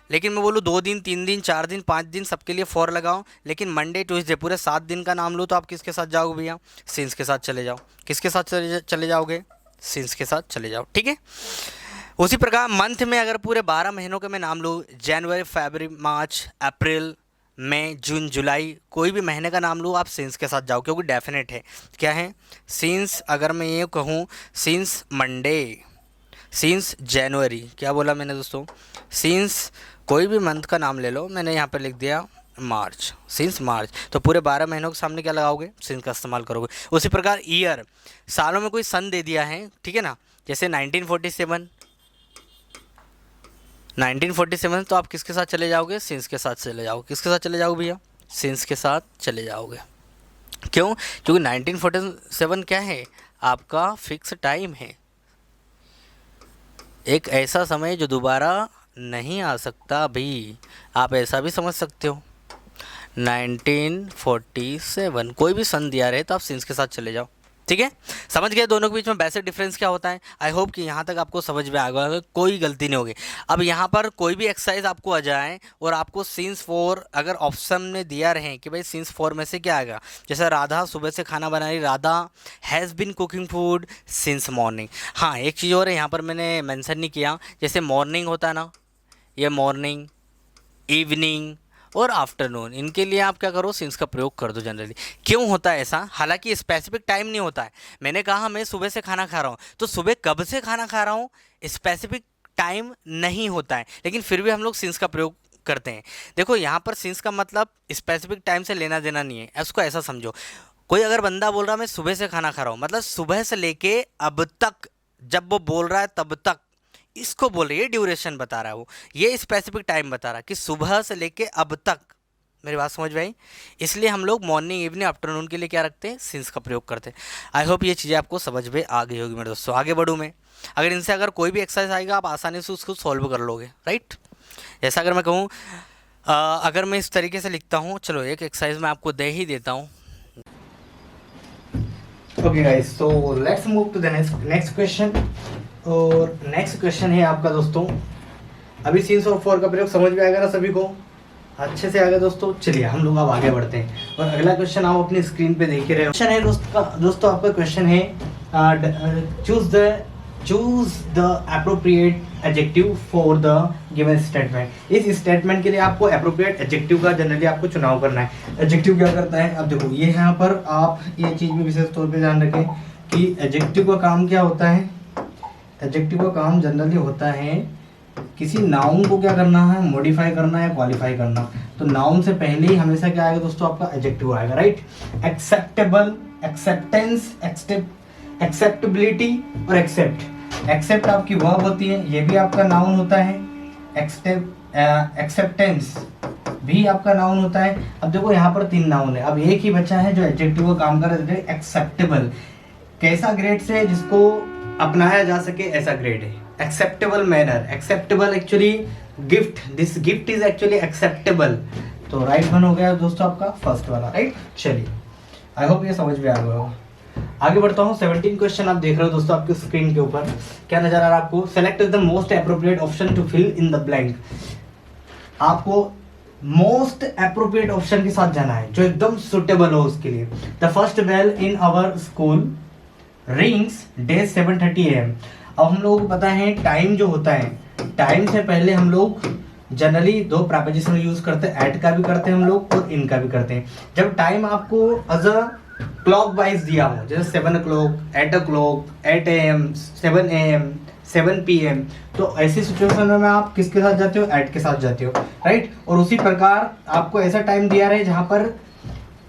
Speaker 1: लेकिन मैं बोलूँ 2 दिन, 3 दिन, 4 दिन, 5 दिन, सबके लिए 4 लगाओ। लेकिन मंडे ट्यूसडे पूरे 7 दिन का नाम लो तो आप किसके साथ जाओगे भैया, सिंस के साथ चले जाओ। किसके साथ चले जाओगे, सिंस के साथ चले जाओ, ठीक है। उसी प्रकार मंथ में अगर पूरे 12 महीनों के मैं नाम लूँ, जनवरी, फरवरी, मार्च, अप्रैल, मई, जून, जुलाई, कोई भी महीने का नाम लूँ, आप सिंस के साथ जाओ क्योंकि डेफिनेट है। क्या है, सिंस अगर मैं ये कहूँ, सिंस मंडे, सिंस जनवरी, क्या बोला मैंने दोस्तों, सिंस कोई भी मंथ का नाम ले लो, मैंने यहाँ पर लिख दिया मार्च, सिंस मार्च। तो पूरे 12 महीनों के सामने क्या लगाओगे, सिंस का इस्तेमाल करोगे। उसी प्रकार ईयर, सालों में कोई सन दे दिया है, ठीक है ना, जैसे 1947 तो आप किसके साथ चले जाओगे, सिंस के साथ चले जाओगे। किसके साथ चले जाओगे भैया, सिंस के साथ चले जाओगे। क्यों, क्योंकि 1947 क्या है, आपका फिक्स टाइम है, एक ऐसा समय जो दोबारा नहीं आ सकता अभी, आप ऐसा भी समझ सकते हो। 1947 कोई भी सन दिया रहे तो आप सिंस के साथ चले जाओ, ठीक है। समझ गए दोनों के बीच में बेसिक डिफरेंस क्या होता है। आई होप कि यहाँ तक आपको समझ में आ गया होगा, कोई गलती नहीं होगी। अब यहाँ पर कोई भी एक्सरसाइज आपको आ जाए और आपको सीन्स 4 अगर ऑप्शन में दिया रहे कि भाई सीन्स 4 में से क्या आएगा, जैसे राधा सुबह से खाना बना रही, Radha has been cooking food since morning. हाँ एक चीज़ और है, यहाँ पर मैंने मेंशन नहीं किया, जैसे मॉर्निंग होता है ना, ये मॉर्निंग, इवनिंग और आफ्टरनून, इनके लिए आप क्या करो, सिंस का प्रयोग कर दो जनरली। क्यों होता है ऐसा, हालांकि स्पेसिफिक टाइम नहीं होता है। मैंने कहा मैं सुबह से खाना खा रहा हूँ, तो सुबह कब से खाना खा रहा हूँ स्पेसिफिक टाइम नहीं होता है, लेकिन फिर भी हम लोग सिंस का प्रयोग करते हैं। देखो यहाँ पर सिंस का मतलब स्पेसिफिक टाइम से लेना देना नहीं है, उसको ऐसा समझो। कोई अगर बंदा बोल रहा मैं सुबह से खाना खा रहा हूँ, मतलब सुबह से लेके अब तक, जब वो बोल रहा है तब तक, इसको बोल रही है, ड्यूरेशन बता रहा है वो, ये स्पेसिफिक टाइम बता रहा है कि सुबह से लेके अब तक। मेरी बात समझ में आई। इसलिए हम लोग मॉर्निंग, इवनिंग, आफ्टरनून के लिए क्या रखते हैं, सिंस का प्रयोग करते हैं। आई होप ये चीज़ें आपको समझ में आ गई होगी मेरे दोस्तों। आगे बढ़ूँ मैं, अगर इनसे अगर कोई भी एक्सरसाइज आएगा आप आसानी से उसको सॉल्व कर लोगे, राइट। जैसा अगर मैं कहूँ, अगर मैं इस तरीके से लिखता हूँ, चलो एक एक्सरसाइज मैं आपको दे ही देता हूँ।
Speaker 2: Okay guys, so let's move to the next question. और नेक्स्ट क्वेश्चन है आपका दोस्तों, अभी सीन्स और 4 का प्रयोग समझ में आएगा ना सभी को, अच्छे से आगे दोस्तों। चलिए हम लोग अब आगे बढ़ते हैं और अगला क्वेश्चन आप अपनी स्क्रीन पे देख ही रहे हो। क्वेश्चन है दोस्तों आपका क्वेश्चन है, choose the appropriate adjective for the given statement. इस स्टेटमेंट के लिए आपको एप्रोप्रिएट एडजेक्टिव का जनरली आपको चुनाव करना है। एडजेक्टिव क्या करता है, अब देखो ये यहाँ पर आप ये चीज़ में विशेष तौर पे ध्यान रखें कि एडजेक्टिव का काम क्या होता है। एडजेक्टिव का काम जनरली होता है किसी नाउन को क्या करना है, मॉडिफाई करना है, क्वालिफाई करना। तो नाउन से पहले ही हमेशा क्या आएगा दोस्तों, आपका एडजेक्टिव आएगा, राइट। एक्सेप्टेबल, एक्सेप्टेंस, एक्सेप्टेबिलिटी और एक्सेप्ट। एक्सेप्ट आपकी वर्ब होती है, ये भी आपका नाउन होता है। एक्सेप्टेंस भी आपका नाउन होता है। अब देखो यहाँ पर 3 नाउन है, अब एक ही बचा है जो एडजेक्टिव का काम कर रहा है, एक्सेप्टेबल। कैसा ग्रेड से जिसको अपनाया जा सके ऐसा ग्रेड है, acceptable manner. Acceptable actually gift, this gift is actually acceptable. तो राइट वन हो गया दोस्तों आपका फर्स्ट वाला, राइट। चलिए आई होप ये समझ में आ गया होगा। आगे बढ़ता हूँ। 17 क्वेश्चन आप देख रहे हो दोस्तों आपके स्क्रीन के ऊपर, क्या नजर आ रहा है आपको, select the most appropriate option to fill in the blank. आपको मोस्ट एप्रोप्रिएट ऑप्शन के साथ जाना है जो एकदम सुटेबल हो उसके लिए। The first bell in our school rings at 7:30 AM। अब हम लोगों को पता है टाइम जो होता है, टाइम से पहले हम लोग जनरली 2 प्रीपोजिशन यूज करते हैं, एट का भी करते हैं हम लोग और इन का भी करते हैं। जब टाइम आपको एज अ क्लॉक वाइज दिया हो, जैसे 7 o'clock, 8 o'clock, 8 AM, 7 AM, 7 PM, तो ऐसी सिचुएशन में आप किसके साथ जाते हो, एट के साथ जाते हो, राइट। और उसी प्रकार आपको ऐसा टाइम दिया रहे जहां पर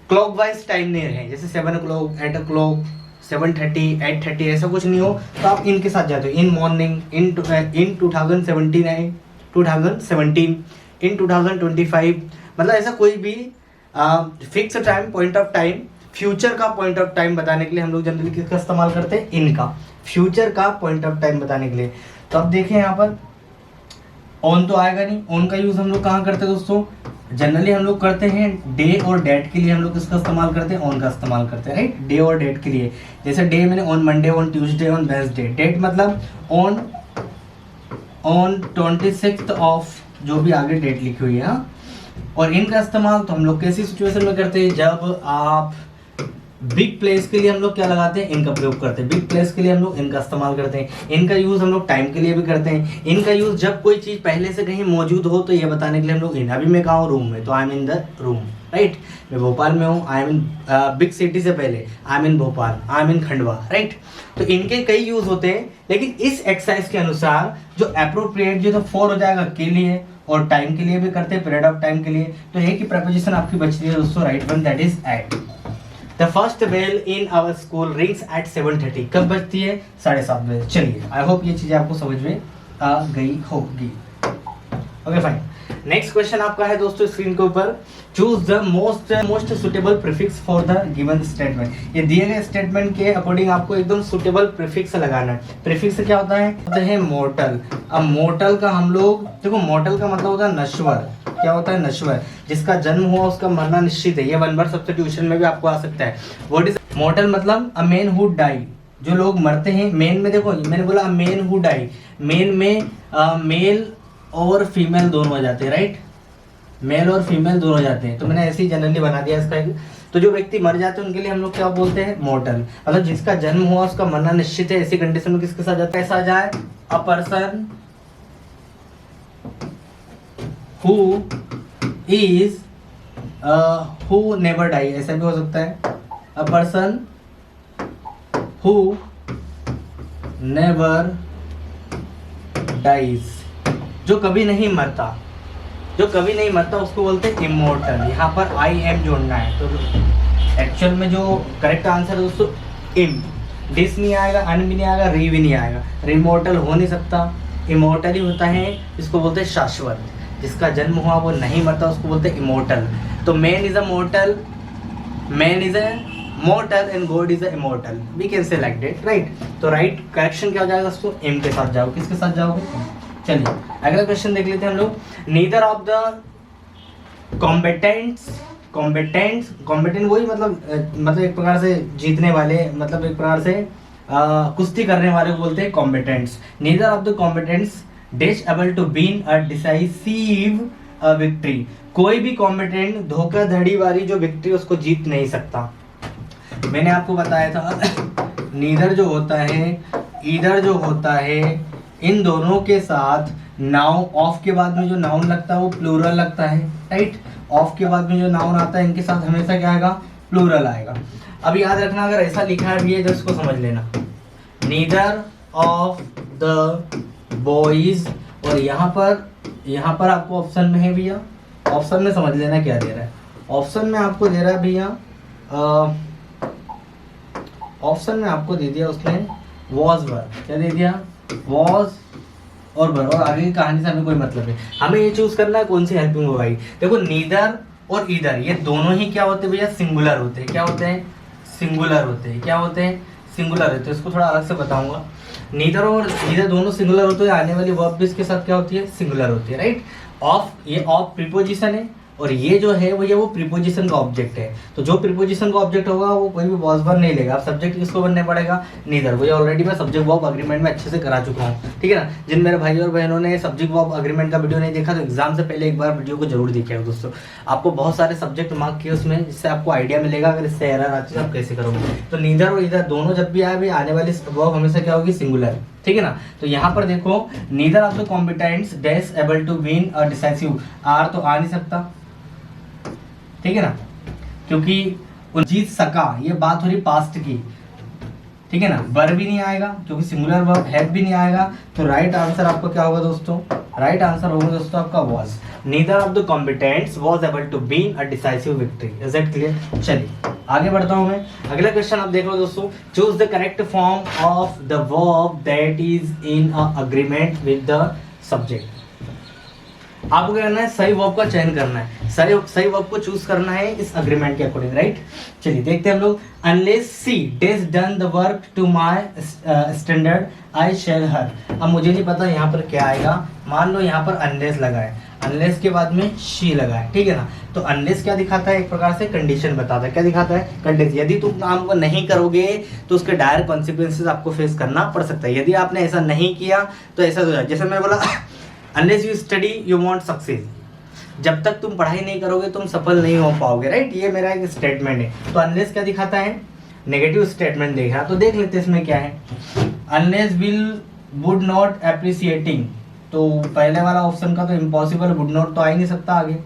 Speaker 2: क्लॉक वाइज टाइम नहीं रहे, जैसे 7 o'clock, 8 o'clock, 7:30, 8:30, ऐसा कुछ नहीं हो तो आप इनके साथ जाते हो। इन मॉर्निंग, इन 2017, इन 2025, मतलब ऐसा कोई भी fix time, point of time, future का पॉइंट ऑफ टाइम बताने के लिए हम लोग जनरली किसका इस्तेमाल करते हैं, इनका, फ्यूचर का पॉइंट ऑफ टाइम बताने के लिए। तो अब देखें यहाँ पर ऑन तो आएगा नहीं, ऑन का यूज हम लोग कहाँ करते हैं दोस्तों, जनरली हम लोग करते हैं डे और डेट के लिए हम लोग किसका इस्तेमाल करते हैं, ऑन का इस्तेमाल करते हैं, राइट। डे और डेट के लिए, जैसे डे मैंने on Monday, on Tuesday, on Wednesday. Date मतलब ऑन 26th ऑफ, जो भी आगे डेट लिखी हुई है, हाँ। और इनका इस्तेमाल तो हम लोग कैसी सिचुएशन में करते हैं, जब आप बिग प्लेस के लिए हम लोग क्या लगाते हैं, इनका प्रयोग करते हैं। बिग प्लेस के लिए हम लोग इनका इस्तेमाल करते हैं। इनका यूज हम लोग टाइम के लिए भी करते हैं। इनका यूज जब कोई चीज पहले से कहीं मौजूद हो तो ये बताने के लिए हम लोग इन। अभी मैं कहाँ हूँ, रूम में, तो I am in the room, right. मैं भोपाल में हूँ, I am in big city से पहले I am in Bhopal, I am in Khandwa, right. तो इनके कई यूज होते हैं, लेकिन इस एक्सरसाइज के अनुसार जो एप्रोप्रिएट जो तो 4 हो जाएगा के लिए, और टाइम के लिए भी करते हैं, पीरियड ऑफ टाइम के लिए। तो एक ही प्रपोजिशन आपकी बचती है दोस्तों, right one, that is at. The first bell in our school rings at 7:30। कब बजती है, 7:30 बजे। चलिए आई होप ये चीजें आपको समझ में आ गई होगी। Okay fine. नेक्स्ट क्वेश्चन आपका है दोस्तों स्क्रीन के ऊपर, choose the most suitable prefix for the given statement. ये दिए गए स्टेटमेंट के अकॉर्डिंग आपको एकदम सुटेबल प्रीफिक्स लगाना है। प्रीफिक्स क्या होता है मोर्टल। अब मोर्टल का हम लोग देखो, मोर्टल का मतलब होता है नश्वर। क्या होता है? नश्वर। जिसका जन्म हुआ उसका मरना निश्चित है। ये 1 बार सब्स्टिट्यूशन में भी आपको आ सकता है। What is mortar? मतलब अ मैन हु डाई, जो लोग मरते हैं। मेन में देखो मैंने बोला मेन हु डाई, मेन में मेल और फीमेल दोनों हो जाते हैं, राइट? मेल और फीमेल दोनों हो जाते हैं, तो मैंने ऐसे ही जनरली बना दिया इसका। तो जो व्यक्ति मर जाते हैं उनके लिए हम लोग क्या बोलते हैं? मॉर्टल। मतलब जिसका जन्म हुआ उसका मरना निश्चित है। ऐसी कंडीशन में किसके साथ जाता है? ऐसा जाए a person who is who never die, ऐसा भी हो सकता है। A person who never dies, जो कभी नहीं मरता, जो कभी नहीं मरता उसको बोलते हैं इमोर्टल। यहाँ पर आई एम जोड़ना है, तो एक्चुअल में जो करेक्ट आंसर है दोस्तों इम। डिस नहीं आएगा, अन भी नहीं आएगा, री भी नहीं आएगा। रिमोर्टल हो नहीं सकता, इमोर्टल ही होता है। इसको बोलते हैं शाश्वत। जिसका जन्म हुआ वो नहीं मरता उसको बोलते हैं इमोर्टल। तो man is a mortar, man is a mortal and God is immortal, we can say like that, right? तो राइट करेक्शन क्या हो जाएगा दोस्तों? एम के साथ जाओ। किसके साथ जाओगे? चलिए अगला क्वेश्चन देख लेते हैं हम लोग। नीदर ऑफ द कॉम्बेटेंट वही मतलब एक प्रकार से जीतने वाले, मतलब एक प्रकार से कुश्ती करने वाले को बोलते हैं combatants. Neither of the combatants dash able to been a decisive victory. कोई भी कॉम्बेटेंट धोखाधड़ी वाली जो विक्ट्री उसको जीत नहीं सकता। मैंने आपको बताया था नीदर जो होता है, ईदर जो होता है, इन दोनों के साथ नाउन, ऑफ के बाद में जो नाउन लगता है वो प्लूरल लगता है, राइट? ऑफ के बाद में जो नाउन आता है इनके साथ हमेशा क्या आएगा? प्लूरल आएगा। अब याद रखना, अगर ऐसा लिखा है भी है तो इसको समझ लेना, नीदर ऑफ द बॉयज। और यहाँ पर आपको ऑप्शन में है भैया, ऑप्शन में समझ लेना क्या दे रहा है। ऑप्शन में आपको दे रहा है भैया, ऑप्शन में आपको दे दिया उसने वॉज वर। क्या दे दिया? वॉज और वर। और आगे की कहानी से हमें कोई मतलब है, हमें ये चूज करना है कौन सी हेल्पिंग होगा। देखो नीदर और ईदर ये दोनों ही क्या होते हैं भैया? सिंगुलर होते हैं। क्या होते हैं? सिंगुलर होते हैं। क्या होते हैं? सिंगुलर होते हैं। इसको थोड़ा अलग से बताऊंगा। नीदर और ईदर दोनों सिंगुलर होते हैं। आने वाली वर्ब भी इसके साथ क्या होती है? सिंगुलर होती है, राइट? ऑफ, ये ऑफ प्रीपोजिशन है और ये जो है वो प्रीपोजिशन का ऑब्जेक्ट है। तो जो प्रीपोजिशन का ऑब्जेक्ट होगा वो कोई भी वॉज वर्ब नहीं लेगा। अब सब्जेक्ट किसको बनने पड़ेगा? नीदर को। ये ऑलरेडी मैं सब्जेक्ट वर्ब अग्रीमेंट में अच्छे से करा चुका हूँ, ठीक है ना? जिन मेरे भाई और बहनों ने सब्जेक्ट वर्ब अग्रीमेंट का वीडियो नहीं देखा तो एग्जाम से पहले एक बार वीडियो को जरूर देखिएगा दोस्तों। आपको बहुत सारे सब्जेक्ट मार्क किए उसमें, जिससे आपको आइडिया मिलेगा अगर इससे एरर आती है आप कैसे करोगे। तो नीदर और ईदर दोनों जब भी आए आने वाली वर्ब हमेशा क्या होगी? सिंगुलर, ठीक है ना? तो यहाँ पर देखो neither of the competents dash able to win a decisive. आर तो आ नहीं सकता, ठीक है ना? क्योंकि जीत सका, ये बात हो रही पास्ट की, ठीक है ना? वर भी नहीं आएगा क्योंकि सिंगुलर वर्ब, हैव भी नहीं आएगा। तो राइट आंसर आपका क्या होगा दोस्तों? राइट आंसर होगा दोस्तों आपका was. Neither of the competents was able to been a decisive victory. Is it clear? चलिए आगे बढ़ता हूं मैं। अगला क्वेश्चन आप देख लो दोस्तों, choose the correct form of the verb that is in a agreement with the subject. आपको क्या करना है? सही वर्ब का चयन करना है, सही वर्ब को चूज करना है इस अग्रीमेंट के अकॉर्डिंग, राइट? चलिए देखते हैं हम लोग। Unless C dash done the work to my standard I shall her. अब मुझे नहीं पता यहाँ पर क्या आएगा। मान लो यहाँ पर अनलेस लगा है, अनलेस के बाद में शी लगा है, ठीक है ना? तो अनलेस क्या दिखाता है? एक प्रकार से कंडीशन बताता है। क्या दिखाता है? कंडीशन। यदि तुम काम को नहीं करोगे तो उसके डायरेक्ट कॉन्सिक्वेंसेस आपको फेस करना पड़ सकता है। यदि आपने ऐसा नहीं किया तो ऐसा हो जाए। जैसे मैंने बोला unless you study you want success. जब तक तुम पढ़ाई नहीं करोगे तुम सफल नहीं हो पाओगे, राइट? ये मेरा एक स्टेटमेंट है। तो अनलेस क्या दिखाता है? नेगेटिव स्टेटमेंट देखा। तो देख लेते हैं इसमें क्या है। अनलेस विल वुड नॉट एप्रिसिएटिंग, तो पहले वाला ऑप्शन का तो इम्पॉसिबल, वुड नॉट तो आ ही नहीं सकता आगे।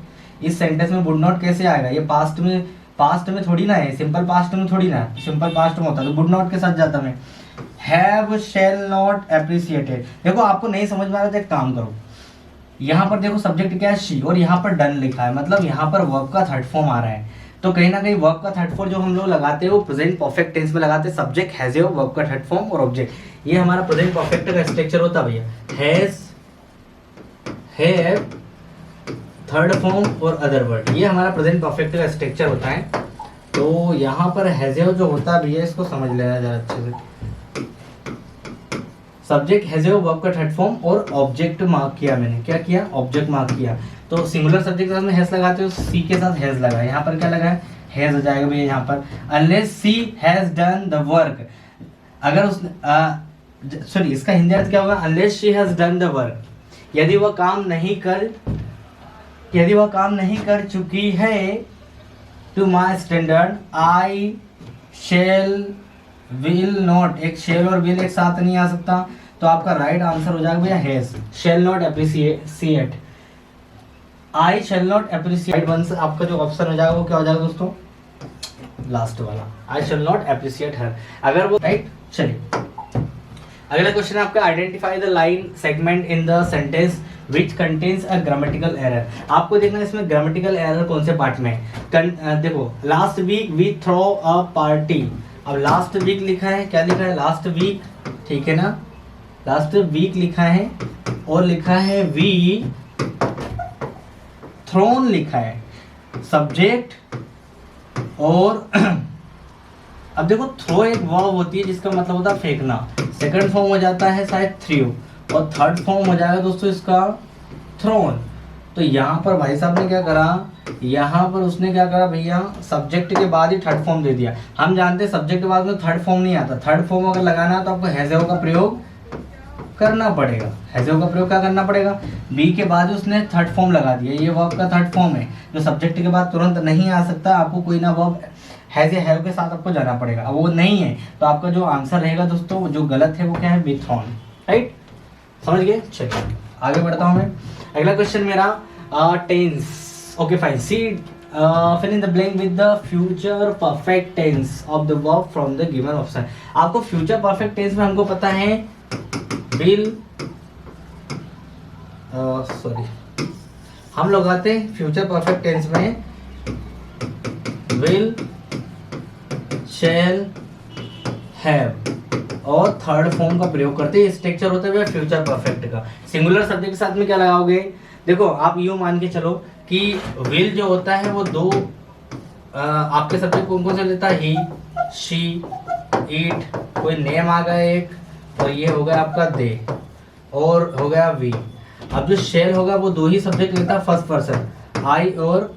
Speaker 2: इस सेंटेंस में वुड नॉट कैसे आएगा? ये पास्ट में थोड़ी ना है, सिंपल पास्ट में थोड़ी ना, सिंपल पास्ट में होता तो वुड नॉट के साथ जाता मैं। Have shall not appreciated. देखो आपको नहीं समझ में आ रहा तो एक काम करो, यहाँ पर देखो सब्जेक्ट क्या है? शी, और यहाँ पर डन लिखा है, मतलब यहाँ पर वर्ब का थर्ड फॉर्म आ रहा है। तो कहीं ना कहीं वर्ब का थर्ड फॉर्म जो हम लोग लगाते हैं वो प्रेजेंट परफेक्ट टेंस में लगाते हैं। सब्जेक्ट हैज है, वर्ब का थर्ड फॉर्म और ऑब्जेक्ट। ये हमारा प्रेजेंट परफेक्ट का स्ट्रक्चर होता है भैया। हैज, हैव, थर्ड फॉर्म और अदर वर्ड, ये हमारा प्रेजेंट परफेक्ट का स्ट्रक्चर होता है। तो यहाँ पर हैज़ जो होता है भैया, इसको समझ लेना जरा अच्छे से। सब्जेक्ट हैज़ वर्ब का थर्ड फॉर्म और ऑब्जेक्ट मार्क किया मैंने, क्या किया, ऑब्जेक्ट मार्क किया। तो सिंगुलर सब्जेक्ट के साथ में हैज़ लगाते हो, सी के साथ हैज़ लगा, यहाँ पर क्या लगा है, हैज़ हो जाएगा भैया यहाँ पर। Unless she has done the work, अगर उसने सॉरी इसका हिंदी अर्थ क्या होगा, unless she has done the work, यदि वह काम नहीं कर चुकी है, to my standard, I shall will not, एक शेल और विल एक साथ नहीं आ सकता, तो आपका राइट आंसर हो जाएगा भैया has. Shall not appreciate, I shall not appreciate, one से आपका जो ऑप्शन हो जाएगा वो क्या हो जाएगा दोस्तों, लास्ट वाला, आई शेल नॉट एप्रिसिएट हर, अगर वो राइट। चलिए अगला क्वेश्चन है आपका, identify the line segment in the sentence which contains a grammatical error. आपको देखना है इसमें ग्रामेटिकल एरर कौन से पार्ट में है। देखो, last week we throw a party, अब लास्ट वीक लिखा है, क्या लिखा है, लास्ट वीक, ठीक है ना, लास्ट वीक लिखा है और लिखा है वी थ्रोन लिखा है, सब्जेक्ट और अब देखो थ्रो एक वर्ब होती है जिसका मतलब होता है फेंकना, सेकंड फॉर्म हो जाता है शायद थ्रू और थर्ड फॉर्म हो जाएगा दोस्तों इसका थ्रोन। तो यहाँ पर भाई साहब ने क्या करा, यहाँ पर उसने क्या करा भैया, सब्जेक्ट के बाद ही थर्ड फॉर्म दे दिया। हम जानते हैं सब्जेक्ट के बाद में थर्ड फॉर्म नहीं आता, थर्ड फॉर्म अगर लगाना है तो आपको हैज़ का प्रयोग करना पड़ेगा, हैज़ का प्रयोग क्या करना पड़ेगा, बी के बाद उसने थर्ड फॉर्म लगा दिया, ये वर्ब का थर्ड फॉर्म है जो सब्जेक्ट के बाद तुरंत नहीं आ सकता, आपको कोई ना वर्ब हैज़ या हैव के साथ आपको जाना पड़ेगा। अब वो नहीं है तो आपका जो आंसर रहेगा दोस्तों, जो गलत है वो क्या है, बी थ्रोन, राइट, समझ गए। चलिए आगे बढ़ता हूँ मैं। अगला क्वेश्चन मेरा tense, okay fine, see fill in the blank with the future perfect tense of the verb from the given option. आपको फ्यूचर परफेक्ट टेंस में हमको पता है विल, सॉरी हम लोग आते हैं फ्यूचर परफेक्ट टेंस में विल, शैल, हैव और थर्ड फॉर्म का प्रयोग करते हैं। स्ट्रक्चर होता है फ्यूचर परफेक्ट का। सिंगुलर सब्जेक्ट के साथ में क्या लगाओगे, देखो आप यूं मान के चलो कि विल जो होता है वो दो आपके सब्जेक्ट कौन कौन से लेता है, ही, शी, इट, कोई नेम आ गया एक, और ये हो गया आपका दे और हो गया वी। अब जो शेल होगा वो दो ही सब्जेक्ट लेता है फर्स्ट पर्सन, आई और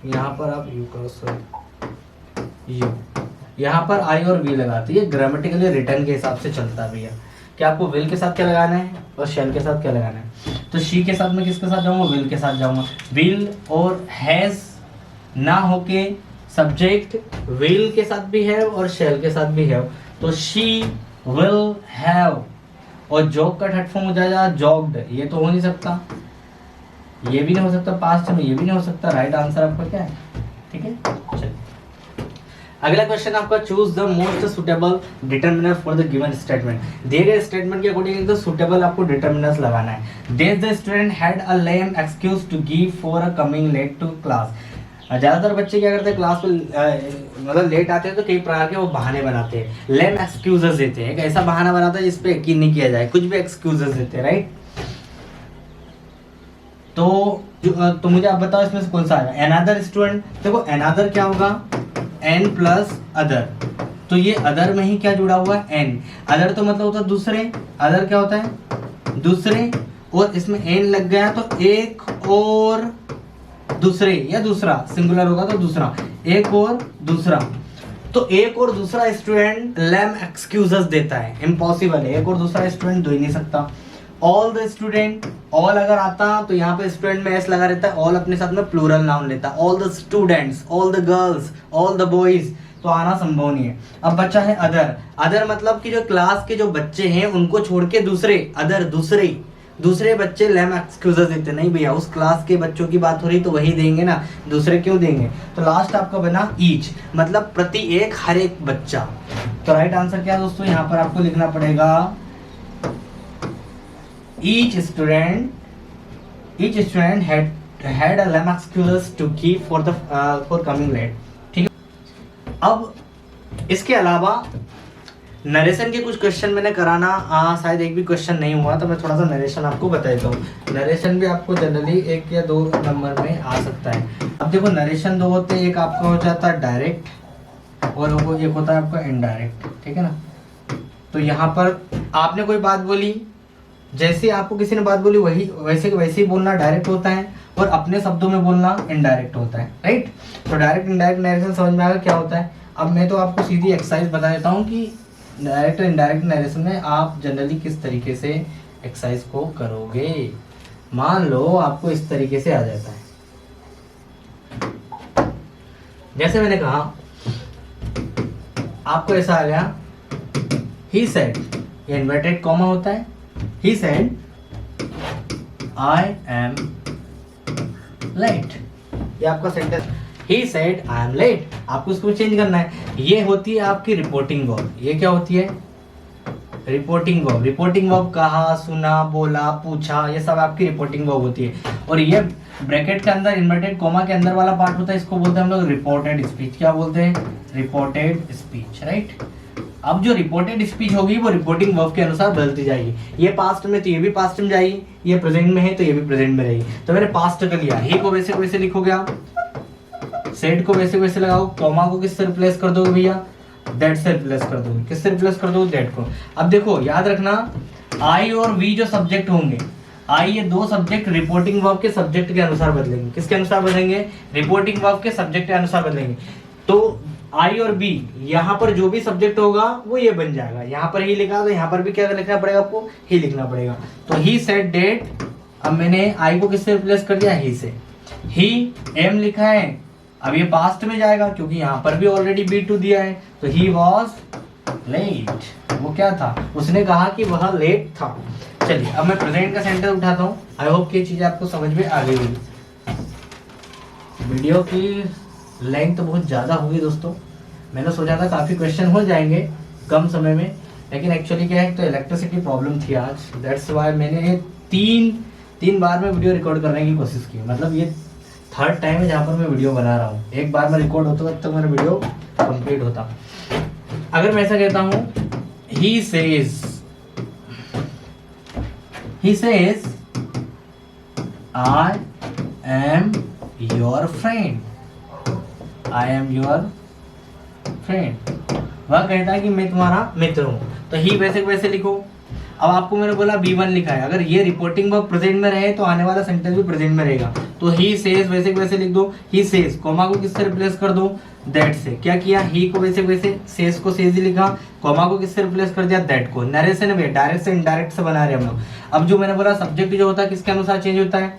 Speaker 2: यहाँ पर आप यू करो, सॉरी यू, यहाँ पर आई और वी लगाते हैं, ये ग्रामेटिकली रिटर्न के हिसाब से चलता है भैया। कि आपको विल के साथ क्या लगाना है और शेल के साथ क्या लगाना है। तो शी के साथ में किसके साथ जाऊंगा, विल के साथ जाऊंगा। विल और हैज ना होके सब्जेक्ट विल के साथ भी है और शेल के साथ भी है, तो शी विल हैव, और जॉब का थर्ड फॉर्म हो जाएगा जॉब्ड। ये तो हो नहीं सकता, ये भी नहीं हो सकता, पास्ट में ये भी नहीं हो सकता। राइट आंसर आपका क्या है, ठीक है। चलिए अगला क्वेश्चन आपका, choose the most suitable determiner for the given statement. दिए गए स्टेटमेंट के अकॉर्डिंग तो सुटेबल आपको डिटरमिनर्स लगाना है। This the student had a lame excuse to give for a coming late to class. ज़्यादातर बच्चे क्या करते हैं, क्लास में मतलब लेट आते हैं तो कई प्रकार के वो बहाने बनाते हैं, लेम एक्सक्यूजेस देते हैं। एक ऐसा बहाना बनाता है जिसपे यकीन नहीं किया जाए, कुछ भी एक्सक्यूजेस देते हैं, राइट। तो मुझे आप बताओ इसमें से कौन सा आएगा। अनदर स्टूडेंट, देखो अनदर क्या होगा, एन प्लस अदर, तो ये अदर में ही क्या जुड़ा हुआ है, एन। अदर तो मतलब होता है दूसरे, अदर क्या होता है दूसरे, और इसमें एन लग गया तो एक और दूसरे, या दूसरा सिंगुलर होगा तो दूसरा, एक और दूसरा। तो एक और दूसरा स्टूडेंट लेम एक्सक्यूजेस देता है, इम्पॉसिबल है, एक और दूसरा स्टूडेंट दे ही नहीं सकता। ऑल द स्टूडेंट, ऑल अगर आता तो यहाँ पे स्टूडेंट में एस लगा रहता है, ऑल अपने साथ में प्लूरल नाउन लेता है। All the students, all the girls, all the boys, तो आना संभव नहीं है। अब बच्चा है अदर, अदर मतलब कि जो क्लास के जो बच्चे हैं उनको छोड़ के दूसरे, अदर दूसरे बच्चे लेम एक्सक्यूजेस देते नहीं भैया, उस क्लास के बच्चों की बात हो रही तो वही देंगे ना, दूसरे क्यों देंगे। तो लास्ट आपका बना ईच, मतलब प्रति एक, हर एक बच्चा। तो राइट आंसर क्या है दोस्तों, यहाँ पर आपको लिखना पड़ेगा each student had a lame excuses to keep for coming late, ठीक है। अब इसके अलावा नरेशन के कुछ क्वेश्चन मैंने कराना शायद एक भी क्वेश्चन नहीं हुआ, तो मैं थोड़ा सा नरेशन आपको बता देता हूँ। नरेशन भी आपको जनरली 1 या 2 नंबर में आ सकता है। अब देखो नरेशन 2 होते हैं, एक आपका हो जाता है डायरेक्ट और वो एक होता है आपका इनडायरेक्ट, ठीक है ना। तो यहाँ पर आपने कोई बात बोली, जैसे आपको किसी ने बात बोली वही वैसे वैसे ही बोलना डायरेक्ट होता है, और अपने शब्दों में बोलना इनडायरेक्ट होता है, राइट। तो डायरेक्ट इनडायरेक्ट नरेशन समझ में आएगा क्या होता है। अब मैं तो आपको सीधी एक्सरसाइज बता देता हूँ कि डायरेक्ट और इनडायरेक्ट नरेशन में आप जनरली किस तरीके से एक्सरसाइज को करोगे। मान लो आपको इस तरीके से आ जाता है, जैसे मैंने कहा आपको ऐसा आ गया, ही सेड, ये इन्वर्टेड कॉमा होता है, he said I am late, ये आपका sentence, he said I am late. आपको इसको चेंज करना है। ये होती है आपकी रिपोर्टिंग वर्ब। ये क्या होती है? Reporting verb. रिपोर्टिंग वर्ब कहा, सुना, बोला, पूछा, ये सब आपकी रिपोर्टिंग वर्ब होती है। और ये ब्रैकेट के अंदर इन्वर्टेड कॉमा के अंदर वाला पार्ट होता है, इसको बोलते हैं हम लोग रिपोर्टेड स्पीच। क्या बोलते हैं? Reported speech, right. अब जो रिपोर्टेड स्पीच होगी वो रिपोर्टिंग वर्ब के अनुसार बदलती जाएगी। ये पास्ट में तो ये भी पास्ट में जाएगी, ये प्रेजेंट में है तो ये भी प्रेजेंट में रहेगी। तो मैंने पास्ट कर लिया, ही को वैसे वैसे लिखोगे आप, सेड को वैसे वैसे लगाओ, कॉमा को किससे रिप्लेस कर दोगे भैया? दैट से रिप्लेस कर दोगे। किससे रिप्लेस कर दोगे? दैट को। अब देखो याद रखना, आई और वी जो सब्जेक्ट होंगे, आई ये 2 सब्जेक्ट रिपोर्टिंग वर्ब के सब्जेक्ट के अनुसार बदलेंगे। किसके अनुसार बदलेंगे? रिपोर्टिंग वर्ब के सब्जेक्ट के अनुसार बदलेंगे। तो आई और बी, यहाँ पर जो भी सब्जेक्ट होगा वो ये बन जाएगा। यहाँ पर ही लिखा, तो यहाँ पर भी क्या लिखना पड़ेगा आपको? ही लिखना पड़ेगा। तो ही सेड डेट, अब मैंने आई को किससे रिप्लेस कर दिया? ही से। ही एम लिखा है, अब ये पास्ट में जाएगा क्योंकि यहाँ पर भी ऑलरेडी B2 दिया है। तो ही वॉज लेट, वो क्या था? उसने कहा कि वह लेट था। चलिए अब मैं प्रेजेंट का सेंटेंस उठाता हूँ। आई होप कि ये चीजें आपको समझ में आ गई होगी। वीडियो की लेंथ तो बहुत ज़्यादा होगी दोस्तों। मैंने सोचा था काफ़ी क्वेश्चन हो जाएंगे कम समय में, लेकिन एक्चुअली क्या है, तो इलेक्ट्रिसिटी प्रॉब्लम थी आज। दैट्स वाई मैंने तीन बार में वीडियो रिकॉर्ड करने की कोशिश की। मतलब ये 3rd टाइम है जहाँ पर मैं वीडियो बना रहा हूँ। एक बार में रिकॉर्ड होता तब तक मेरा वीडियो कंप्लीट होता। अगर मैं ऐसा कहता हूँ, he says I am your friend, I am your friend. वह कहता है कि मैं तुम्हारा मित्र हूँ। तो ही वैसे वैसे लिखो। अब आपको मैंने बोला B1 लिखा है, अगर ये रिपोर्टिंग वर्ब प्रेजेंट में रहे तो आने वाला सेंटेंस भी प्रेजेंट में रहेगा। तो ही सेज वैसे वैसे लिख दो। ही सेज, कॉमा को किससे रिप्लेस कर दो? दैट से। क्या किया? ही को वैसे वैसे, सेज को सेज ही लिखा, कॉमा को किससे रिप्लेस कर दिया? दैट को। नरेशन में डायरेक्ट से इनडायरेक्ट से बना रहे हम लोग। अब जो मैंने बोला सब्जेक्ट जो होता है किसके अनुसार चेंज होता है?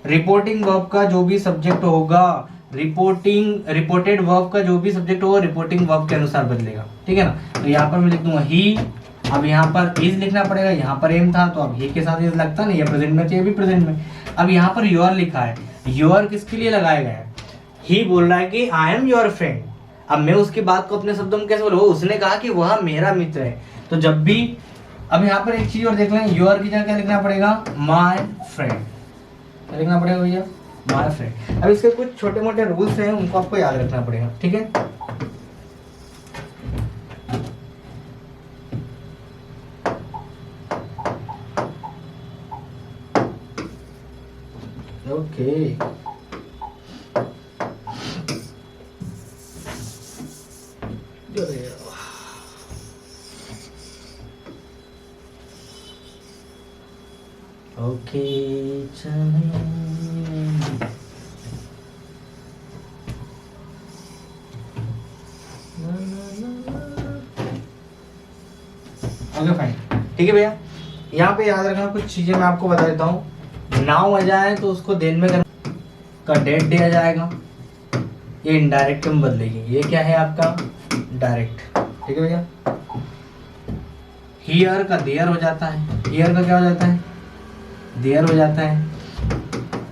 Speaker 2: रिपोर्टिंग वर्ब का जो भी सब्जेक्ट होगा, रिपोर्टेड वर्ब का जो भी सब्जेक्ट होगा रिपोर्टिंग वर्ब के अनुसार बदलेगा, ठीक है ना। तो यहाँ पर मैं लिख दूंगा ही, अब यहाँ पर इज लिखना पड़ेगा, यहाँ पर एम था तो अब ही के साथ इज लगता नहीं, ये प्रेजेंट में तो ये भी प्रेजेंट में। अब यहाँ पर योर लिखा है, योर किसके लिए लगाया गया है? ही बोल रहा है कि आई एम योर फ्रेंड। अब मैं उसकी बात को अपने शब्दों में कैसे बोलूँ? उसने कहा कि वह मेरा मित्र है। तो जब भी, अब यहाँ पर एक चीज और देख लें, योर की जगह क्या लिखना पड़ेगा? My friend. क्या लिखना पड़ेगा भैया? My friend. अब इसके कुछ छोटे मोटे रूल्स हैं, उनको आपको याद रखना पड़ेगा, ठीक है। ओके ओके ओके फाइन, ठीक है भैया। यहाँ पे याद रखना कुछ चीजें मैं आपको बता देता हूँ। नाउ आ जाए तो उसको देन में का डेट डे आ जाएगा, ये इनडायरेक्ट में बदलेगी। ये क्या है आपका? डायरेक्ट, ठीक है भैया। हियर का देयर हो जाता है, हियर का क्या हो जाता है? देयर हो जाता है।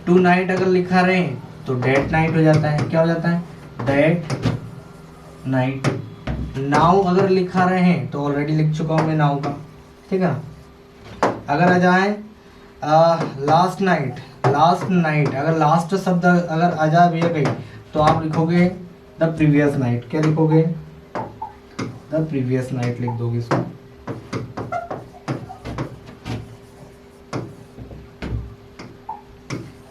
Speaker 2: टू नाइट अगर लिखा रहे तो डेट नाइट हो जाता है। क्या हो जाता है? Date night. नाउ अगर लिखा रहे हैं तो ऑलरेडी लिख चुका हूँ मैं नाउ का, ठीक है। अगर आ जाए लास्ट नाइट, लास्ट नाइट अगर लास्ट शब्द अगर आ जाए भैया कहीं तो आप लिखोगे द प्रीवियस नाइट। क्या लिखोगे? द प्रीवियस नाइट लिख दोगे इसको।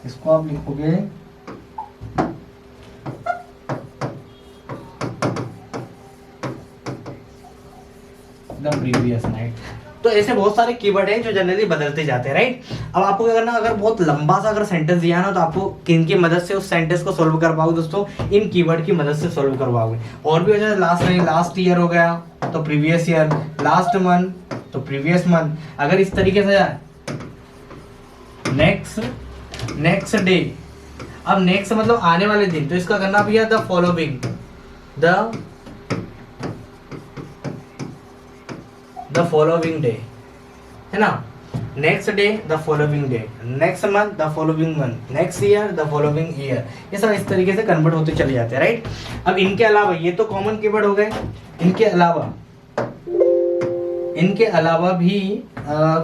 Speaker 2: इसको आप लिखोगे द प्रीवियस नाइट। तो ऐसे बहुत सारे कीवर्ड हैं जो जनरली बदलते जाते हैं, राइट। अब आपको क्या करना, अगर बहुत लंबा सा अगर सेंटेंस दिया है ना, तो आपको किन की मदद से उस सेंटेंस को सोल्व कर पाओगे दोस्तों, इन कीवर्ड की मदद से सोल्व करवाओगे। और भी हो जाए, लास्ट ईयर हो गया तो प्रीवियस ईयर, लास्ट मंथ तो प्रीवियस मंथ। अगर इस तरीके से जाए नेक्स्ट डे, अब नेक्स्ट मतलब आने वाले दिन, तो इसका करना भैया the following, the following day, है ना। Next day the following day, next month the following month, next year the following year. ये सब इस तरीके से कन्वर्ट होते चले जाते हैं, राइट। अब इनके अलावा, ये तो कॉमन कीवर्ड हो गए, इनके अलावा भी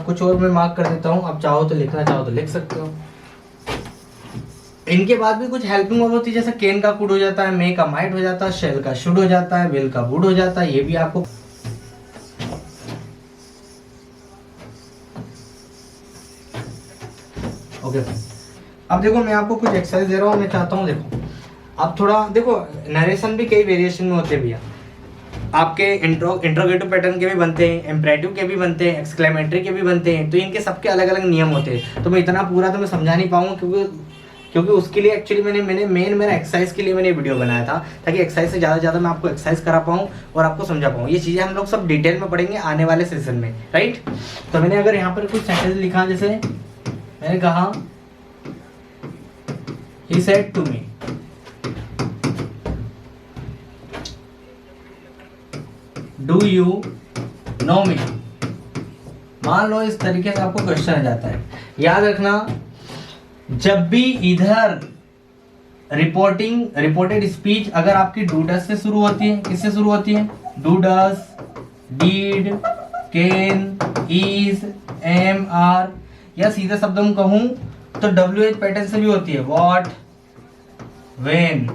Speaker 2: कुछ और मैं मार्क कर देता हूँ। अब चाहो तो लिखना चाहो तो लिख सकते हो। इनके बाद भी कुछ हेल्पिंग वर्ब होती है, जैसे केन का कुड हो जाता है, मे का माइट हो जाता है, शेल का शुड हो जाता है, विल का वुड हो जाता है। ये भी आपको ओके। अब देखो मैं आपको कुछ एक्सरसाइज दे रहा हूँ, मैं चाहता हूँ देखो अब थोड़ा देखो, नरेशन भी कई वेरिएशन में होते हैं भैया। आपके इंट्रोगेटिव पैटर्न के भी बनते हैं, इम्परेटिव के भी बनते हैं, एक्सक्लेमेटरी के भी बनते हैं। तो इनके सबके अलग अलग नियम होते हैं। तो मैं इतना पूरा तो मैं समझा नहीं पाऊंगा, क्योंकि उसके लिए एक्चुअली मैंने मेरा एक्सरसाइज के लिए मैंने वीडियो बनाया था, ताकि एक्सरसाइज से ज़्यादा मैं आपको एक्सरसाइज करा पाऊँ और आपको समझा पाऊँ। ये चीज़ें हम लोग सब डिटेल में पढ़ेंगे आने वाले सेशन में, राइट। तो मैंने अगर यहाँ पर कुछ सेंटेंस लिखा, जैसे मैंने कहा he said to me, do you know me। मान लो इस तरीके से आपको क्वेश्चन आ जाता है। याद रखना, जब भी इधर रिपोर्टेड स्पीच अगर आपकी डू डस से शुरू होती है, किससे शुरू होती है, do does, did, can, is, am, are, या सीधे शब्दों में कहूं तो WH पैटर्न से भी होती है, व्हाट, व्हेन।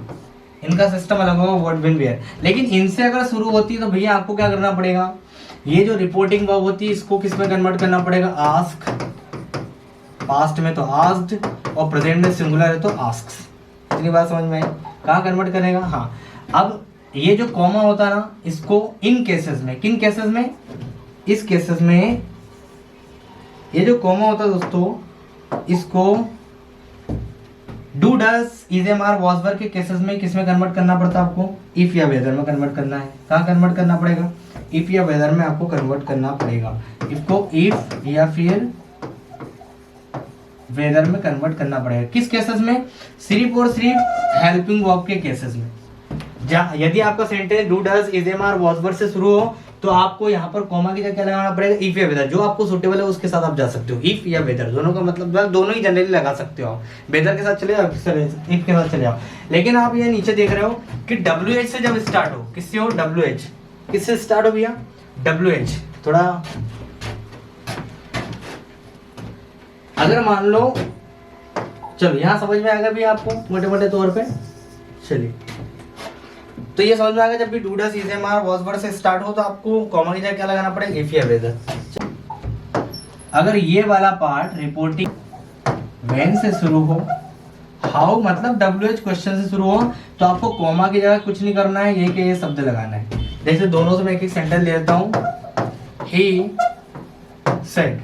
Speaker 2: इनका सिस्टम अलग होगा, व्हाट, व्हेन, वेयर। लेकिन इनसे अगर शुरू होती है तो भैया आपको क्या करना पड़ेगा, ये जो रिपोर्टिंग वर्ब होती है इसको किस में कन्वर्ट करना पड़ेगा, आस्क। पास्ट में तो आस्क्ड और प्रेजेंट में सिंगुलर है तो आस्क्स। इतनी बात समझ में आई। कहाँ कन्वर्ट करेगा, हाँ। अब ये जो कॉमा होता है ना, इसको इन केसेस में, किन केसेस में, इस केसेस में ये जो कॉमा होता है दोस्तों, इसको do does, is am are, was were के केसेस में किस में कन्वर्ट करना पड़ता है आपको, इफ या वेदर में कन्वर्ट करना है। कहाँ कन्वर्ट करना पड़ेगा, इफ या वेदर में आपको कन्वर्ट करना पड़ेगा। इफ को इफ या फिर वेदर में कन्वर्ट करना पड़ेगा। किस केसेस में, सिर्फ और सिर्फ हेल्पिंग वर्ब के केसेस में। यदि आपका sentence do does, is am are, was were से शुरू हो तो आपको यहाँ पर कॉमा की जगह क्या लगाना पड़ेगा, इफ या वेदर। जो आपको सुटेबल है उसके साथ आप जा सकते हो, इफ या वेदर दोनों का मतलब, दोनों ही जनरली लगा सकते हो। वेदर के साथ चले जाओ, इफ के साथ चले जाओ। लेकिन आप ये नीचे देख रहे हो कि WH से जब स्टार्ट हो, किससे हो, WH, किससे स्टार्ट हो भैया, WH। थोड़ा अगर मान लो, चलो यहाँ समझ में आएगा भी आपको मोटे मोटे तौर पे। चलिए, तो ये समझ में आएगा, जब भी do does, is am are, was were से स्टार्ट हो तो आपको कॉमा की जगह क्या लगाना पड़ेगा, इफ या वेदर। अगर ये वाला पार्ट रिपोर्टिंग व्हेन से शुरू हो, हाउ मतलब WH क्वेश्चन से शुरू हो, तो आपको कॉमा की जगह कुछ नहीं करना है, ये कि ये शब्द लगाना है। जैसे दोनों से मैं एक एक सेंटेंस ले लेता हूं, he said,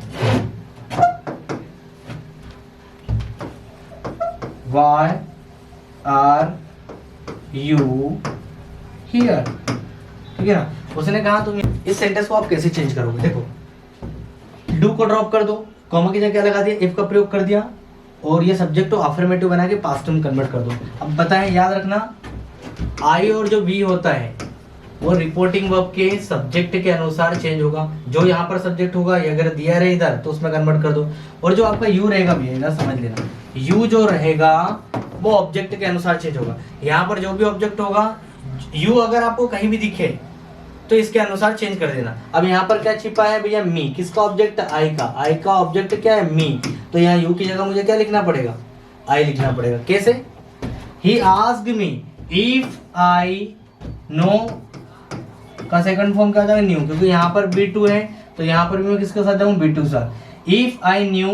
Speaker 2: why are you here, ठीक है ना। उसने कहा तुम इस सेंटेंस को आप कैसे चेंज करोगे, देखो डू को ड्रॉप कर दो, कॉमा की जगह क्या लगा दिया, इफ का प्रयोग कर दिया, और ये सब्जेक्ट को अफर्मेटिव बना के पास्ट में कन्वर्ट कर दो। अब बताएं, याद रखना, आई और जो वी होता है वो रिपोर्टिंग वर्ब के सब्जेक्ट के अनुसार चेंज होगा। जो यहाँ पर सब्जेक्ट होगा, ये अगर दिया रहे इधर तो उसमें कन्वर्ट कर दो। और जो आपका यू रहेगा भी, इधर समझ लेना, यू जो रहेगा वो ऑब्जेक्ट के अनुसार चेंज होगा। यहाँ पर जो भी ऑब्जेक्ट होगा, यू अगर आपको कहीं भी दिखे तो इसके अनुसार चेंज कर देना। अब यहाँ पर क्या छिपा है भैया, मी। किसका ऑब्जेक्ट, आई का। आई का ऑब्जेक्ट क्या है, मी। तो यहाँ यू की जगह मुझे क्या लिखना पड़ेगा, आई लिखना पड़ेगा। कैसे, ही asked me if I know का सेकंड फॉर्म क्या हो जाएगा, न्यू, क्योंकि यहाँ पर B2 है तो यहाँ पर भी मैं किसके साथ जाऊँ, B2 साथ। इफ आई न्यू,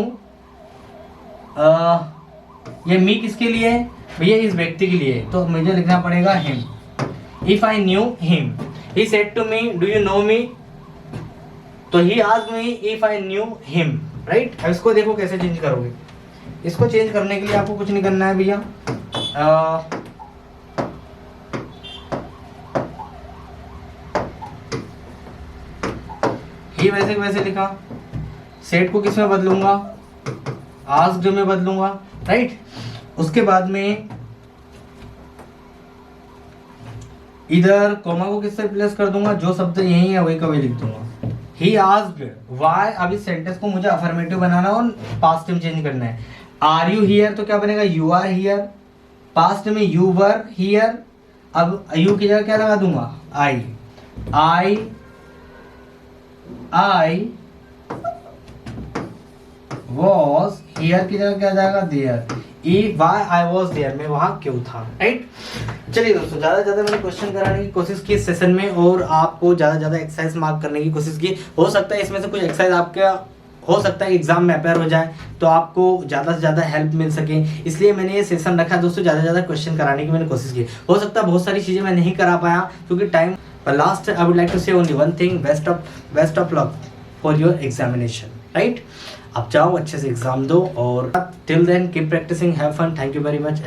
Speaker 2: ये मी किसके लिए है भैया, इस व्यक्ति के लिए, तो मुझे लिखना पड़ेगा him. If I knew him, he said to me do you know me, तो he asked me if I knew him, right. अब इसको देखो कैसे चेंज करोगे। इसको चेंज करने के लिए आपको कुछ नहीं करना है भैया, ही वैसे के वैसे लिखा, सेट को किस में बदलूंगा, आस्क्ड में बदलूंगा, राइट। उसके बाद में इधर कॉमा को किससे रिप्लेस कर दूंगा, जो शब्द यही है वही का वही लिख दूंगा। ही आस्क्ड व्हाई, अब इस सेंटेंस को मुझे अफर्मेटिव बनाना और पास्ट में चेंज करना है। आर यू हियर, तो क्या बनेगा, यू आर हियर। पास्ट में यू वर हियर, अब यू की जगह क्या लगा दूंगा, आई वॉज हियर की जगह क्या जाएगा, there. Why I was there, मैं वहां क्यों था, राइट। चलिए दोस्तों, ज़्यादा से ज़्यादा मैंने क्वेश्चन कराने की कोशिश की इस सेशन में और आपको ज़्यादा से ज़्यादा एक्सरसाइज मार्क करने की कोशिश की। हो सकता है इसमें से कुछ एक्सरसाइज आपका हो सकता है एग्जाम में अपेयर हो जाए तो आपको ज़्यादा से ज़्यादा हेल्प मिल सके, इसलिए मैंने ये सेशन रखा दोस्तों। ज़्यादा से ज़्यादा क्वेश्चन कराने की मैंने कोशिश की। हो सकता है बहुत सारी चीज़ें मैं नहीं करा पाया क्योंकि time, last I would like to say only one thing, best of luck for your examination, right. आप जाओ अच्छे से एग्जाम दो और till then keep practising, have fun, thank you very much.